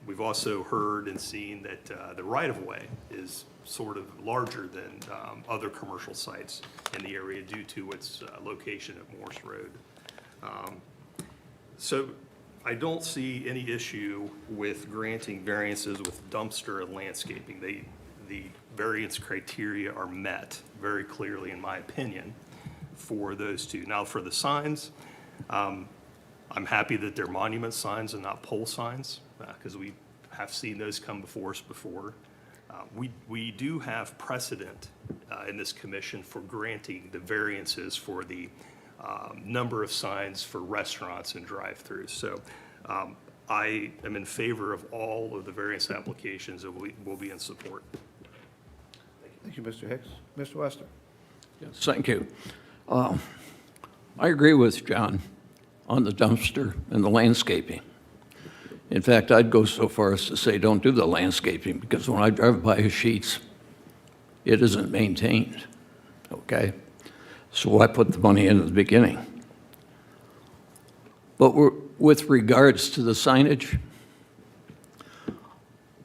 We've also heard and seen that the right-of-way is sort of larger than other commercial sites in the area due to its location at Morse Road. So I don't see any issue with granting variances with dumpster and landscaping. The variance criteria are met very clearly, in my opinion, for those 2. Now, for the signs, I'm happy that they're monument signs and not pole signs, because we have seen those come before us before. We do have precedent in this commission for granting the variances for the number of signs for restaurants and drive-throughs. So I am in favor of all of the variance applications and will be in support. Thank you, Mr. Hicks. Mr. Wester? Yes, thank you. I agree with John on the dumpster and the landscaping. In fact, I'd go so far as to say don't do the landscaping, because when I drive by his sheets, it isn't maintained, okay? So why put the money in at the beginning? But with regards to the signage,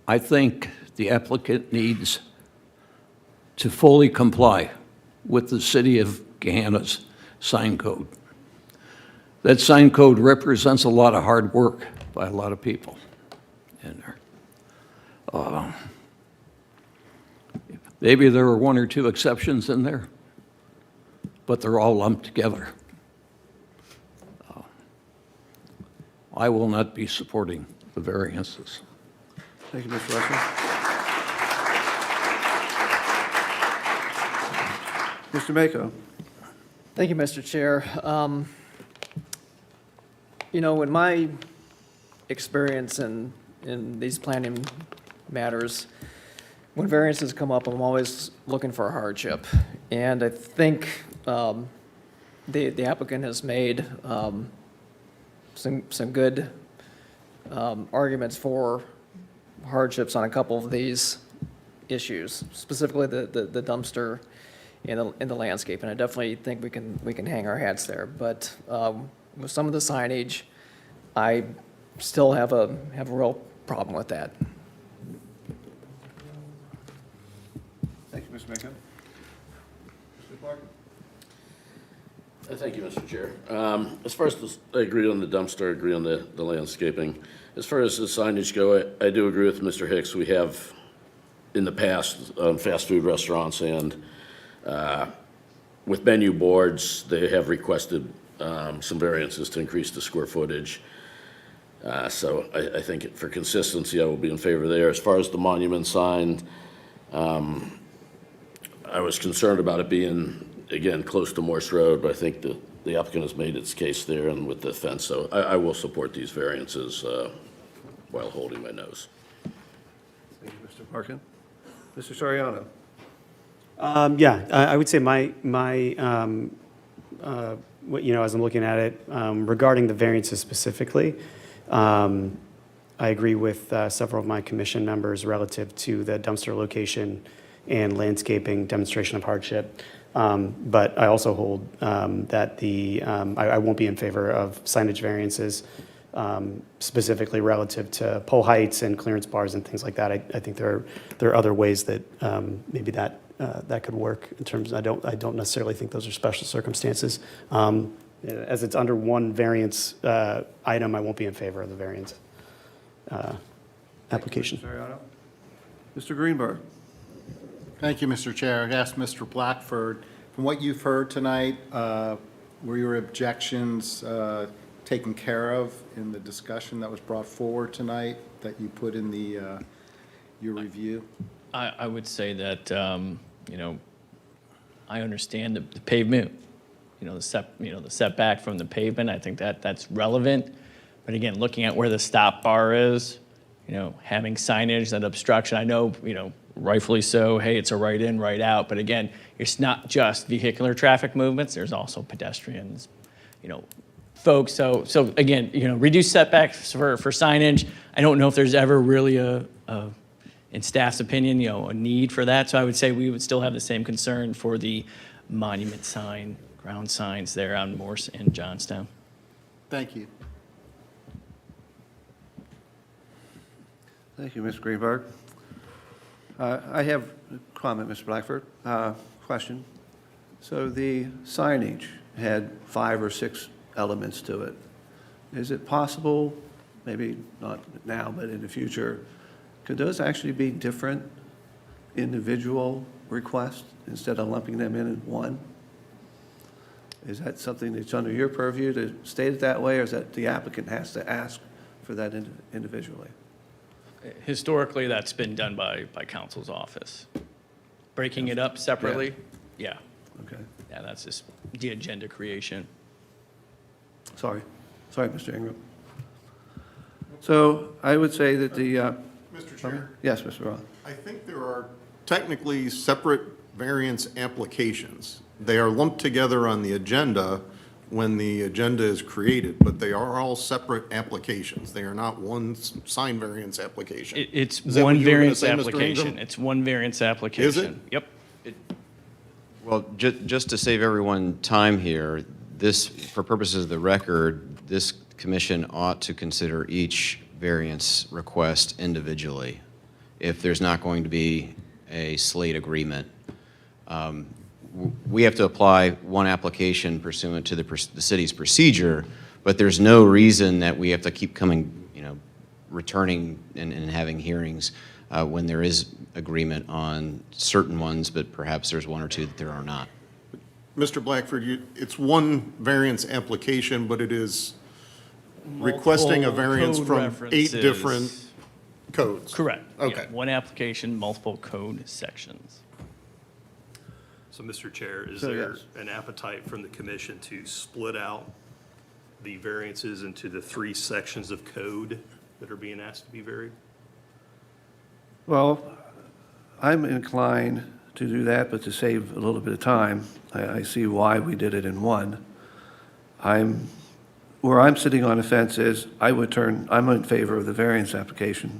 I think the applicant needs to fully comply with the City of Gahanna's sign code. That sign code represents a lot of hard work by a lot of people in there. Maybe there are one or two exceptions in there, but they're all lumped together. I will not be supporting the variances. Thank you, Mr. Russell. Mr. Mako. Thank you, Mr. Chair. You know, in my experience in these planning matters, when variances come up, I'm always looking for a hardship. And I think the applicant has made some good arguments for hardships on a couple of these issues, specifically the dumpster and the landscape. And I definitely think we can hang our hats there. But with some of the signage, I still have a real problem with that. Thank you, Mr. Mako. Mr. Clark? Thank you, Mr. Chair. As far as this, I agree on the dumpster, I agree on the landscaping. As far as the signage go, I do agree with Mr. Hicks. We have, in the past, on fast food restaurants and with menu boards, they have requested some variances to increase the square footage. So I think for consistency, I will be in favor there. As far as the monument sign, I was concerned about it being, again, close to Morse Road, but I think the applicant has made its case there and with the fence. So I will support these variances while holding my nose. Thank you, Mr. Parkin. Mr. Soriano. Yeah, I would say as I'm looking at it, regarding the variances specifically, I agree with several of my commission members relative to the dumpster location and landscaping demonstration of hardship. But I also hold that I won't be in favor of signage variances, specifically relative to pole heights and clearance bars and things like that. I think there are other ways that maybe that could work in terms of, I don't necessarily think those are special circumstances. As it's under one variance item, I won't be in favor of the variance application. Thank you, Mr. Soriano. Mr. Greenberg. Thank you, Mr. Chair. I'd ask Mr. Blackford, from what you've heard tonight, were your objections taken care of in the discussion that was brought forward tonight that you put in your review? I would say that, I understand the pavement, the setback from the pavement. I think that's relevant. But again, looking at where the stop bar is, having signage, that obstruction, I know, rightfully so, hey, it's a right in, right out. But again, it's not just vehicular traffic movements. There's also pedestrians, folks. So again, reduce setbacks for signage. I don't know if there's ever really in staff's opinion, a need for that. So I would say we would still have the same concern for the monument sign, ground signs there on Morse and Johnstown. Thank you. Thank you, Mr. Greenberg. I have a comment, Mr. Blackford. Question. So the signage had 5 or 6 elements to it. Is it possible, maybe not now, but in the future, could those actually be different individual requests instead of lumping them in one? Is that something that's under your purview to state it that way, or is that the applicant has to ask for that individually? Historically, that's been done by council's office. Breaking it up separately, yeah. Okay. Yeah, that's just the agenda creation. Sorry, Mr. Ingram. So I would say that the... Mr. Chair? Yes, Mr. Roth. I think there are technically separate variance applications. They are lumped together on the agenda when the agenda is created, but they are all separate applications. They are not one sign variance application. It's Is that what one you were gonna variance say, Mr. application. Ingram? It's one variance application. Yep. Well, just to save everyone time here, this, for purposes of the record, this commission ought to consider each variance request individually if there's not going to be a slate agreement. We have to apply one application pursuant to the city's procedure, but there's no reason that we have to keep coming, returning and having hearings when there is agreement on certain ones, but perhaps there's one or two that there are not. Mr. Blackford, it's one variance application, but it is requesting a Multiple variance code from 8 references. different codes. Correct. Okay. Yeah, one application, multiple code sections. So, Mr. Chair, is So, there yes. an appetite from the commission to split out the variances into the 3 sections of code that are being asked to be varied? Well, I'm inclined to do that, but to save a little bit of time, I see why we did it in one. Where I'm sitting on the fence is, I'm in favor of the variance application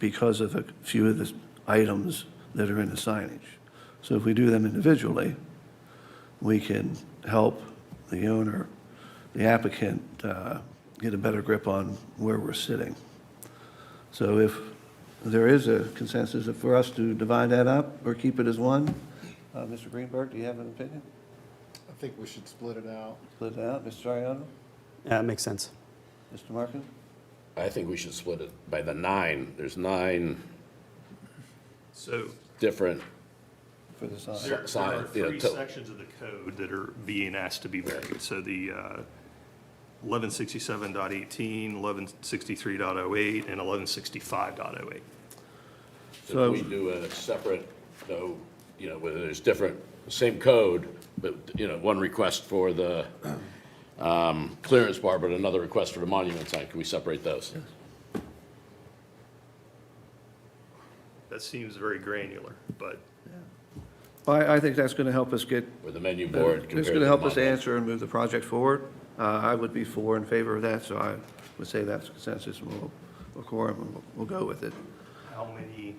because of a few of the items that are in the signage. So if we do them individually, we can help the owner, the applicant, get a better grip on where we're sitting. So if there is a consensus for us to divide that up or keep it as one, Mr. Greenberg, do you have an opinion? I think we should split it out. Split it out, Mr. Ariano? Yeah, that makes sense. Mr. Markin? I think we should split it by the 9. There's 9 So different, For the sign. there Sign, are you know, 3 sections of the code that are being asked to be varied. So the 1167.18, 1163.08, and 1165.08. so we do a separate, where there's different, same code, but, one request for the clearance bar, but another request for the monument sign. Can we separate those? That seems very granular, but I think that's going to help us get, Or the menu board it's compared going to to the help us monument? answer and move the project forward. I would be in favor of that, so I would say that's consensus, and we'll quorum, and we'll go with it. how many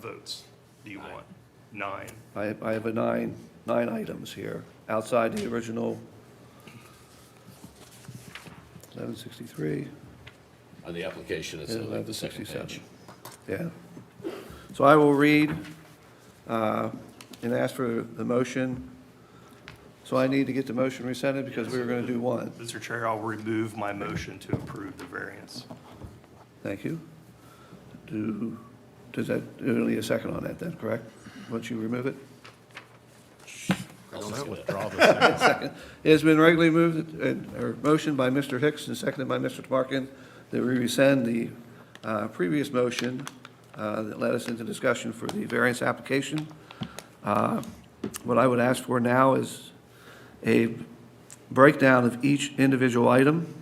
votes do you want? 9. I have nine items here, outside the original 1163 On the application, it's and like the second 1167. page. Yeah. So I will read and ask for the motion. So I need to get the motion rescinded because we were going to do one. Mr. Chair, I'll remove my motion to approve the variance. Thank you. Does that, you'll need a second on that then, correct? Once you remove it? Withdraw Second. It has been regularly moved, or motioned by Mr. Hicks and seconded by Mr. Tamarkin that we rescind the previous motion that led us into discussion for the variance application. What I would ask for now is a breakdown of each individual item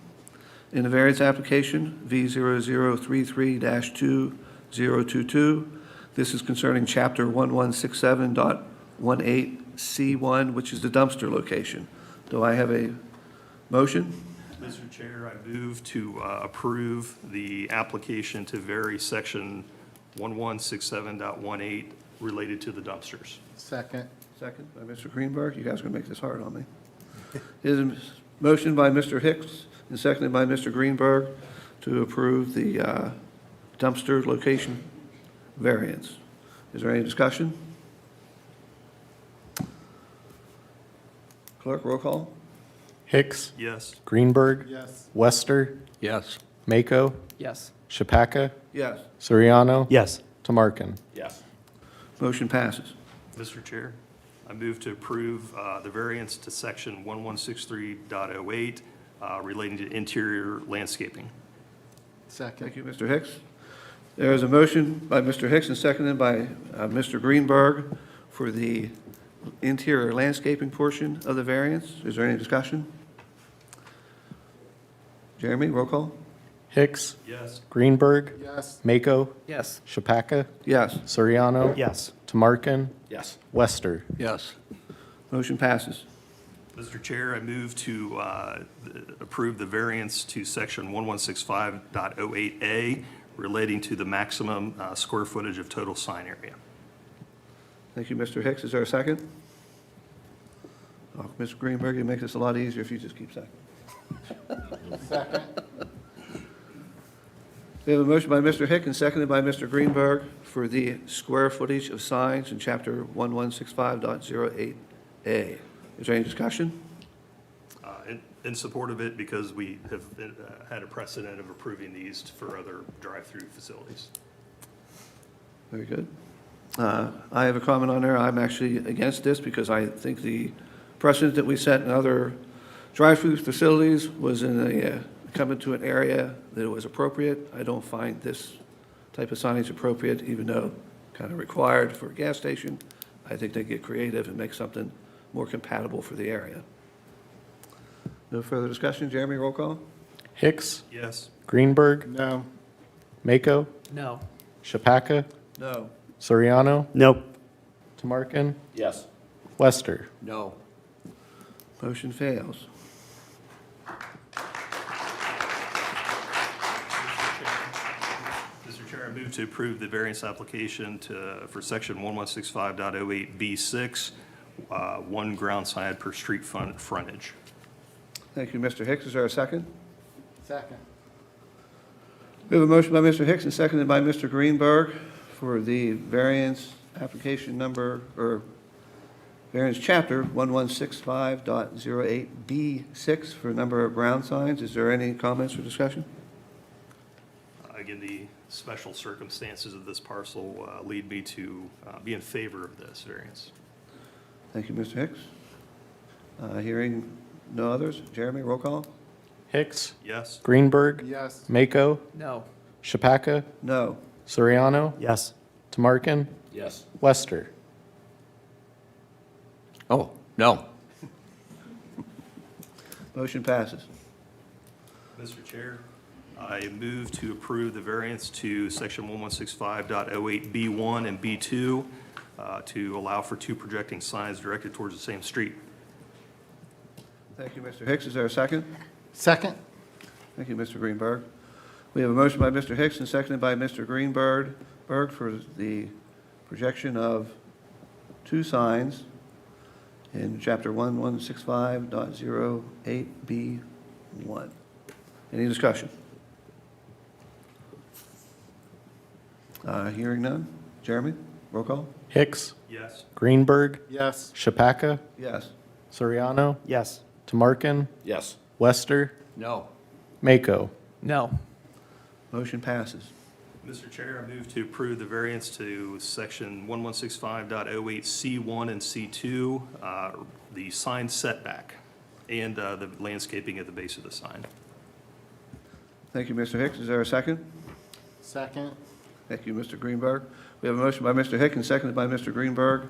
in the variance application, V0033-2022. This is concerning Chapter 1167.18C1, which is the dumpster location. Do I have a motion? Mr. Chair, I move to approve the application to vary section 1167.18 related to the dumpsters. Second. Second by Mr. Greenberg. You guys are going to make this hard on me. Is a motion by Mr. Hicks and seconded by Mr. Greenberg to approve the dumpster location variance. Is there any discussion? Clerk, roll call? Hicks. Yes. Greenberg. Yes. Wester. Yes. Mako. Yes. Shapaka. Yes. Suriano. Yes. Tamarkin. Yes. Motion passes. Mr. Chair, I move to approve the variance to section 1163.08 relating to interior landscaping. Second. Thank you, Mr. Hicks. There is a motion by Mr. Hicks and seconded by Mr. Greenberg for the interior landscaping portion of the variance. Is there any discussion? Jeremy, roll call? Hicks. Yes. Greenberg. Yes. Mako. Yes. Shapaka. Yes. Suriano. Yes. Tamarkin. Yes. Wester. Yes. Motion passes. Mr. Chair, I move to approve the variance to section 1165.08A relating to the maximum square footage of total sign area. Thank you, Mr. Hicks. Is there a second? Oh, Mr. Greenberg, you make this a lot easier if you just keep second. Second. We have a motion by Mr. Hick and seconded by Mr. Greenberg for the square footage of signs in chapter 1165.08A. Is there any discussion? In support of it, because we have had a precedent of approving these for other drive-through facilities. Very good. I have a comment on there. I'm actually against this because I think the precedent that we set in other drive-through facilities was in coming to an area that it was appropriate. I don't find this type of signage appropriate, even though kind of required for a gas station. I think they get creative and make something more compatible for the area. No further discussion. Jeremy, roll call. Hicks, Yes. Greenberg, No. Mako, No. Shapaka, No. Soriano, Nope. Tamarkin, Yes. Lester. No. Motion fails. Mr. Chair, I move to approve the variance application for section 1165.08B6, one ground sign per street frontage. Thank you, Mr. Hicks. Is there a second? Second. We have a motion by Mr. Hicks and seconded by Mr. Greenberg for the variance application number, or variance chapter 1165.08B6 for number of ground signs. Is there any comments or discussion? Again, the special circumstances of this parcel lead me to be in favor of this variance. Thank you, Mr. Hicks. Hearing no others. Jeremy, roll call. Hicks, Yes. Greenberg, Yes. Mako, No. Shapaka, No. Soriano, Yes. Tamarkin, Yes. Lester. Oh, no. Motion passes. Mr. Chair, I move to approve the variance to section 1165.08B1 and B2 to allow for two projecting signs directed towards the same street. Thank you, Mr. Hicks. Is there a second? Second. Thank you, Mr. Greenberg. We have a motion by Mr. Hicks and seconded by Mr. Greenberg for the projection of two signs in chapter 1165.08B1. Any discussion? Hearing none. Jeremy, roll call. Hicks, Yes. Greenberg, Yes. Shapaka, Yes. Soriano, Yes. Tamarkin, Yes. Lester, No. Mako. No. Motion passes. Mr. Chair, I move to approve the variance to section 1165.08C1 and C2, the sign setback, and the landscaping at the base of the sign. Thank you, Mr. Hicks. Is there a second? Second. Thank you, Mr. Greenberg. We have a motion by Mr. Hicks and seconded by Mr. Greenberg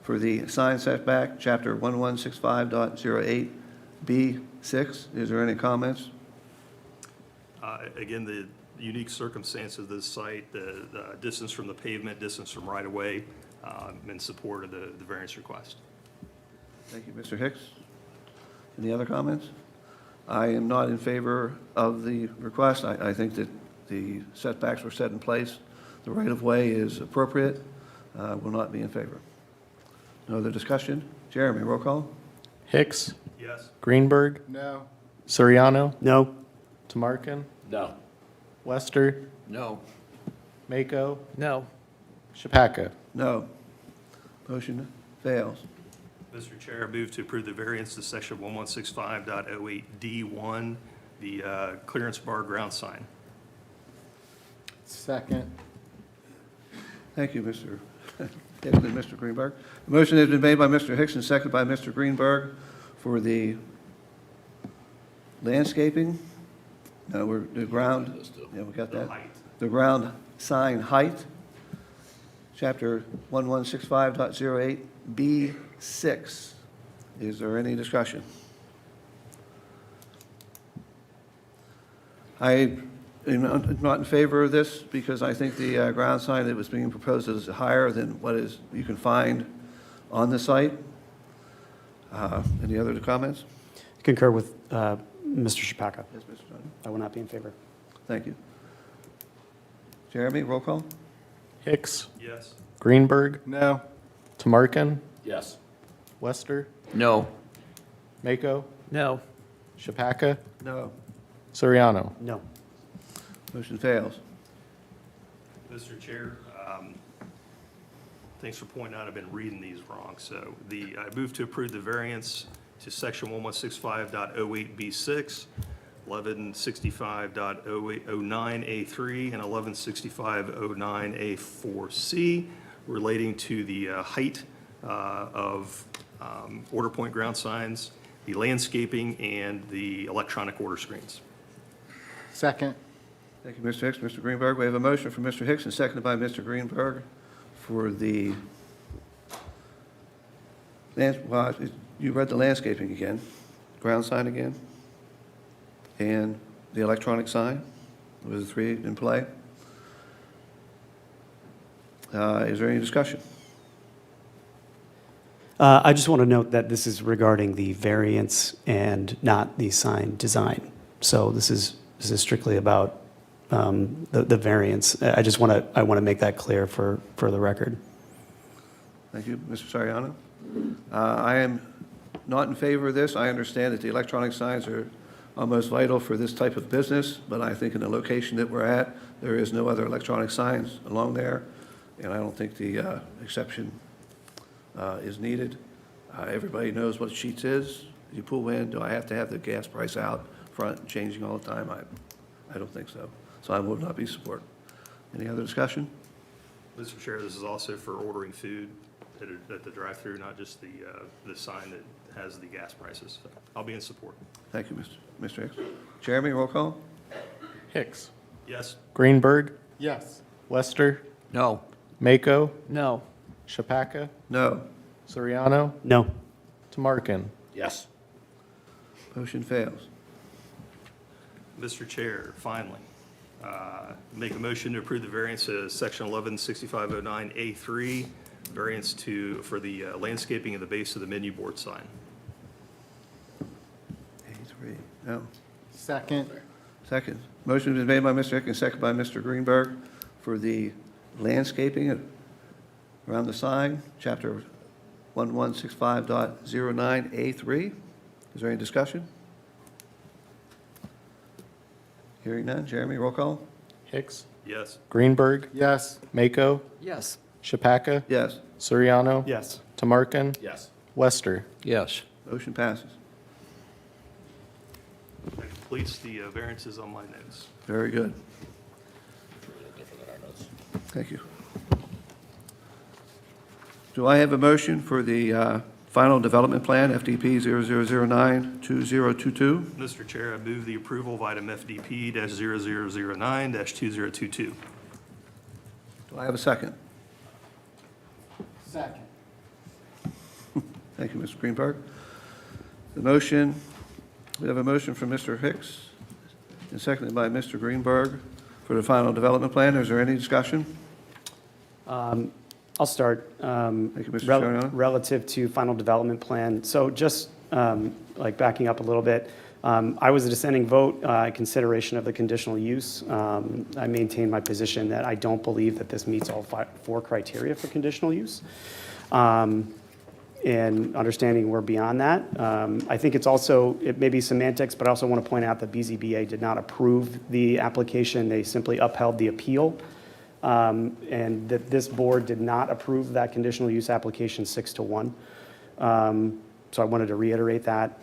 for the sign setback, chapter 1165.08B6. Is there any comments? Again, the unique circumstance of this site, the distance from the pavement, distance from right-of-way, in support of the variance request. Thank you, Mr. Hicks. Any other comments? I am not in favor of the request. I think that the setbacks were set in place. The right-of-way is appropriate. Will not be in favor. No other discussion? Jeremy, roll call. Hicks, Yes. Greenberg, No. Soriano, No. Tamarkin, No. Lester, No. Mako, No. Shapaka. No. Motion fails. Mr. Chair, I move to approve the variance to section 1165.08D1, the clearance bar ground sign. Second. Thank you, Mr. Hicks and Mr. Greenberg. The motion has been made by Mr. Hicks and seconded by Mr. Greenberg for the landscaping. No, we're, the ground, yeah, we got that. The ground sign height, chapter 1165.08B6. Is there any discussion? I am not in favor of this because I think the ground sign that was being proposed is higher than what is you can find on the site. Any other comments? Concur with Mr. Shapaka. Yes, Mr. Johnson. I will not be in favor. Thank you. Jeremy, roll call? Hicks, Yes. Greenberg, No. Tamarkin, Yes. Wester, No. Mako, No. Shapaka, No. Soriano. No. Motion fails. Mr. Chair, thanks for pointing out I've been reading these wrong. So I move to approve the variance to section 1165.08B6, 1165.09A3, and 1165.09A4C relating to the height of order point ground signs, the landscaping, and the electronic order screens. Second. Thank you, Mr. Hicks. Mr. Greenberg, we have a motion from Mr. Hicks and seconded by Mr. Greenberg for the, you read the landscaping again, ground sign again, and the electronic sign. Those are the three in play. Is there any discussion? I just want to note that this is regarding the variance and not the sign design. So this is strictly about the variance. I want to make that clear for the record. Thank you, Mr. Soriano. I am not in favor of this. I understand that the electronic signs are almost vital for this type of business, but I think in the location that we're at, there is no other electronic signs along there, and I don't think the exception is needed. Everybody knows what Sheetz is. You pull in, do I have to have the gas price out front changing all the time? I don't think so. So I will not be supporting. Any other discussion? Mr. Chair, this is also for ordering food at the drive-through, not just the sign that has the gas prices. So I'll be in support. Thank you, Mr. Hicks. Jeremy, roll call? Hicks, Yes. Greenberg, Yes. Wester, No. Mako, No. Shapaka, No. Soriano, No. Tamarkin. Yes. Motion fails. Mr. Chair, finally, make a motion to approve the variance to section 116509A3, variance for the landscaping of the base of the menu board sign. A3, no. Second. Second. Motion is made by Mr. Hicks and seconded by Mr. Greenberg for the landscaping around the sign, chapter 1165.09A3. Is there any discussion? Hearing none. Jeremy, roll call? Hicks, Yes. Greenberg, Yes. Mako, Yes. Shapaka, Yes. Soriano, Yes. Tamarkin, Yes. Wester. Yes. Motion passes. That completes the variances on my notes. Very good. Thank you. Do I have a motion for the final development plan, FDP 0009-2022? Mr. Chair, I move the approval of item FDP-0009-2022. Do I have a second? Second. Thank you, Mr. Greenberg. The motion, we have a motion from Mr. Hicks and seconded by Mr. Greenberg for the final development plan. Is there any discussion? I'll start. Thank you, Mr. Soriano. Relative to final development plan. So just like backing up a little bit, I was a dissenting vote in consideration of the conditional use. I maintain my position that I don't believe that this meets all four criteria for conditional use. And understanding we're beyond that. I think it may be semantics, but I also want to point out that BZBA did not approve the application. They simply upheld the appeal. And that this board did not approve that conditional use application 6-1. So I wanted to reiterate that.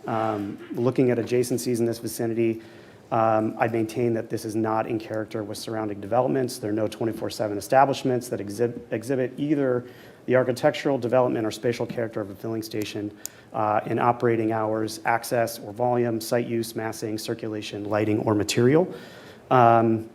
Looking at adjacencies in this vicinity, I maintain that this is not in character with surrounding developments. There are no 24/7 establishments that exhibit either the architectural, development, or spatial character of a filling station in operating hours, access or volume, site use, massing, circulation, lighting, or material. And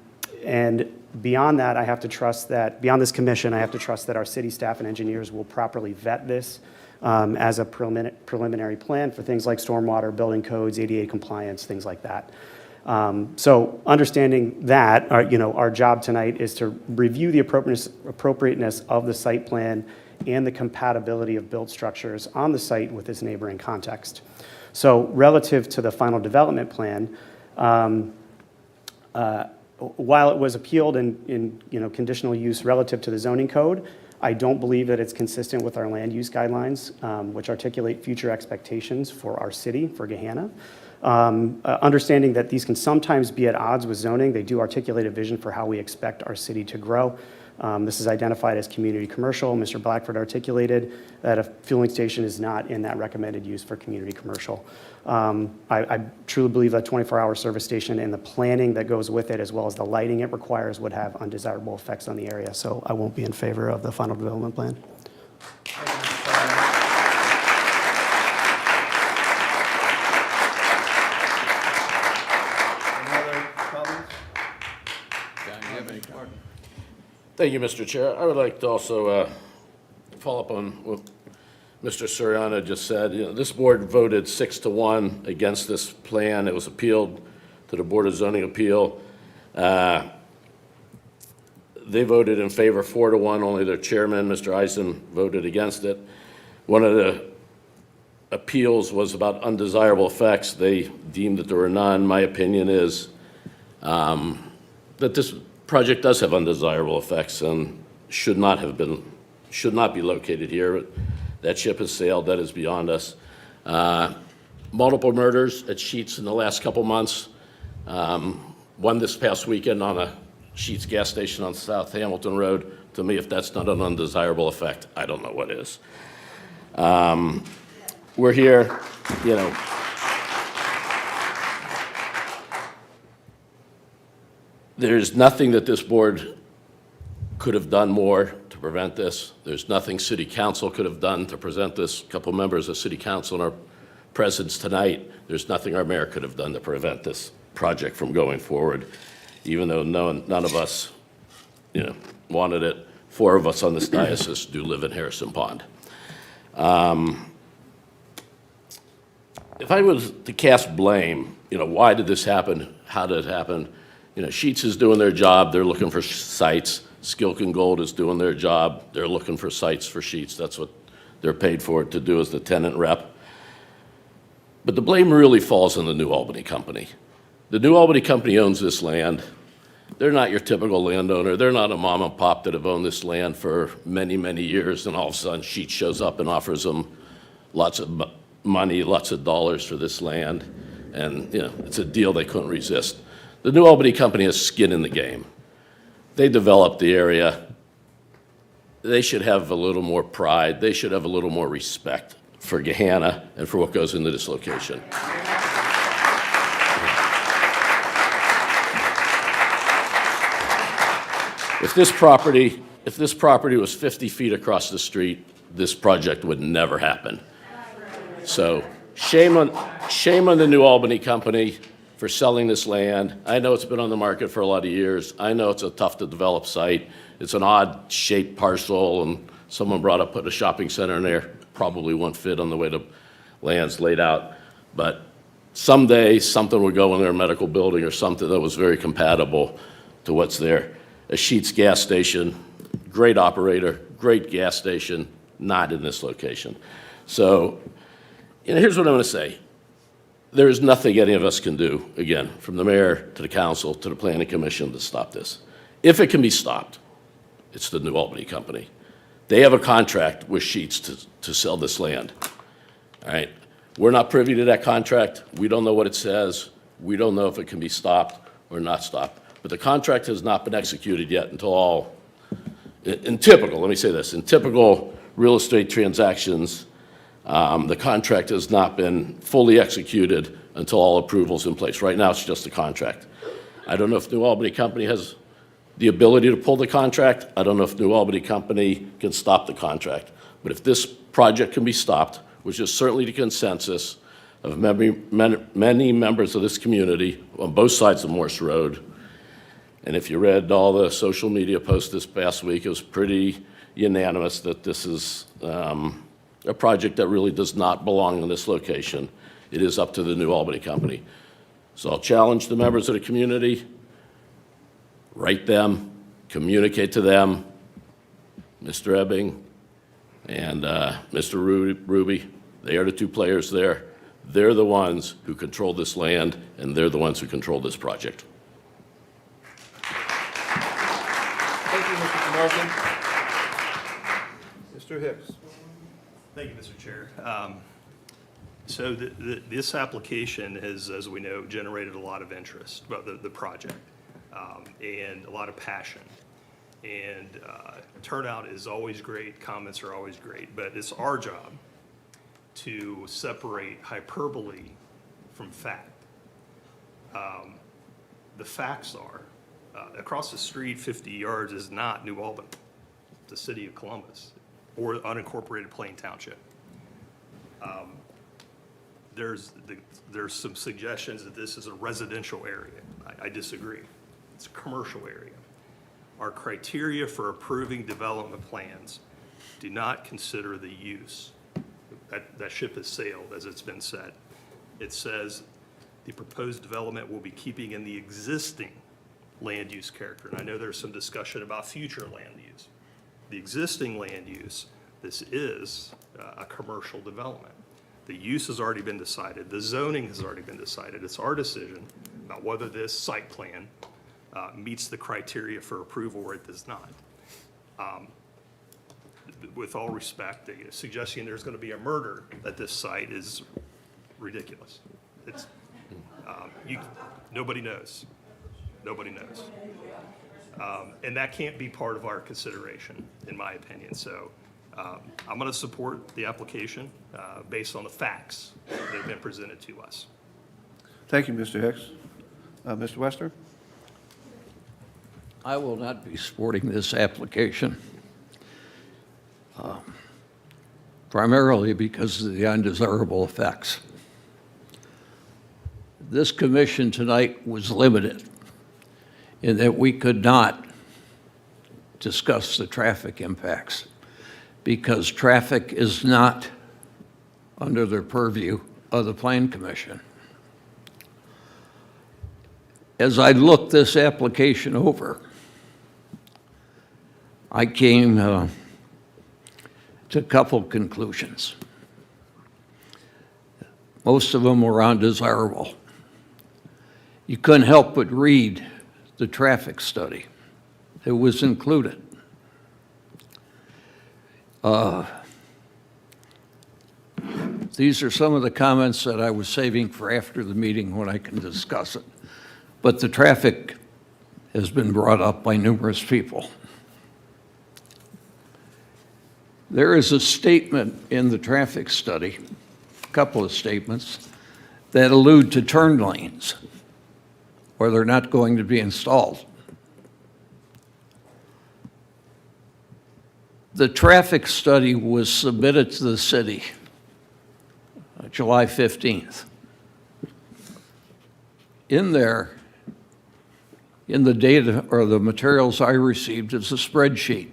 beyond that, I have to trust that, beyond this commission, I have to trust that our city staff and engineers will properly vet this as a preliminary plan for things like stormwater, building codes, ADA compliance, things like that. So understanding that, our job tonight is to review the appropriateness of the site plan and the compatibility of built structures on the site with its neighboring context. So relative to the final development plan, while it was appealed in conditional use relative to the zoning code, I don't believe that it's consistent with our land use guidelines, which articulate future expectations for our city, for Gahanna. Understanding that these can sometimes be at odds with zoning, they do articulate a vision for how we expect our city to grow. This is identified as community commercial. Mr. Blackford articulated that a fueling station is not in that recommended use for community commercial. I truly believe that 24-hour service station and the planning that goes with it, as well as the lighting it requires, would have undesirable effects on the area. So I won't be in favor of the final development plan. Thank you, Mr. Chair. I would like to also follow up on what Mr. Soriano just said. This board voted 6-1 against this plan. It was appealed to the Board of Zoning Appeal. They voted in favor 4-1. Only their chairman, Mr. Eisen, voted against it. One of the appeals was about undesirable effects. They deemed that there were none. My opinion is that this project does have undesirable effects and should not be located here. That ship has sailed. That is beyond us. Multiple murders at Sheetz in the last couple months. One this past weekend on a Sheetz gas station on South Hamilton Road. To me, if that's not an undesirable effect, I don't know what is. We're here, there's nothing that this board could have done more to prevent this. There's nothing City Council could have done to present this. A couple members of City Council in our presence tonight. There's nothing our mayor could have done to prevent this project from going forward, even though none of us, wanted it. 4 of us on this diocese do live in Harrison Pond. If I was to cast blame, why did this happen? How did it happen? Sheetz is doing their job. They're looking for sites. Skilk & Gold is doing their job. They're looking for sites for Sheetz. That's what they're paid for to do as the tenant rep. But the blame really falls on the New Albany Company. The New Albany Company owns this land. They're not your typical landowner. They're not a mom and pop that have owned this land for many, many years, and all of a sudden Sheetz shows up and offers them lots of money, lots of dollars for this land, and it's a deal they couldn't resist. The New Albany Company has skin in the game. They developed the area. They should have a little more pride. They should have a little more respect for Gahanna and for what goes into this location. If this property was 50 feet across the street, this project would never happen. So shame on the New Albany Company for selling this land. I know it's been on the market for a lot of years. I know it's a tough to develop site. It's an odd shaped parcel, and someone brought up putting a shopping center in there. Probably won't fit on the way the land's laid out. But someday something would go in their medical building or something that was very compatible to what's there. A Sheetz gas station, great operator, great gas station, not in this location. So here's what I'm going to say. There is nothing any of us can do, again, from the mayor to the council to the planning commission to stop this. If it can be stopped, it's the New Albany Company. They have a contract with Sheetz to sell this land. All right? We're not privy to that contract. We don't know what it says. We don't know if it can be stopped or not stopped. But the contract has not been executed yet until in typical real estate transactions, the contract has not been fully executed until all approvals in place. Right now, it's just a contract. I don't know if New Albany Company has the ability to pull the contract. I don't know if New Albany Company can stop the contract. But if this project can be stopped, which is certainly the consensus of many members of this community on both sides of Morse Road, and if you read all the social media posts this past week, it was pretty unanimous that this is a project that really does not belong in this location. It is up to the New Albany Company. So I'll challenge the members of the community, write them, communicate to them. Mr. Ebbing, and Mr. Ruby, they are the two players there. They're the ones who control this land, and they're the ones who control this project. Thank you, Mr. Martin. Mr. Hicks. Thank you, Mr. Chair. So this application has, as we know, generated a lot of interest about the project and a lot of passion. And turnout is always great, comments are always great, but it's our job to separate hyperbole from fact. The facts are, across the street 50 yards is not New Albany, the city of Columbus, or unincorporated Plain Township. There's some suggestions that this is a residential area. I disagree. It's a commercial area. Our criteria for approving development plans do not consider the use. That ship has sailed, as it's been said. It says the proposed development will be keeping in the existing land use character. And I know there's some discussion about future land use. The existing land use, this is a commercial development. The use has already been decided. The zoning has already been decided. It's our decision about whether this site plan meets the criteria for approval or it does not. With all respect, suggesting there's going to be a murder at this site is ridiculous. It's, nobody knows. Nobody knows. And that can't be part of our consideration, in my opinion. So I'm going to support the application based on the facts that have been presented to us. Thank you, Mr. Hicks. Mr. Wester? I will not be supporting this application, primarily because of the undesirable effects. This commission tonight was limited in that we could not discuss the traffic impacts because traffic is not under the purview of the Plan Commission. As I looked this application over, I came to a couple conclusions. Most of them were undesirable. You couldn't help but read the traffic study that was included. These are some of the comments that I was saving for after the meeting when I can discuss it. But the traffic has been brought up by numerous people. There is a statement in the traffic study, a couple of statements, that allude to turn lanes, where they're not going to be installed. The traffic study was submitted to the city July 15th. In there, in the data or the materials I received, is a spreadsheet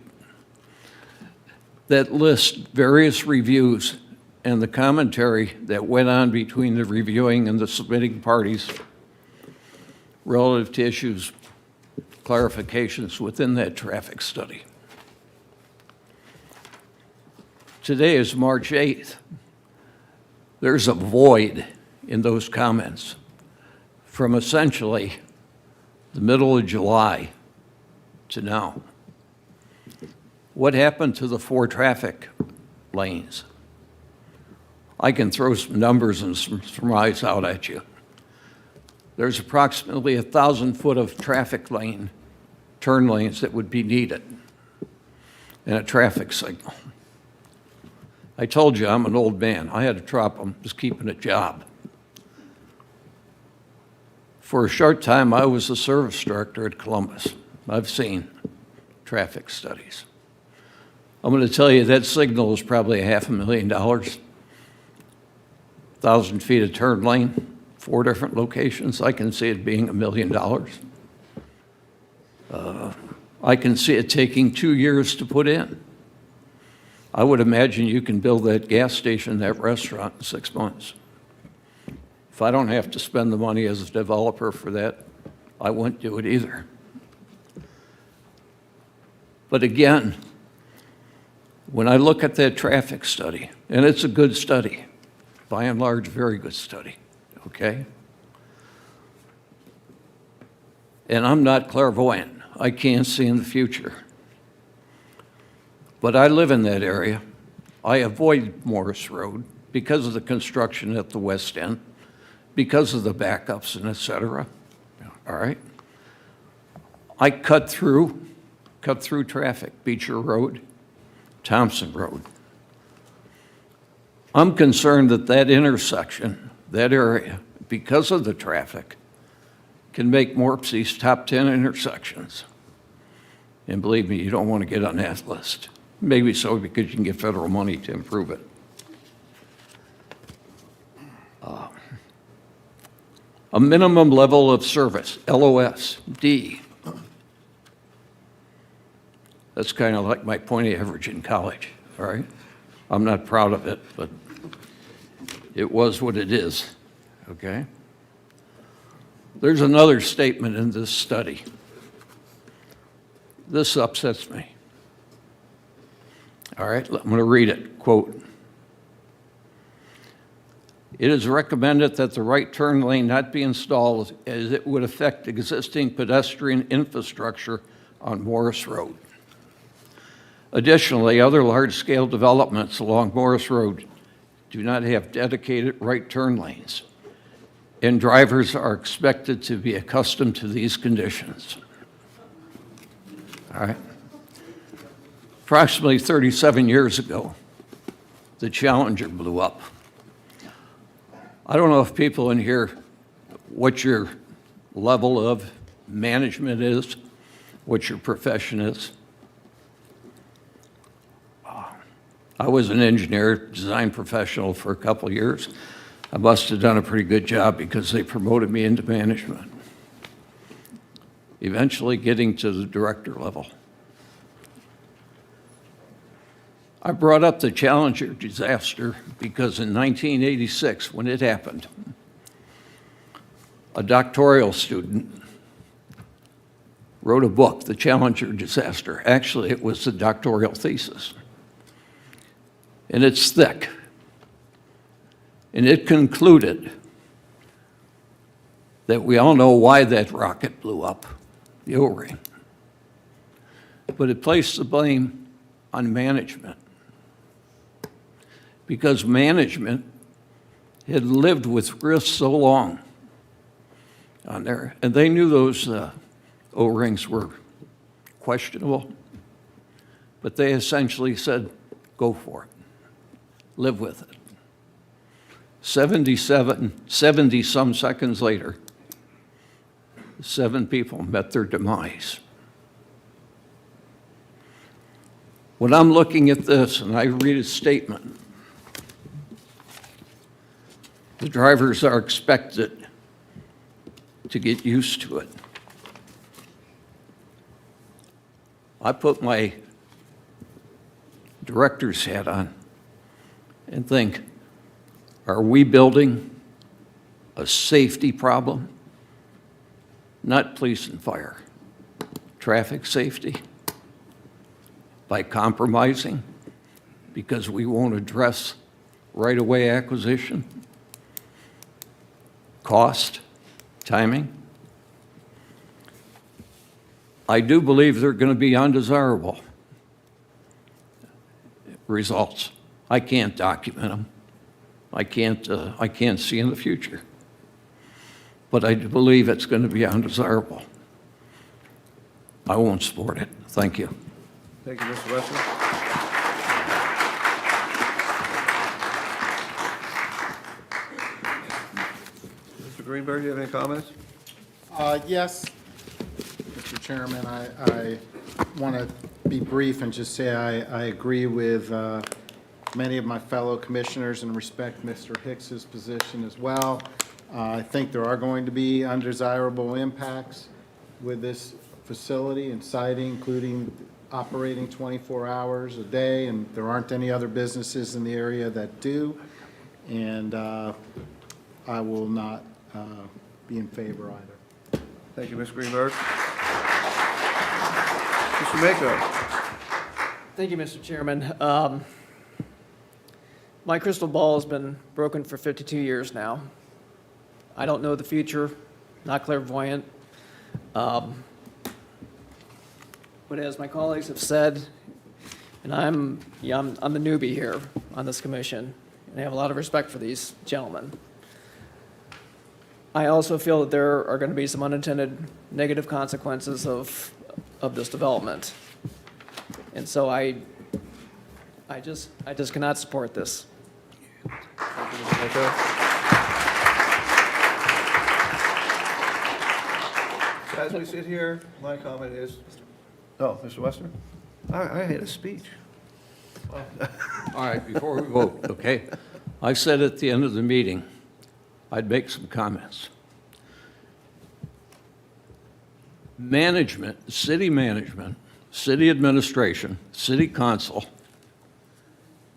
that lists various reviews and the commentary that went on between the reviewing and the submitting parties relative to issues, clarifications within that traffic study. Today is March 8th. There's a void in those comments from essentially the middle of July to now. What happened to the 4 traffic lanes? I can throw some numbers and some surmise out at you. There's approximately 1,000 foot of traffic lane, turn lanes that would be needed and a traffic signal. I told you I'm an old man. I had a problem just keeping a job. For a short time, I was a service director at Columbus. I've seen traffic studies. I'm going to tell you that signal is probably $500,000. 1,000 feet of turn lane, 4 different locations. I can see it being $1 million. I can see it taking 2 years to put in. I would imagine you can build that gas station, that restaurant in 6 months. If I don't have to spend the money as a developer for that, I wouldn't do it either. But again, When I look at that traffic study, and it's a good study, by and large, very good study, okay? And I'm not clairvoyant. I can't see in the future. But I live in that area. I avoid Morris Road because of the construction at the west end, because of the backups and et cetera, all right? I cut through traffic, Beecher Road, Thompson Road. I'm concerned that that intersection, that area, because of the traffic, can make Morpsey's top 10 intersections. And believe me, you don't want to get on that list. Maybe so because you can get federal money to improve it. A minimum level of service, LOS, D. That's kind of like my point average in college, all right? I'm not proud of it, but it was what it is, okay? There's another statement in this study. This upsets me. All right, I'm going to read it. Quote, "It is recommended that the right turn lane not be installed as it would affect existing pedestrian infrastructure on Morris Road. Additionally, other large-scale developments along Morris Road do not have dedicated right turn lanes, and drivers are expected to be accustomed to these conditions." All right. Approximately 37 years ago, the Challenger blew up. I don't know if people in here, what your level of management is, what your profession is. I was an engineer, design professional for a couple of years. I must have done a pretty good job because they promoted me into management, eventually getting to the director level. I brought up the Challenger disaster because in 1986, when it happened, a doctoral student wrote a book, The Challenger Disaster. Actually, it was the doctoral thesis. And it's thick. And it concluded that we all know why that rocket blew up, the O-ring. But it placed the blame on management, because management had lived with risk so long on there, and they knew those O-rings were questionable, but they essentially said, go for it, live with it. 70-some seconds later, 7 people met their demise. When I'm looking at this and I read a statement, the drivers are expected to get used to it. I put my director's hat on and think, are we building a safety problem? Not police and fire, traffic safety, by compromising because we won't address right-of-way acquisition, cost, timing. I do believe they're going to be undesirable results. I can't document them. I can't see in the future. But I do believe it's going to be undesirable. I won't support it. Thank you. Thank you, Mr. Wesson. Mr. Greenberg, do you have any comments? Yes, Mr. Chairman, I want to be brief and just say I agree with many of my fellow commissioners and respect Mr. Hicks's position as well. I think there are going to be undesirable impacts with this facility and siting, including operating 24 hours a day, and there aren't any other businesses in the area that do. And I will not be in favor either. Thank you, Mr. Greenberg. Mr. Mako. Thank you, Mr. Chairman. My crystal ball has been broken for 52 years now. I don't know the future, not clairvoyant. But as my colleagues have said, and I'm the newbie here on this commission, and I have a lot of respect for these gentlemen. I also feel that there are going to be some unintended negative consequences of this development. And so I just cannot support this. As we sit here, my comment is, oh, Mr. Wester? I had a speech. All right, before we vote, okay? I said at the end of the meeting, I'd make some comments. Management, city administration, city council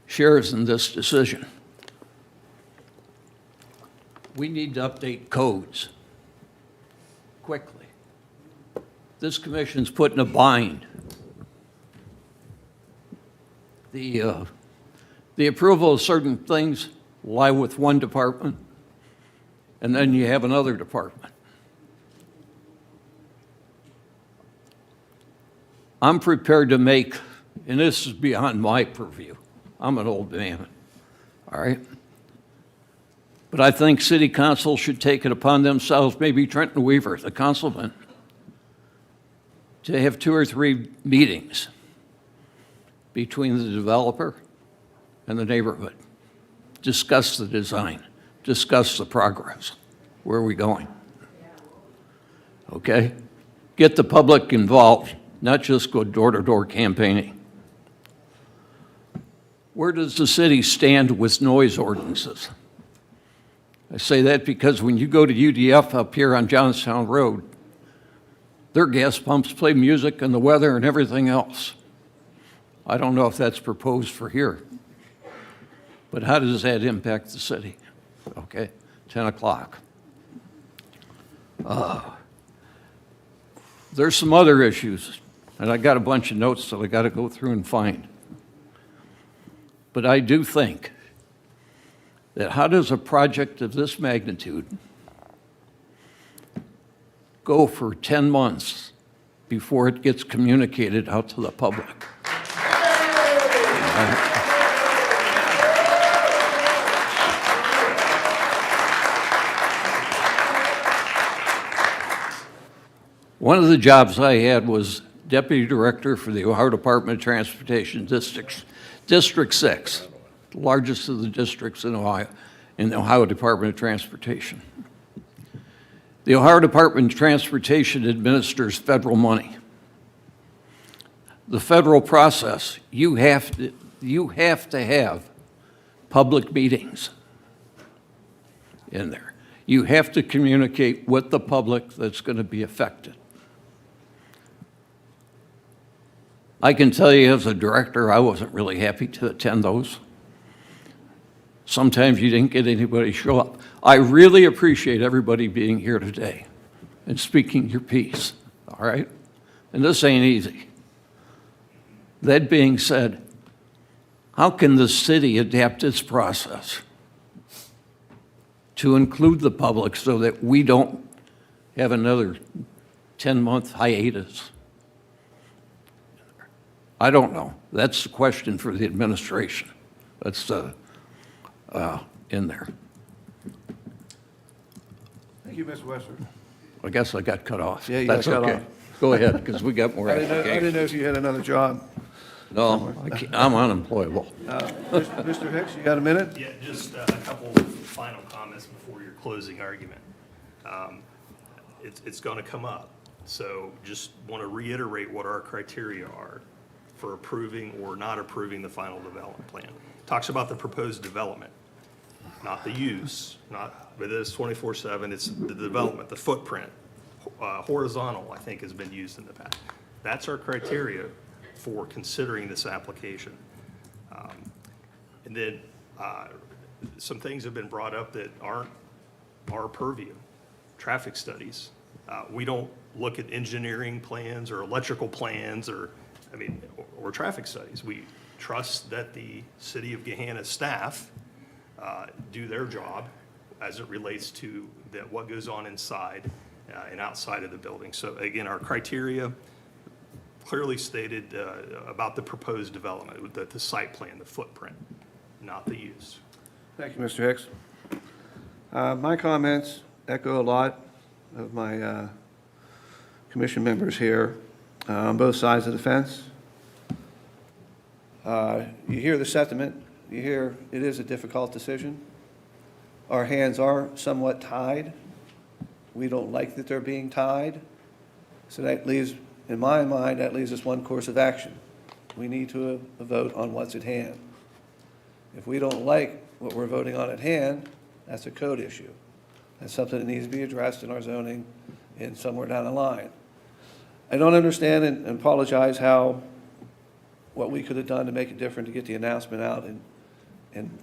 shares in this decision. We need to update codes quickly. This commission's put in a bind. The approval of certain things lie with one department, and then you have another department. I'm prepared to make, and this is beyond my purview, I'm an old man, all right? But I think city council should take it upon themselves, maybe Trenton Weaver, the councilman, to have 2 or 3 meetings between the developer and the neighborhood. Discuss the design, discuss the progress. Where are we going? Okay? Get the public involved, not just go door-to-door campaigning. Where does the city stand with noise ordinances? I say that because when you go to UDF up here on Johnstown Road, their gas pumps play music and the weather and everything else. I don't know if that's proposed for here, but how does that impact the city? Okay, 10 o'clock. There's some other issues, and I got a bunch of notes that I got to go through and find. But I do think that how does a project of this magnitude go for 10 months before it gets communicated out to the public? One of the jobs I had was Deputy Director for the Ohio Department of Transportation District 6, the largest of the districts in Ohio, in the Ohio Department of Transportation. The Ohio Department of Transportation administers federal money. The federal process, you have to have public meetings in there. You have to communicate with the public that's going to be affected. I can tell you as a director, I wasn't really happy to attend those. Sometimes you didn't get anybody show up. I really appreciate everybody being here today and speaking your piece, all right? And this ain't easy. That being said, how can the city adapt its process to include the public so that we don't have another 10-month hiatus? I don't know. That's the question for the administration. That's in there. Thank you, Mr. Wester. I guess I got cut off. Yeah, you got That's cut okay. off. Go ahead, because we got more I didn't know if you had another job. No, I'm unemployable. Mr. Hicks, you got a minute? Yeah, just a couple final comments before your closing argument. It's going to come up, so just want to reiterate what our criteria are for approving or not approving the final development plan. Talks about the proposed development, not the use, not, but it's 24/7, it's the development, the footprint. Horizontal, I think, has been used in the past. That's our criteria for considering this application. And then some things have been brought up that aren't our purview. Traffic studies. We don't look at engineering plans or electrical plans or I mean, or traffic studies. We trust that the city of Gahanna staff do their job as it relates to what goes on inside and outside of the building. So again, our criteria clearly stated about the proposed development, the site plan, the footprint, not the use. Thank you, Mr. Hicks. My comments echo a lot of my commission members here on both sides of the fence. You hear the sentiment, you hear it is a difficult decision. Our hands are somewhat tied. We don't like that they're being tied. So that leaves, in my mind, that leaves us one course of action. We need to vote on what's at hand. If we don't like what we're voting on at hand, that's a code issue. That's something that needs to be addressed in our zoning and somewhere down the line. I don't understand and apologize what we could have done to make it different to get the announcement out and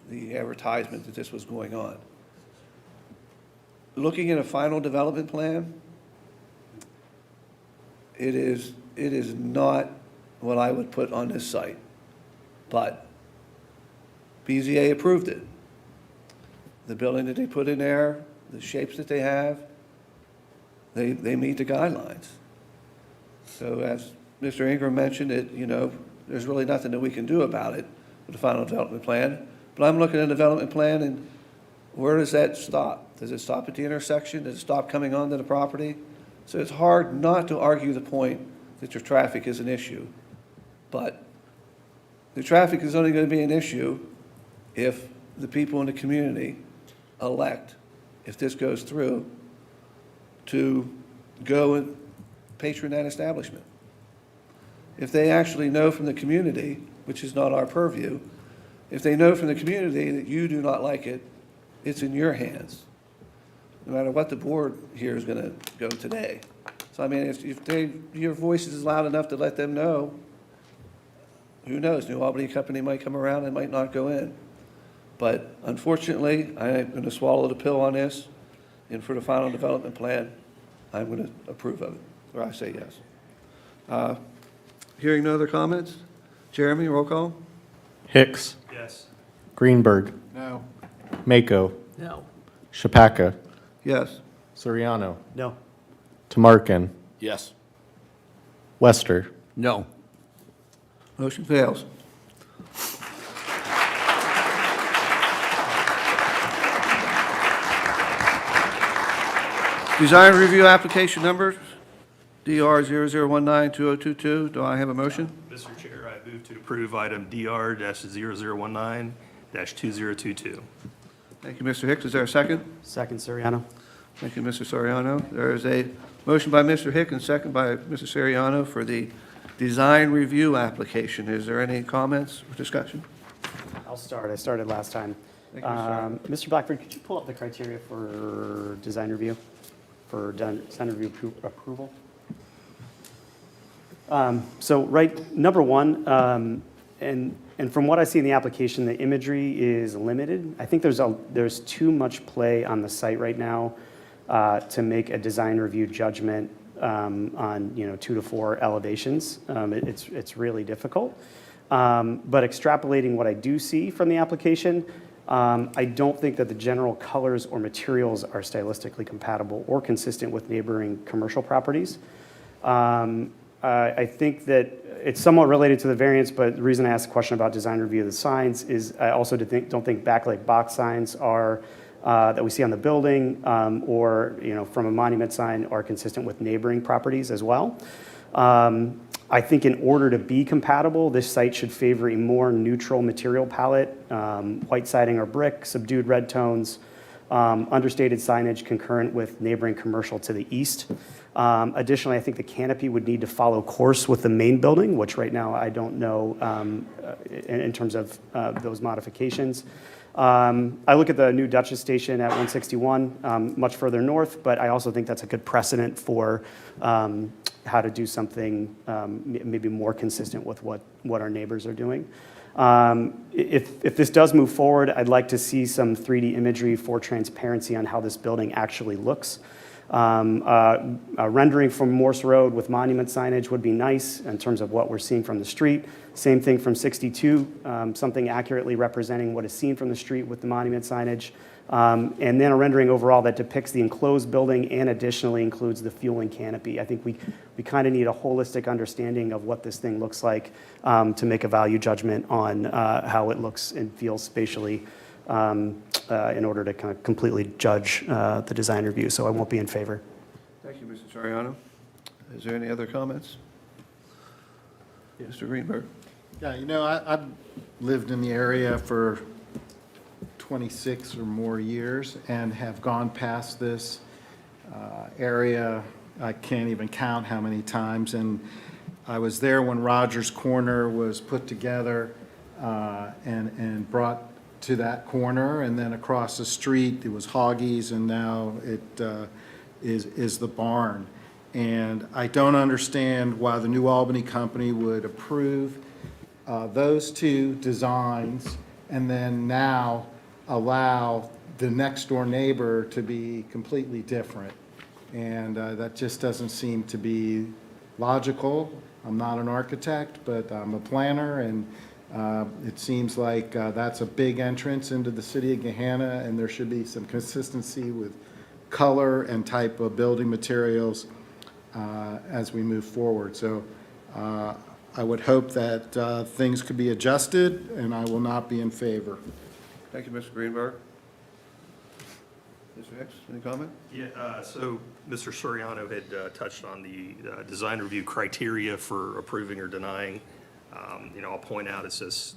the advertisement that this was going on. Looking at a final development plan, it is not what I would put on this site, but BZA approved it. The building that they put in there, the shapes that they have, they meet the guidelines. So as Mr. Ingram mentioned, there's really nothing that we can do about it with the final development plan. But I'm looking at the development plan, and where does that stop? Does it stop at the intersection? Does it stop coming onto the property? So it's hard not to argue the point that your traffic is an issue. But the traffic is only going to be an issue if the people in the community elect, if this goes through, to go and patron that establishment. If they actually know from the community, which is not our purview, if they know from the community that you do not like it, it's in your hands, no matter what the board here is going to go today. So, I mean, if your voice is loud enough to let them know, who knows, New Albany Company might come around and might not go in. But unfortunately, I'm going to swallow the pill on this, and for the final development plan, I'm going to approve of it, or I say yes. Hearing no other comments, Jeremy, roll call. Hicks. Yes. Greenberg. No. Mako. No. Shapaka. Yes. Soriano. No. Tamarkin. Yes. Wester. No. Motion fails. Design review application number, DR 00192022. Do I have a motion? Mr. Chair, I move to approve item DR-0019-2022. Thank you, Mr. Hicks. Is there a second? Second, Soriano. Thank you, Mr. Soriano. There is a motion by Mr. Hicks and second by Mr. Soriano for the design review application. Is there any comments or discussion? I'll start. I started last time. Thank you, Mr. Mr. Blackford, could you pull up the criteria for design review, for design review approval? So number one, and from what I see in the application, the imagery is limited. I think there's too much play on the site right now to make a design review judgment on 2 to 4 elevations. It's really difficult. But extrapolating what I do see from the application, I don't think that the general colors or materials are stylistically compatible or consistent with neighboring commercial properties. I think that it's somewhat related to the variance, but the reason I asked the question about design review of the signs is I also don't think backlight box signs are that we see on the building or from a monument sign are consistent with neighboring properties as well. I think in order to be compatible, this site should favor a more neutral material palette, white siding or brick, subdued red tones, understated signage concurrent with neighboring commercial to the east. Additionally, I think the canopy would need to follow course with the main building, which right now I don't know in terms of those modifications. I look at the new Dutchess station at 161, much further north, but I also think that's a good precedent for how to do something maybe more consistent with what our neighbors are doing. If this does move forward, I'd like to see some 3D imagery for transparency on how this building actually looks. A rendering from Morse Road with monument signage would be nice in terms of what we're seeing from the street. Same thing from 62, something accurately representing what is seen from the street with the monument signage. And then a rendering overall that depicts the enclosed building and additionally includes the fueling canopy. I think we kind of need a holistic understanding of what this thing looks like to make a value judgment on how it looks and feels spatially in order to kind of completely judge the design review. So I won't be in favor. Thank you, Mr. Soriano. Is there any other comments? Mr. Greenberg? Yeah, you know, I've lived in the area for 26 or more years and have gone past this area. I can't even count how many times. And I was there when Rogers Corner was put together and brought to that corner. And then across the street, it was Hoggies, and now it is the barn. And I don't understand why the New Albany company would approve those two designs and then now allow the next door neighbor to be completely different. And that just doesn't seem to be logical. I'm not an architect, but I'm a planner, and it seems like that's a big entrance into the city of Gahanna, and there should be some consistency with color and type of building materials as we move forward. So I would hope that things could be adjusted, and I will not be in favor. Thank you, Mr. Greenberg. Mr. Hicks, any comment? Yeah, so Mr. Soriano had touched on the design review criteria for approving or denying. I'll point out it says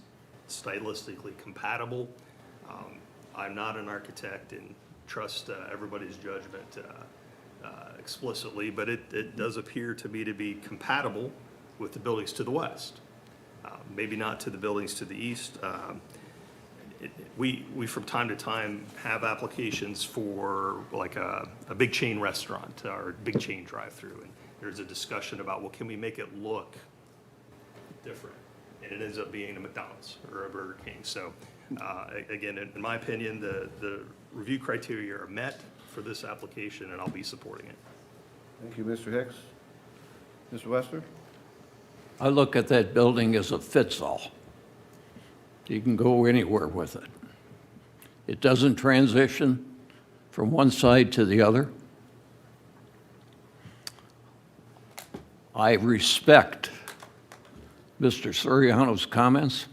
stylistically compatible. I'm not an architect and trust everybody's judgment explicitly, but it does appear to me to be compatible with the buildings to the west. Maybe not to the buildings to the east. We from time to time have applications for like a big chain restaurant or a big chain drive-through, and there's a discussion about, well, can we make it look different? And it ends up being a McDonald's or a Burger King. So again, in my opinion, the review criteria are met for this application, and I'll be supporting it. Thank you, Mr. Hicks. Mr. Wester? I look at that building as a fits-all. You can go anywhere with it. It doesn't transition from one side to the other. I respect Mr. Soriano's comments.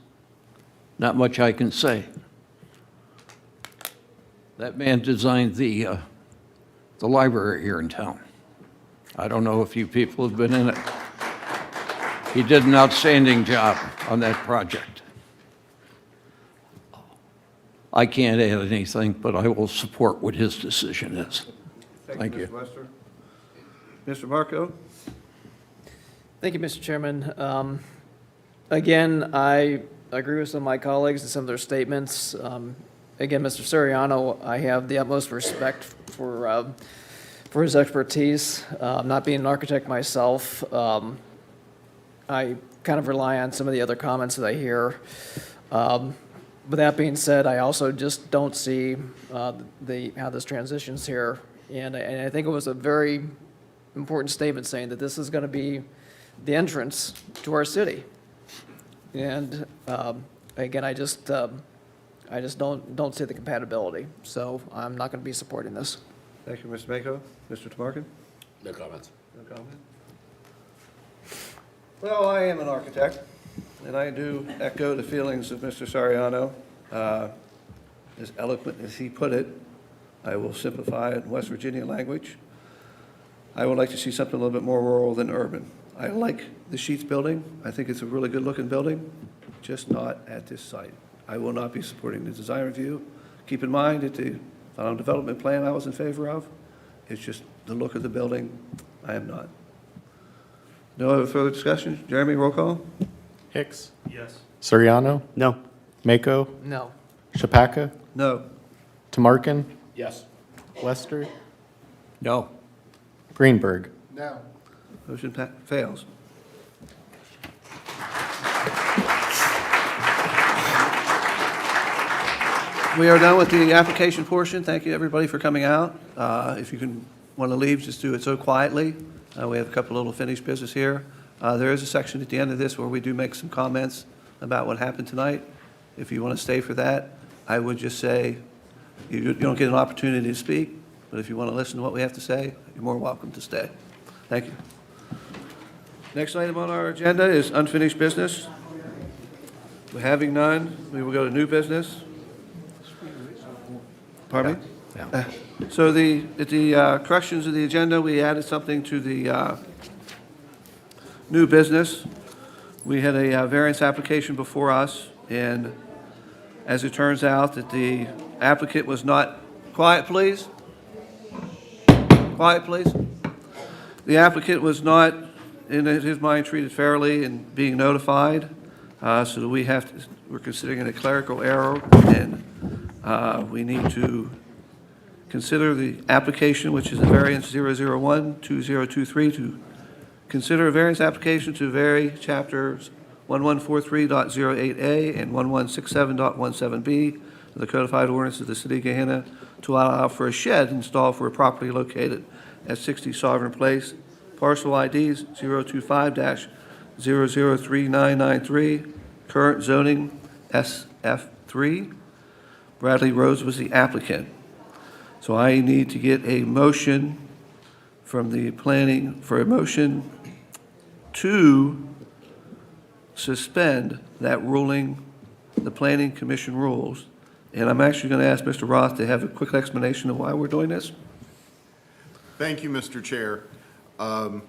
Not much I can say. That man designed the library here in town. I don't know if you people have been in it. He did an outstanding job on that project. I can't add anything, but I will support what his decision is. Thank you. Mr. Wester. Mr. Marco? Thank you, Mr. Chairman. Again, I agree with some of my colleagues and some of their statements. Again, Mr. Soriano, I have the utmost respect for his expertise. Not being an architect myself, I kind of rely on some of the other comments that I hear. With that being said, I also just don't see how this transitions here. And I think it was a very important statement saying that this is going to be the entrance to our city. And again, I just don't see the compatibility. So I'm not going to be supporting this. Thank you, Mr. Mako. Mr. Tamarkin? No comments. No comment? Well, I am an architect, and I do echo the feelings of Mr. Soriano. As eloquent as he put it, I will simplify it in West Virginia language. I would like to see something a little bit more rural than urban. I like the Sheets building. I think it's a really good-looking building, just not at this site. I will not be supporting the design review. Keep in mind that the final development plan I was in favor of, it's just the look of the building, I am not. No other further discussion? Jeremy, roll call? Hicks? Yes. Soriano? No. Mako? No. Chapaka? No. Tamarkin? Yes. Lester? No. Greenberg? No. Motion fails. We are done with the application portion. Thank you, everybody, for coming out. If you can want to leave, just do it so quietly. We have a couple little finished business here. There is a section at the end of this where we do make some comments about what happened tonight. If you want to stay for that, I would just say, you don't get an opportunity to speak, but if you want to listen to what we have to say, you're more welcome to stay. Thank you. Next item on our agenda is unfinished business. We're having none. We will go to new business. Pardon me? Yeah. So at the corrections of the agenda, we added something to the new business. We had a variance application before us, and as it turns out, that the applicant was not, quiet please. Quiet please. The applicant was not, in his mind, treated fairly and being notified, so we're considering it a clerical error, and we need to consider the application, which is a variance 001-2023, to consider a variance application to vary chapters 1143.08a and 1167.17b of the codified ordinance of the city of Gahanna to allow for a shed installed for a property located at 60 Sovereign Place, parcel IDs 025-003993, current zoning SF3. Bradley Rhodes was the applicant. So I need to get a motion from the planning for a motion to suspend that ruling, the planning commission rules. And I'm actually going to ask Mr. Roth to have a quick explanation of why we're doing this. Thank you, Mr. Chair. Our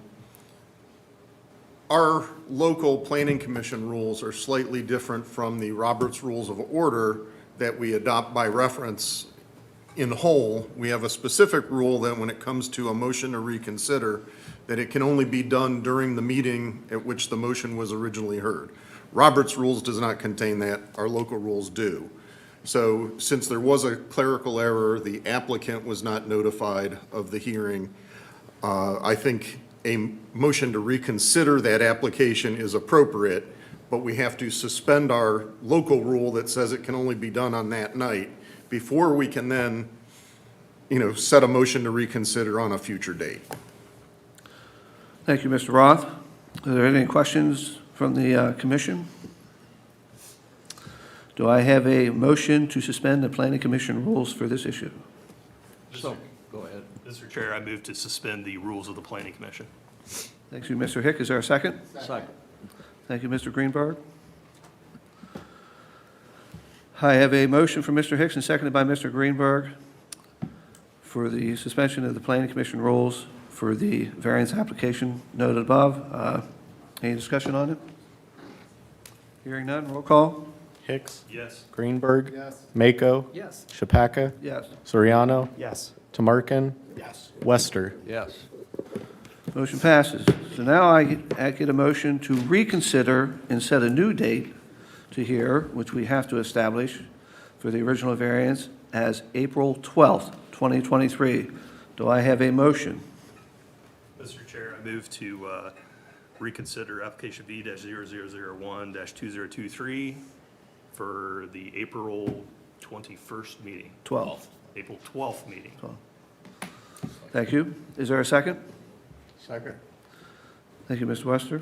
local planning commission rules are slightly different from the Roberts Rules of Order that we adopt by reference in whole. We have a specific rule that when it comes to a motion to reconsider, that it can only be done during the meeting at which the motion was originally heard. Roberts Rules does not contain that. Our local rules do. So since there was a clerical error, the applicant was not notified of the hearing. I think a motion to reconsider that application is appropriate, but we have to suspend our local rule that says it can only be done on that night before we can then, set a motion to reconsider on a future date. Thank you, Mr. Roth. Are there any questions from the commission? Do I have a motion to suspend the planning commission rules for this issue? So, go ahead. Mr. Chair, I move to suspend the rules of the Planning Commission. Thank you, Mr. Hick. Is there a second? Second. Thank you, Mr. Greenberg. I have a motion from Mr. Hicks and seconded by Mr. Greenberg for the suspension of the planning commission rules for the variance application noted above. Any discussion on it? Hearing none, roll call. Hicks? Yes. Greenberg? Yes. Mako? Yes. Chapaca? Yes. Soriano? Yes. Tamarkin? Yes. Wester? Yes. Motion passes. So now I get a motion to reconsider and set a new date to hear, which we have to establish for the original variance as April 12th, 2023. Do I have a motion? Mr. Chair, I move to reconsider application V-0001-2023 for the April 21st meeting. 12th. April 12th meeting. Thank you. Is there a second? Second. Thank you, Mr. Wester.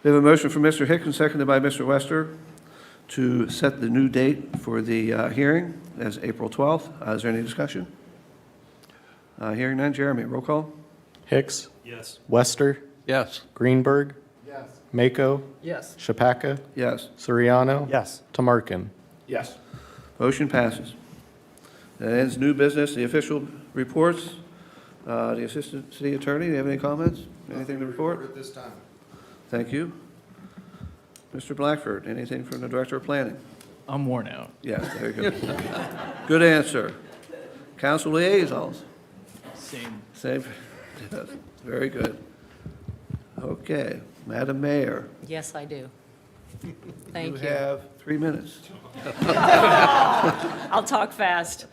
We have a motion from Mr. Hick and seconded by Mr. Wester to set the new date for the hearing as April 12th. Is there any discussion? Hearing none. Jeremy, roll call. Hicks? Yes. Wester? Yes. Greenberg? Yes. Mako? Yes. Chapaca? Yes. Soriano? Yes. Tamarkin? Yes. Motion passes. That ends new business, the official reports. The Assistant City Attorney, do you have any comments? Anything to report? At this time. Thank you. Mr. Blackford, anything from the Director of Planning? I'm worn out. Yes, there you go. Good answer. Council liaisons? Same. Same. Yes, very good. Okay, Madam Mayor. Yes, I do. Thank you. You have 3 minutes. I'll talk fast.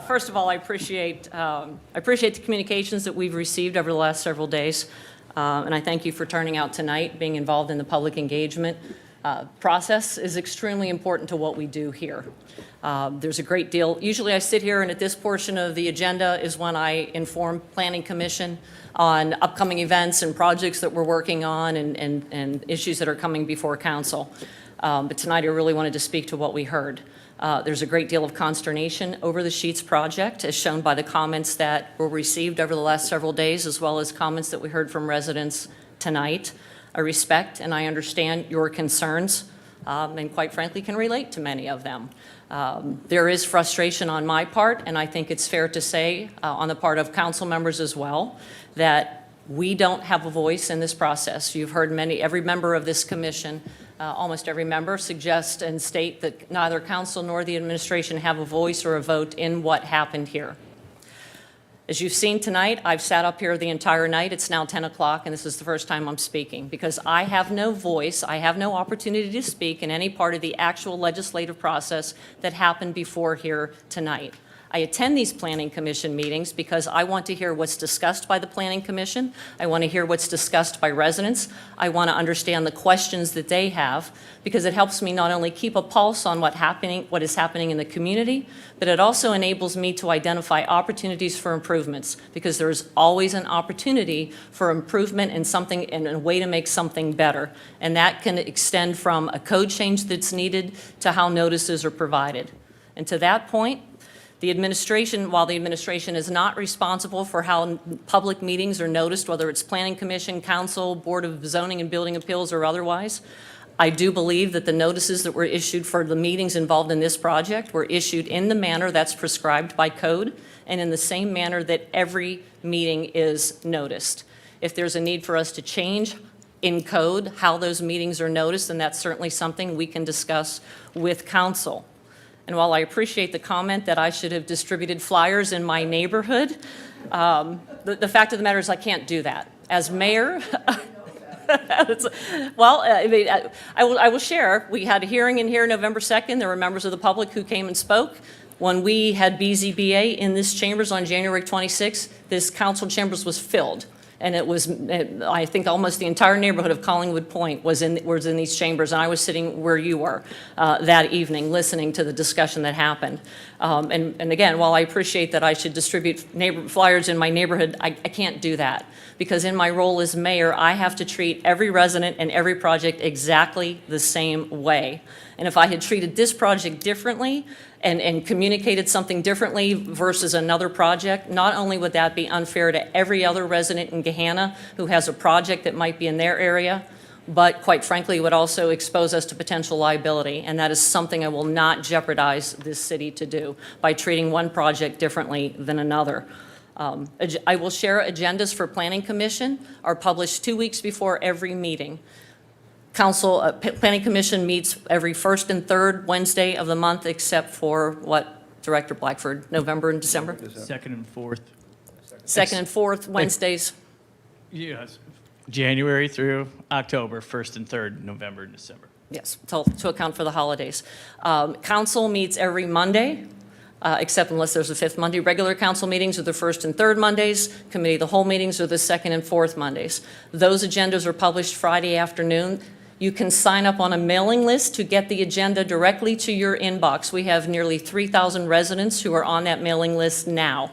First of all, I appreciate the communications that we've received over the last several days, and I thank you for turning out tonight, being involved in the public engagement. Process is extremely important to what we do here. There's a great deal. Usually I sit here, and at this portion of the agenda is when I inform Planning Commission on upcoming events and projects that we're working on and issues that are coming before council. But tonight I really wanted to speak to what we heard. There's a great deal of consternation over the Sheets project, as shown by the comments that were received over the last several days, as well as comments that we heard from residents tonight. I respect and I understand your concerns, and quite frankly can relate to many of them. There is frustration on my part, and I think it's fair to say on the part of council members as well, that we don't have a voice in this process. You've heard every member of this commission, almost every member, suggest and state that neither council nor the administration have a voice or a vote in what happened here. As you've seen tonight, I've sat up here the entire night. It's now 10 o'clock, and this is the first time I'm speaking because I have no voice, I have no opportunity to speak in any part of the actual legislative process that happened before here tonight. I attend these Planning Commission meetings because I want to hear what's discussed by the Planning Commission. I want to hear what's discussed by residents. I want to understand the questions that they have because it helps me not only keep a pulse on what is happening in the community, but it also enables me to identify opportunities for improvements because there's always an opportunity for improvement in something and a way to make something better. And that can extend from a code change that's needed to how notices are provided. And to that point, the administration, while the administration is not responsible for how public meetings are noticed, whether it's Planning Commission, Council, Board of Zoning and Building Appeals or otherwise, I do believe that the notices that were issued for the meetings involved in this project were issued in the manner that's prescribed by code and in the same manner that every meeting is noticed. If there's a need for us to change in code how those meetings are noticed, then that's certainly something we can discuss with council. And while I appreciate the comment that I should have distributed flyers in my neighborhood, the fact of the matter is I can't do that. As mayor, well, I will share. We had a hearing in here November 2nd. There were members of the public who came and spoke. When we had BZBA in this chambers on January 26th, this council chambers was filled. And it was, I think, almost the entire neighborhood of Collingwood Point was in these chambers, and I was sitting where you were that evening, listening to the discussion that happened. And again, while I appreciate that I should distribute flyers in my neighborhood, I can't do that because in my role as mayor, I have to treat every resident and every project exactly the same way. And if I had treated this project differently, and communicated something differently versus another project, not only would that be unfair to every other resident in Gahanna who has a project that might be in their area, but quite frankly, would also expose us to potential liability. And that is something I will not jeopardize this city to do by treating one project differently than another. I will share agendas for Planning Commission are published 2 weeks before every meeting. Council, Planning Commission meets every first and third Wednesday of the month, except for what, Director Blackford, November and December? Second and fourth. Second and fourth Wednesdays. Yes, January through October, first and third, November and December. Yes, to account for the holidays. Council meets every Monday, except unless there's a fifth Monday. Regular council meetings are the first and third Mondays. Committee of the whole meetings are the second and fourth Mondays. Those agendas are published Friday afternoon. You can sign up on a mailing list to get the agenda directly to your inbox. We have nearly 3,000 residents who are on that mailing list now.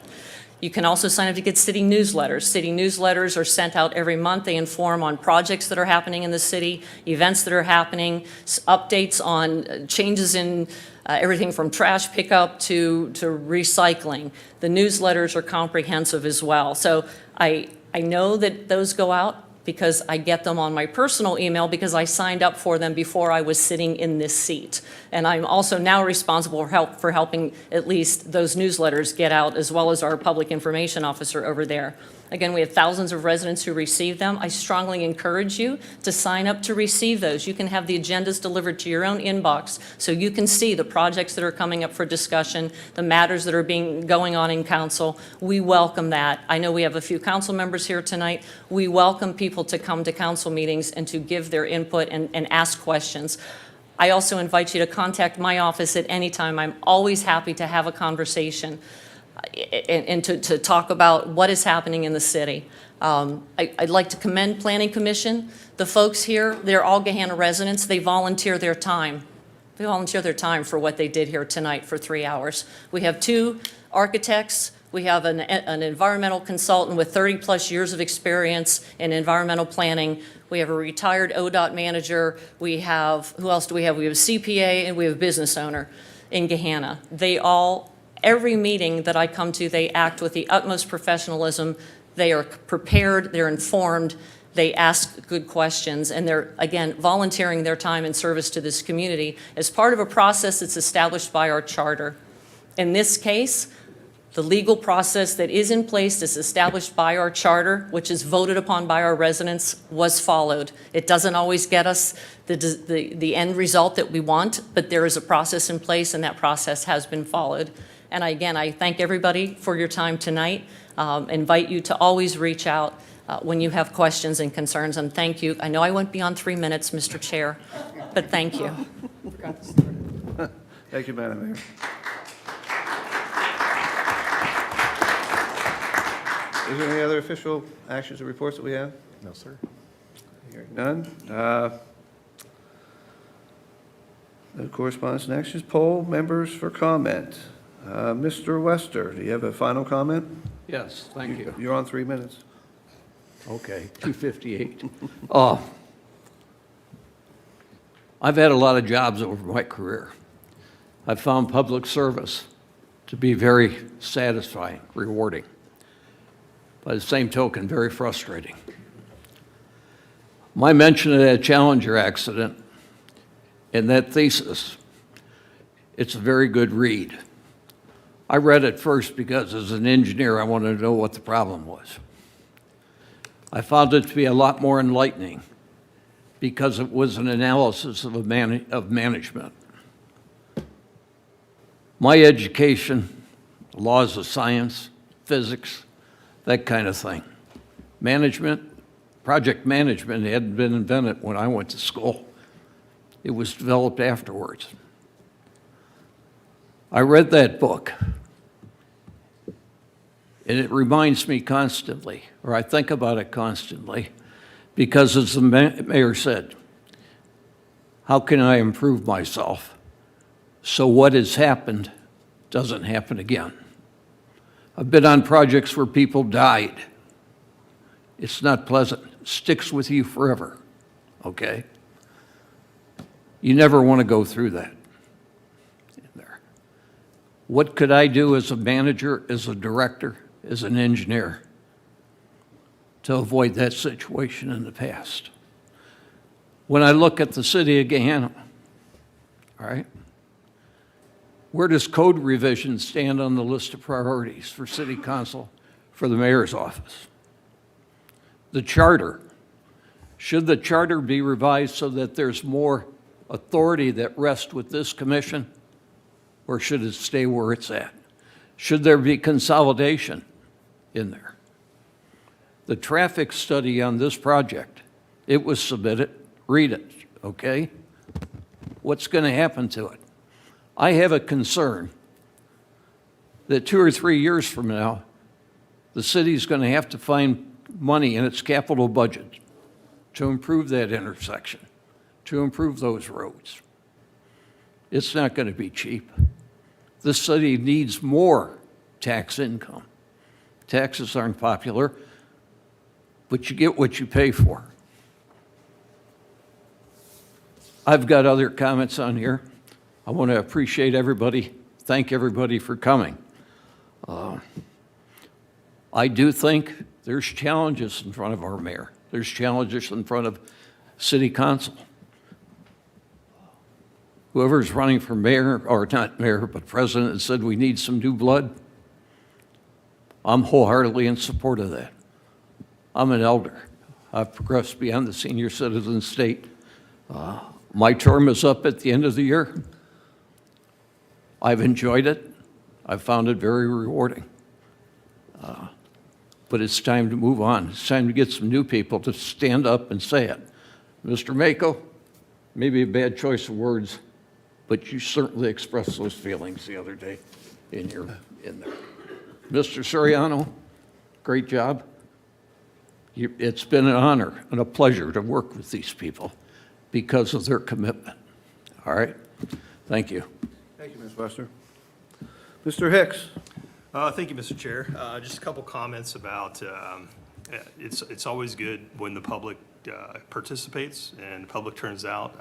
You can also sign up to get city newsletters. City newsletters are sent out every month. They inform on projects that are happening in the city, events that are happening, updates on changes in everything from trash pickup to recycling. The newsletters are comprehensive as well. So I know that those go out because I get them on my personal email because I signed up for them before I was sitting in this seat. And I'm also now responsible for helping at least those newsletters get out, as well as our public information officer over there. Again, we have thousands of residents who receive them. I strongly encourage you to sign up to receive those. You can have the agendas delivered to your own inbox so you can see the projects that are coming up for discussion, the matters that are going on in council. We welcome that. I know we have a few council members here tonight. We welcome people to come to council meetings and to give their input and ask questions. I also invite you to contact my office at any time. I'm always happy to have a conversation and to talk about what is happening in the city. I'd like to commend Planning Commission. The folks here, they're all Gahanna residents. They volunteer their time. They volunteer their time for what they did here tonight for 3 hours. We have 2 architects. We have an environmental consultant with 30-plus years of experience in environmental planning. We have a retired ODOT manager. We have, who else do we have? We have a CPA and we have a business owner in Gahanna. They all, every meeting that I come to, they act with the utmost professionalism. They are prepared, they're informed, they ask good questions, and they're, again, volunteering their time in service to this community as part of a process that's established by our charter. In this case, the legal process that is in place, that's established by our charter, which is voted upon by our residents, was followed. It doesn't always get us the end result that we want, but there is a process in place, and that process has been followed. And again, I thank everybody for your time tonight. Invite you to always reach out when you have questions and concerns, and thank you. I know I went beyond 3 minutes, Mr. Chair, but thank you. Thank you, Madam Mayor. Is there any other official actions or reports that we have? No, sir. Hearing none. No correspondence and actions. Poll members for comment. Mr. Wester, do you have a final comment? Yes, thank you. You're on 3 minutes. Okay, 2:58. I've had a lot of jobs over my career. I've found public service to be very satisfying, rewarding. By the same token, very frustrating. My mention of that Challenger accident and that thesis, it's a very good read. I read it first because as an engineer, I wanted to know what the problem was. I found it to be a lot more enlightening because it was an analysis of management. My education, laws of science, physics, that kind of thing. Management, project management hadn't been invented when I went to school. It was developed afterwards. I read that book, and it reminds me constantly, or I think about it constantly, because as the mayor said, how can I improve myself so what has happened doesn't happen again? I've been on projects where people died. It's not pleasant. It sticks with you forever, okay? You never want to go through that. What could I do as a manager, as a director, as an engineer to avoid that situation in the past? When I look at the city of Gahanna, all right, where does code revision stand on the list of priorities for city council, for the mayor's office? The charter. Should the charter be revised so that there's more authority that rests with this commission? Or should it stay where it's at? Should there be consolidation in there? The traffic study on this project, it was submitted, read it, okay? What's going to happen to it? I have a concern that 2 or 3 years from now, the city's going to have to find money in its capital budget to improve that intersection, to improve those roads. It's not going to be cheap. This city needs more tax income. Taxes aren't popular, but you get what you pay for. I've got other comments on here. I want to appreciate everybody, thank everybody for coming. I do think there's challenges in front of our mayor. There's challenges in front of city council. Whoever's running for mayor, or not mayor, but president, said we need some new blood. I'm wholeheartedly in support of that. I'm an elder. I've progressed beyond the senior citizen state. My term is up at the end of the year. I've enjoyed it. I've found it very rewarding. But it's time to move on. It's time to get some new people to stand up and say it. Mr. Mako, maybe a bad choice of words, but you certainly expressed those feelings the other day in there. Mr. Soriano, great job. It's been an honor and a pleasure to work with these people because of their commitment. All right? Thank you. Thank you, Ms. Wester. Mr. Hicks? Thank you, Mr. Chair. Just a couple comments about, it's always good when the public participates and the public turns out.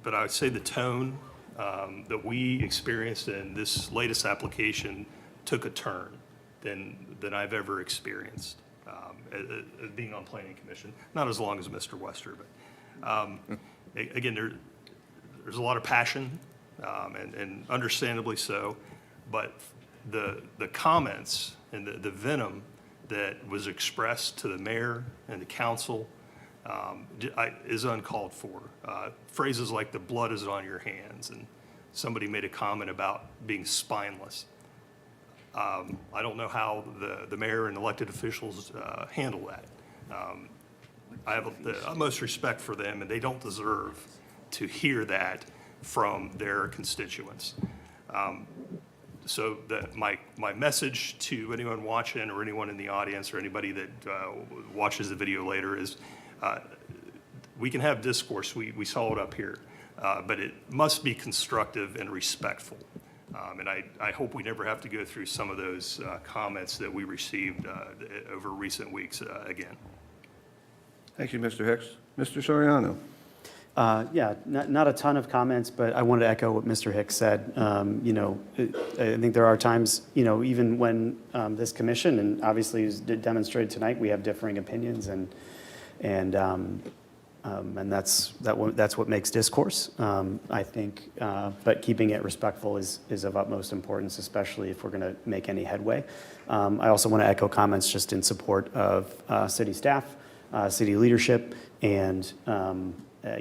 But I would say the tone that we experienced in this latest application took a turn than I've ever experienced, being on Planning Commission. Not as long as Mr. Wester, but again, there's a lot of passion, and understandably so, but the comments and the venom that was expressed to the mayor and the council is uncalled for. Phrases like "the blood is on your hands," and somebody made a comment about being spineless. I don't know how the mayor and elected officials handle that. I have the utmost respect for them, and they don't deserve to hear that from their constituents. So my message to anyone watching or anyone in the audience or anybody that watches the video later is we can have discourse. We saw it up here, but it must be constructive and respectful. And I hope we never have to go through some of those comments that we received over recent weeks again. Thank you, Mr. Hicks. Mr. Soriano? Yeah, not a ton of comments, but I wanted to echo what Mr. Hicks said. You know, I think there are times, you know, even when this commission, and obviously as demonstrated tonight, we have differing opinions, and that's what makes discourse, I think. But keeping it respectful is of utmost importance, especially if we're going to make any headway. I also want to echo comments just in support of city staff, city leadership, and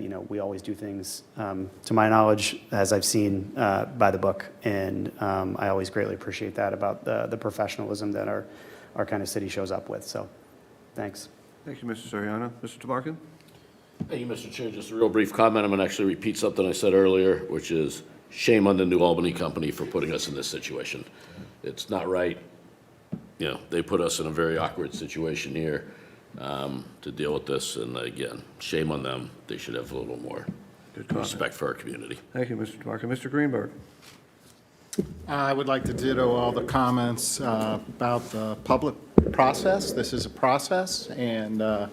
you know, we always do things, to my knowledge, as I've seen, by the book, and I always greatly appreciate that about the professionalism that our kind of city shows up with. So, thanks. Thank you, Mr. Soriano. Mr. Tabarkin? Thank you, Mr. Chair. Just a real brief comment. I'm going to actually repeat something I said earlier, which is shame on the New Albany company for putting us in this situation. It's not right. You know, they put us in a very awkward situation here to deal with this, and again, shame on them. They should have a little more respect for our community. Thank you, Mr. Tabarkin. Mr. Greenberg? I would like to ditto all the comments about the public process. This is a process, and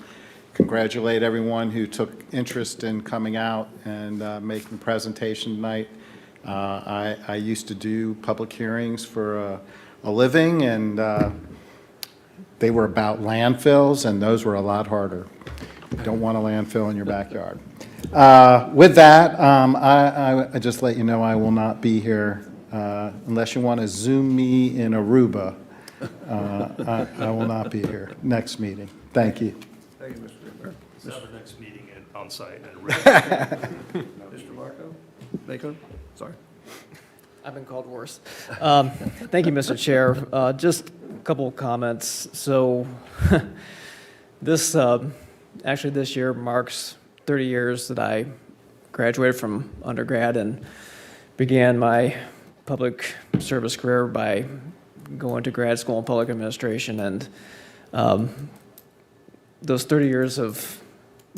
congratulate everyone who took interest in coming out and making the presentation tonight. I used to do public hearings for a living, and they were about landfills, and those were a lot harder. You don't want a landfill in your backyard. With that, I just let you know I will not be here unless you want to Zoom me in Aruba. I will not be here next meeting. Thank you. Thank you, Mr. Greenberg. Let's have our next meeting on site. Mr. Marco? Bacon? Sorry. I've been called worse. Thank you, Mr. Chair. Just a couple of comments. So this, actually this year marks 30 years that I graduated from undergrad and began my public service career by going to grad school in public administration. And those 30 years have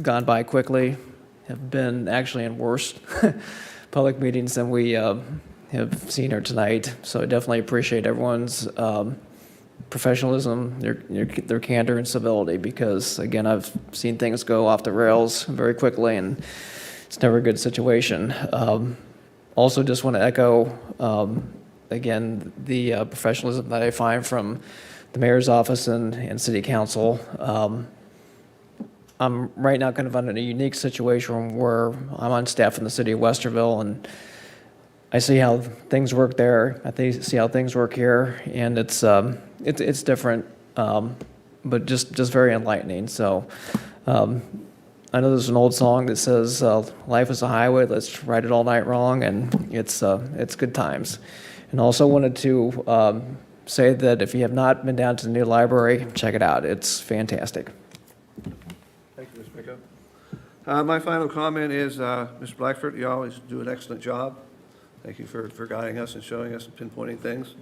gone by quickly, have been actually in worse public meetings than we have seen here tonight. So I definitely appreciate everyone's professionalism, their candor and civility, because again, I've seen things go off the rails very quickly, and it's never a good situation. Also just want to echo, again, the professionalism that I find from the mayor's office and city council. I'm right now kind of in a unique situation where I'm on staff in the city of Westerville, and I see how things work there. I see how things work here, and it's different, but just very enlightening. So I know there's an old song that says, "Life is a highway, let's ride it all night long," and it's good times. And also wanted to say that if you have not been down to the new library, check it out. It's fantastic. Thank you, Mr. Pico. My final comment is, Mr. Blackford, you always do an excellent job. Thank you for guiding us and showing us and pinpointing things.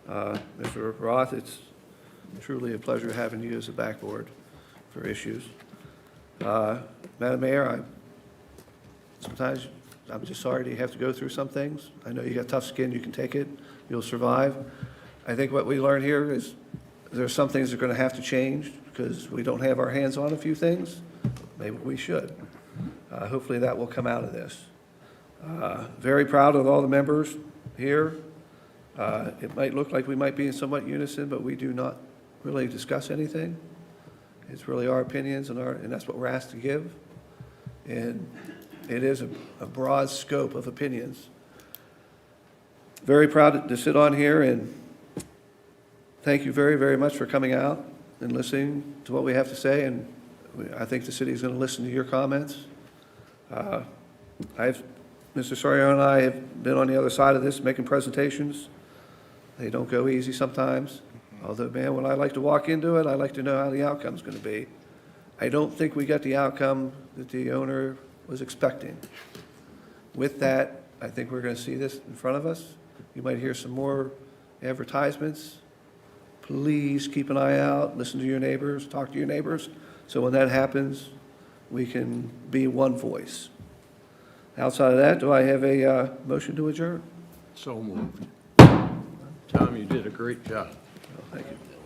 Mr. Roth, it's truly a pleasure having you as a backboard for issues. Madam Mayor, sometimes I'm just sorry that you have to go through some things. I know you got tough skin, you can take it, you'll survive. I think what we learned here is there's some things that are going to have to change because we don't have our hands on a few things. Maybe we should. Hopefully that will come out of this. Very proud of all the members here. It might look like we might be in somewhat unison, but we do not really discuss anything. It's really our opinions and that's what we're asked to give. And it is a broad scope of opinions. Very proud to sit on here, and thank you very, very much for coming out and listening to what we have to say. And I think the city is going to listen to your comments. Mr. Sawyer and I have been on the other side of this, making presentations. They don't go easy sometimes. Although, man, when I like to walk into it, I like to know how the outcome's going to be. I don't think we got the outcome that the owner was expecting. With that, I think we're going to see this in front of us. You might hear some more advertisements. Please keep an eye out, listen to your neighbors, talk to your neighbors. So when that happens, we can be one voice. Outside of that, do I have a motion to adjourn? So moved. Tom, you did a great job. Thank you.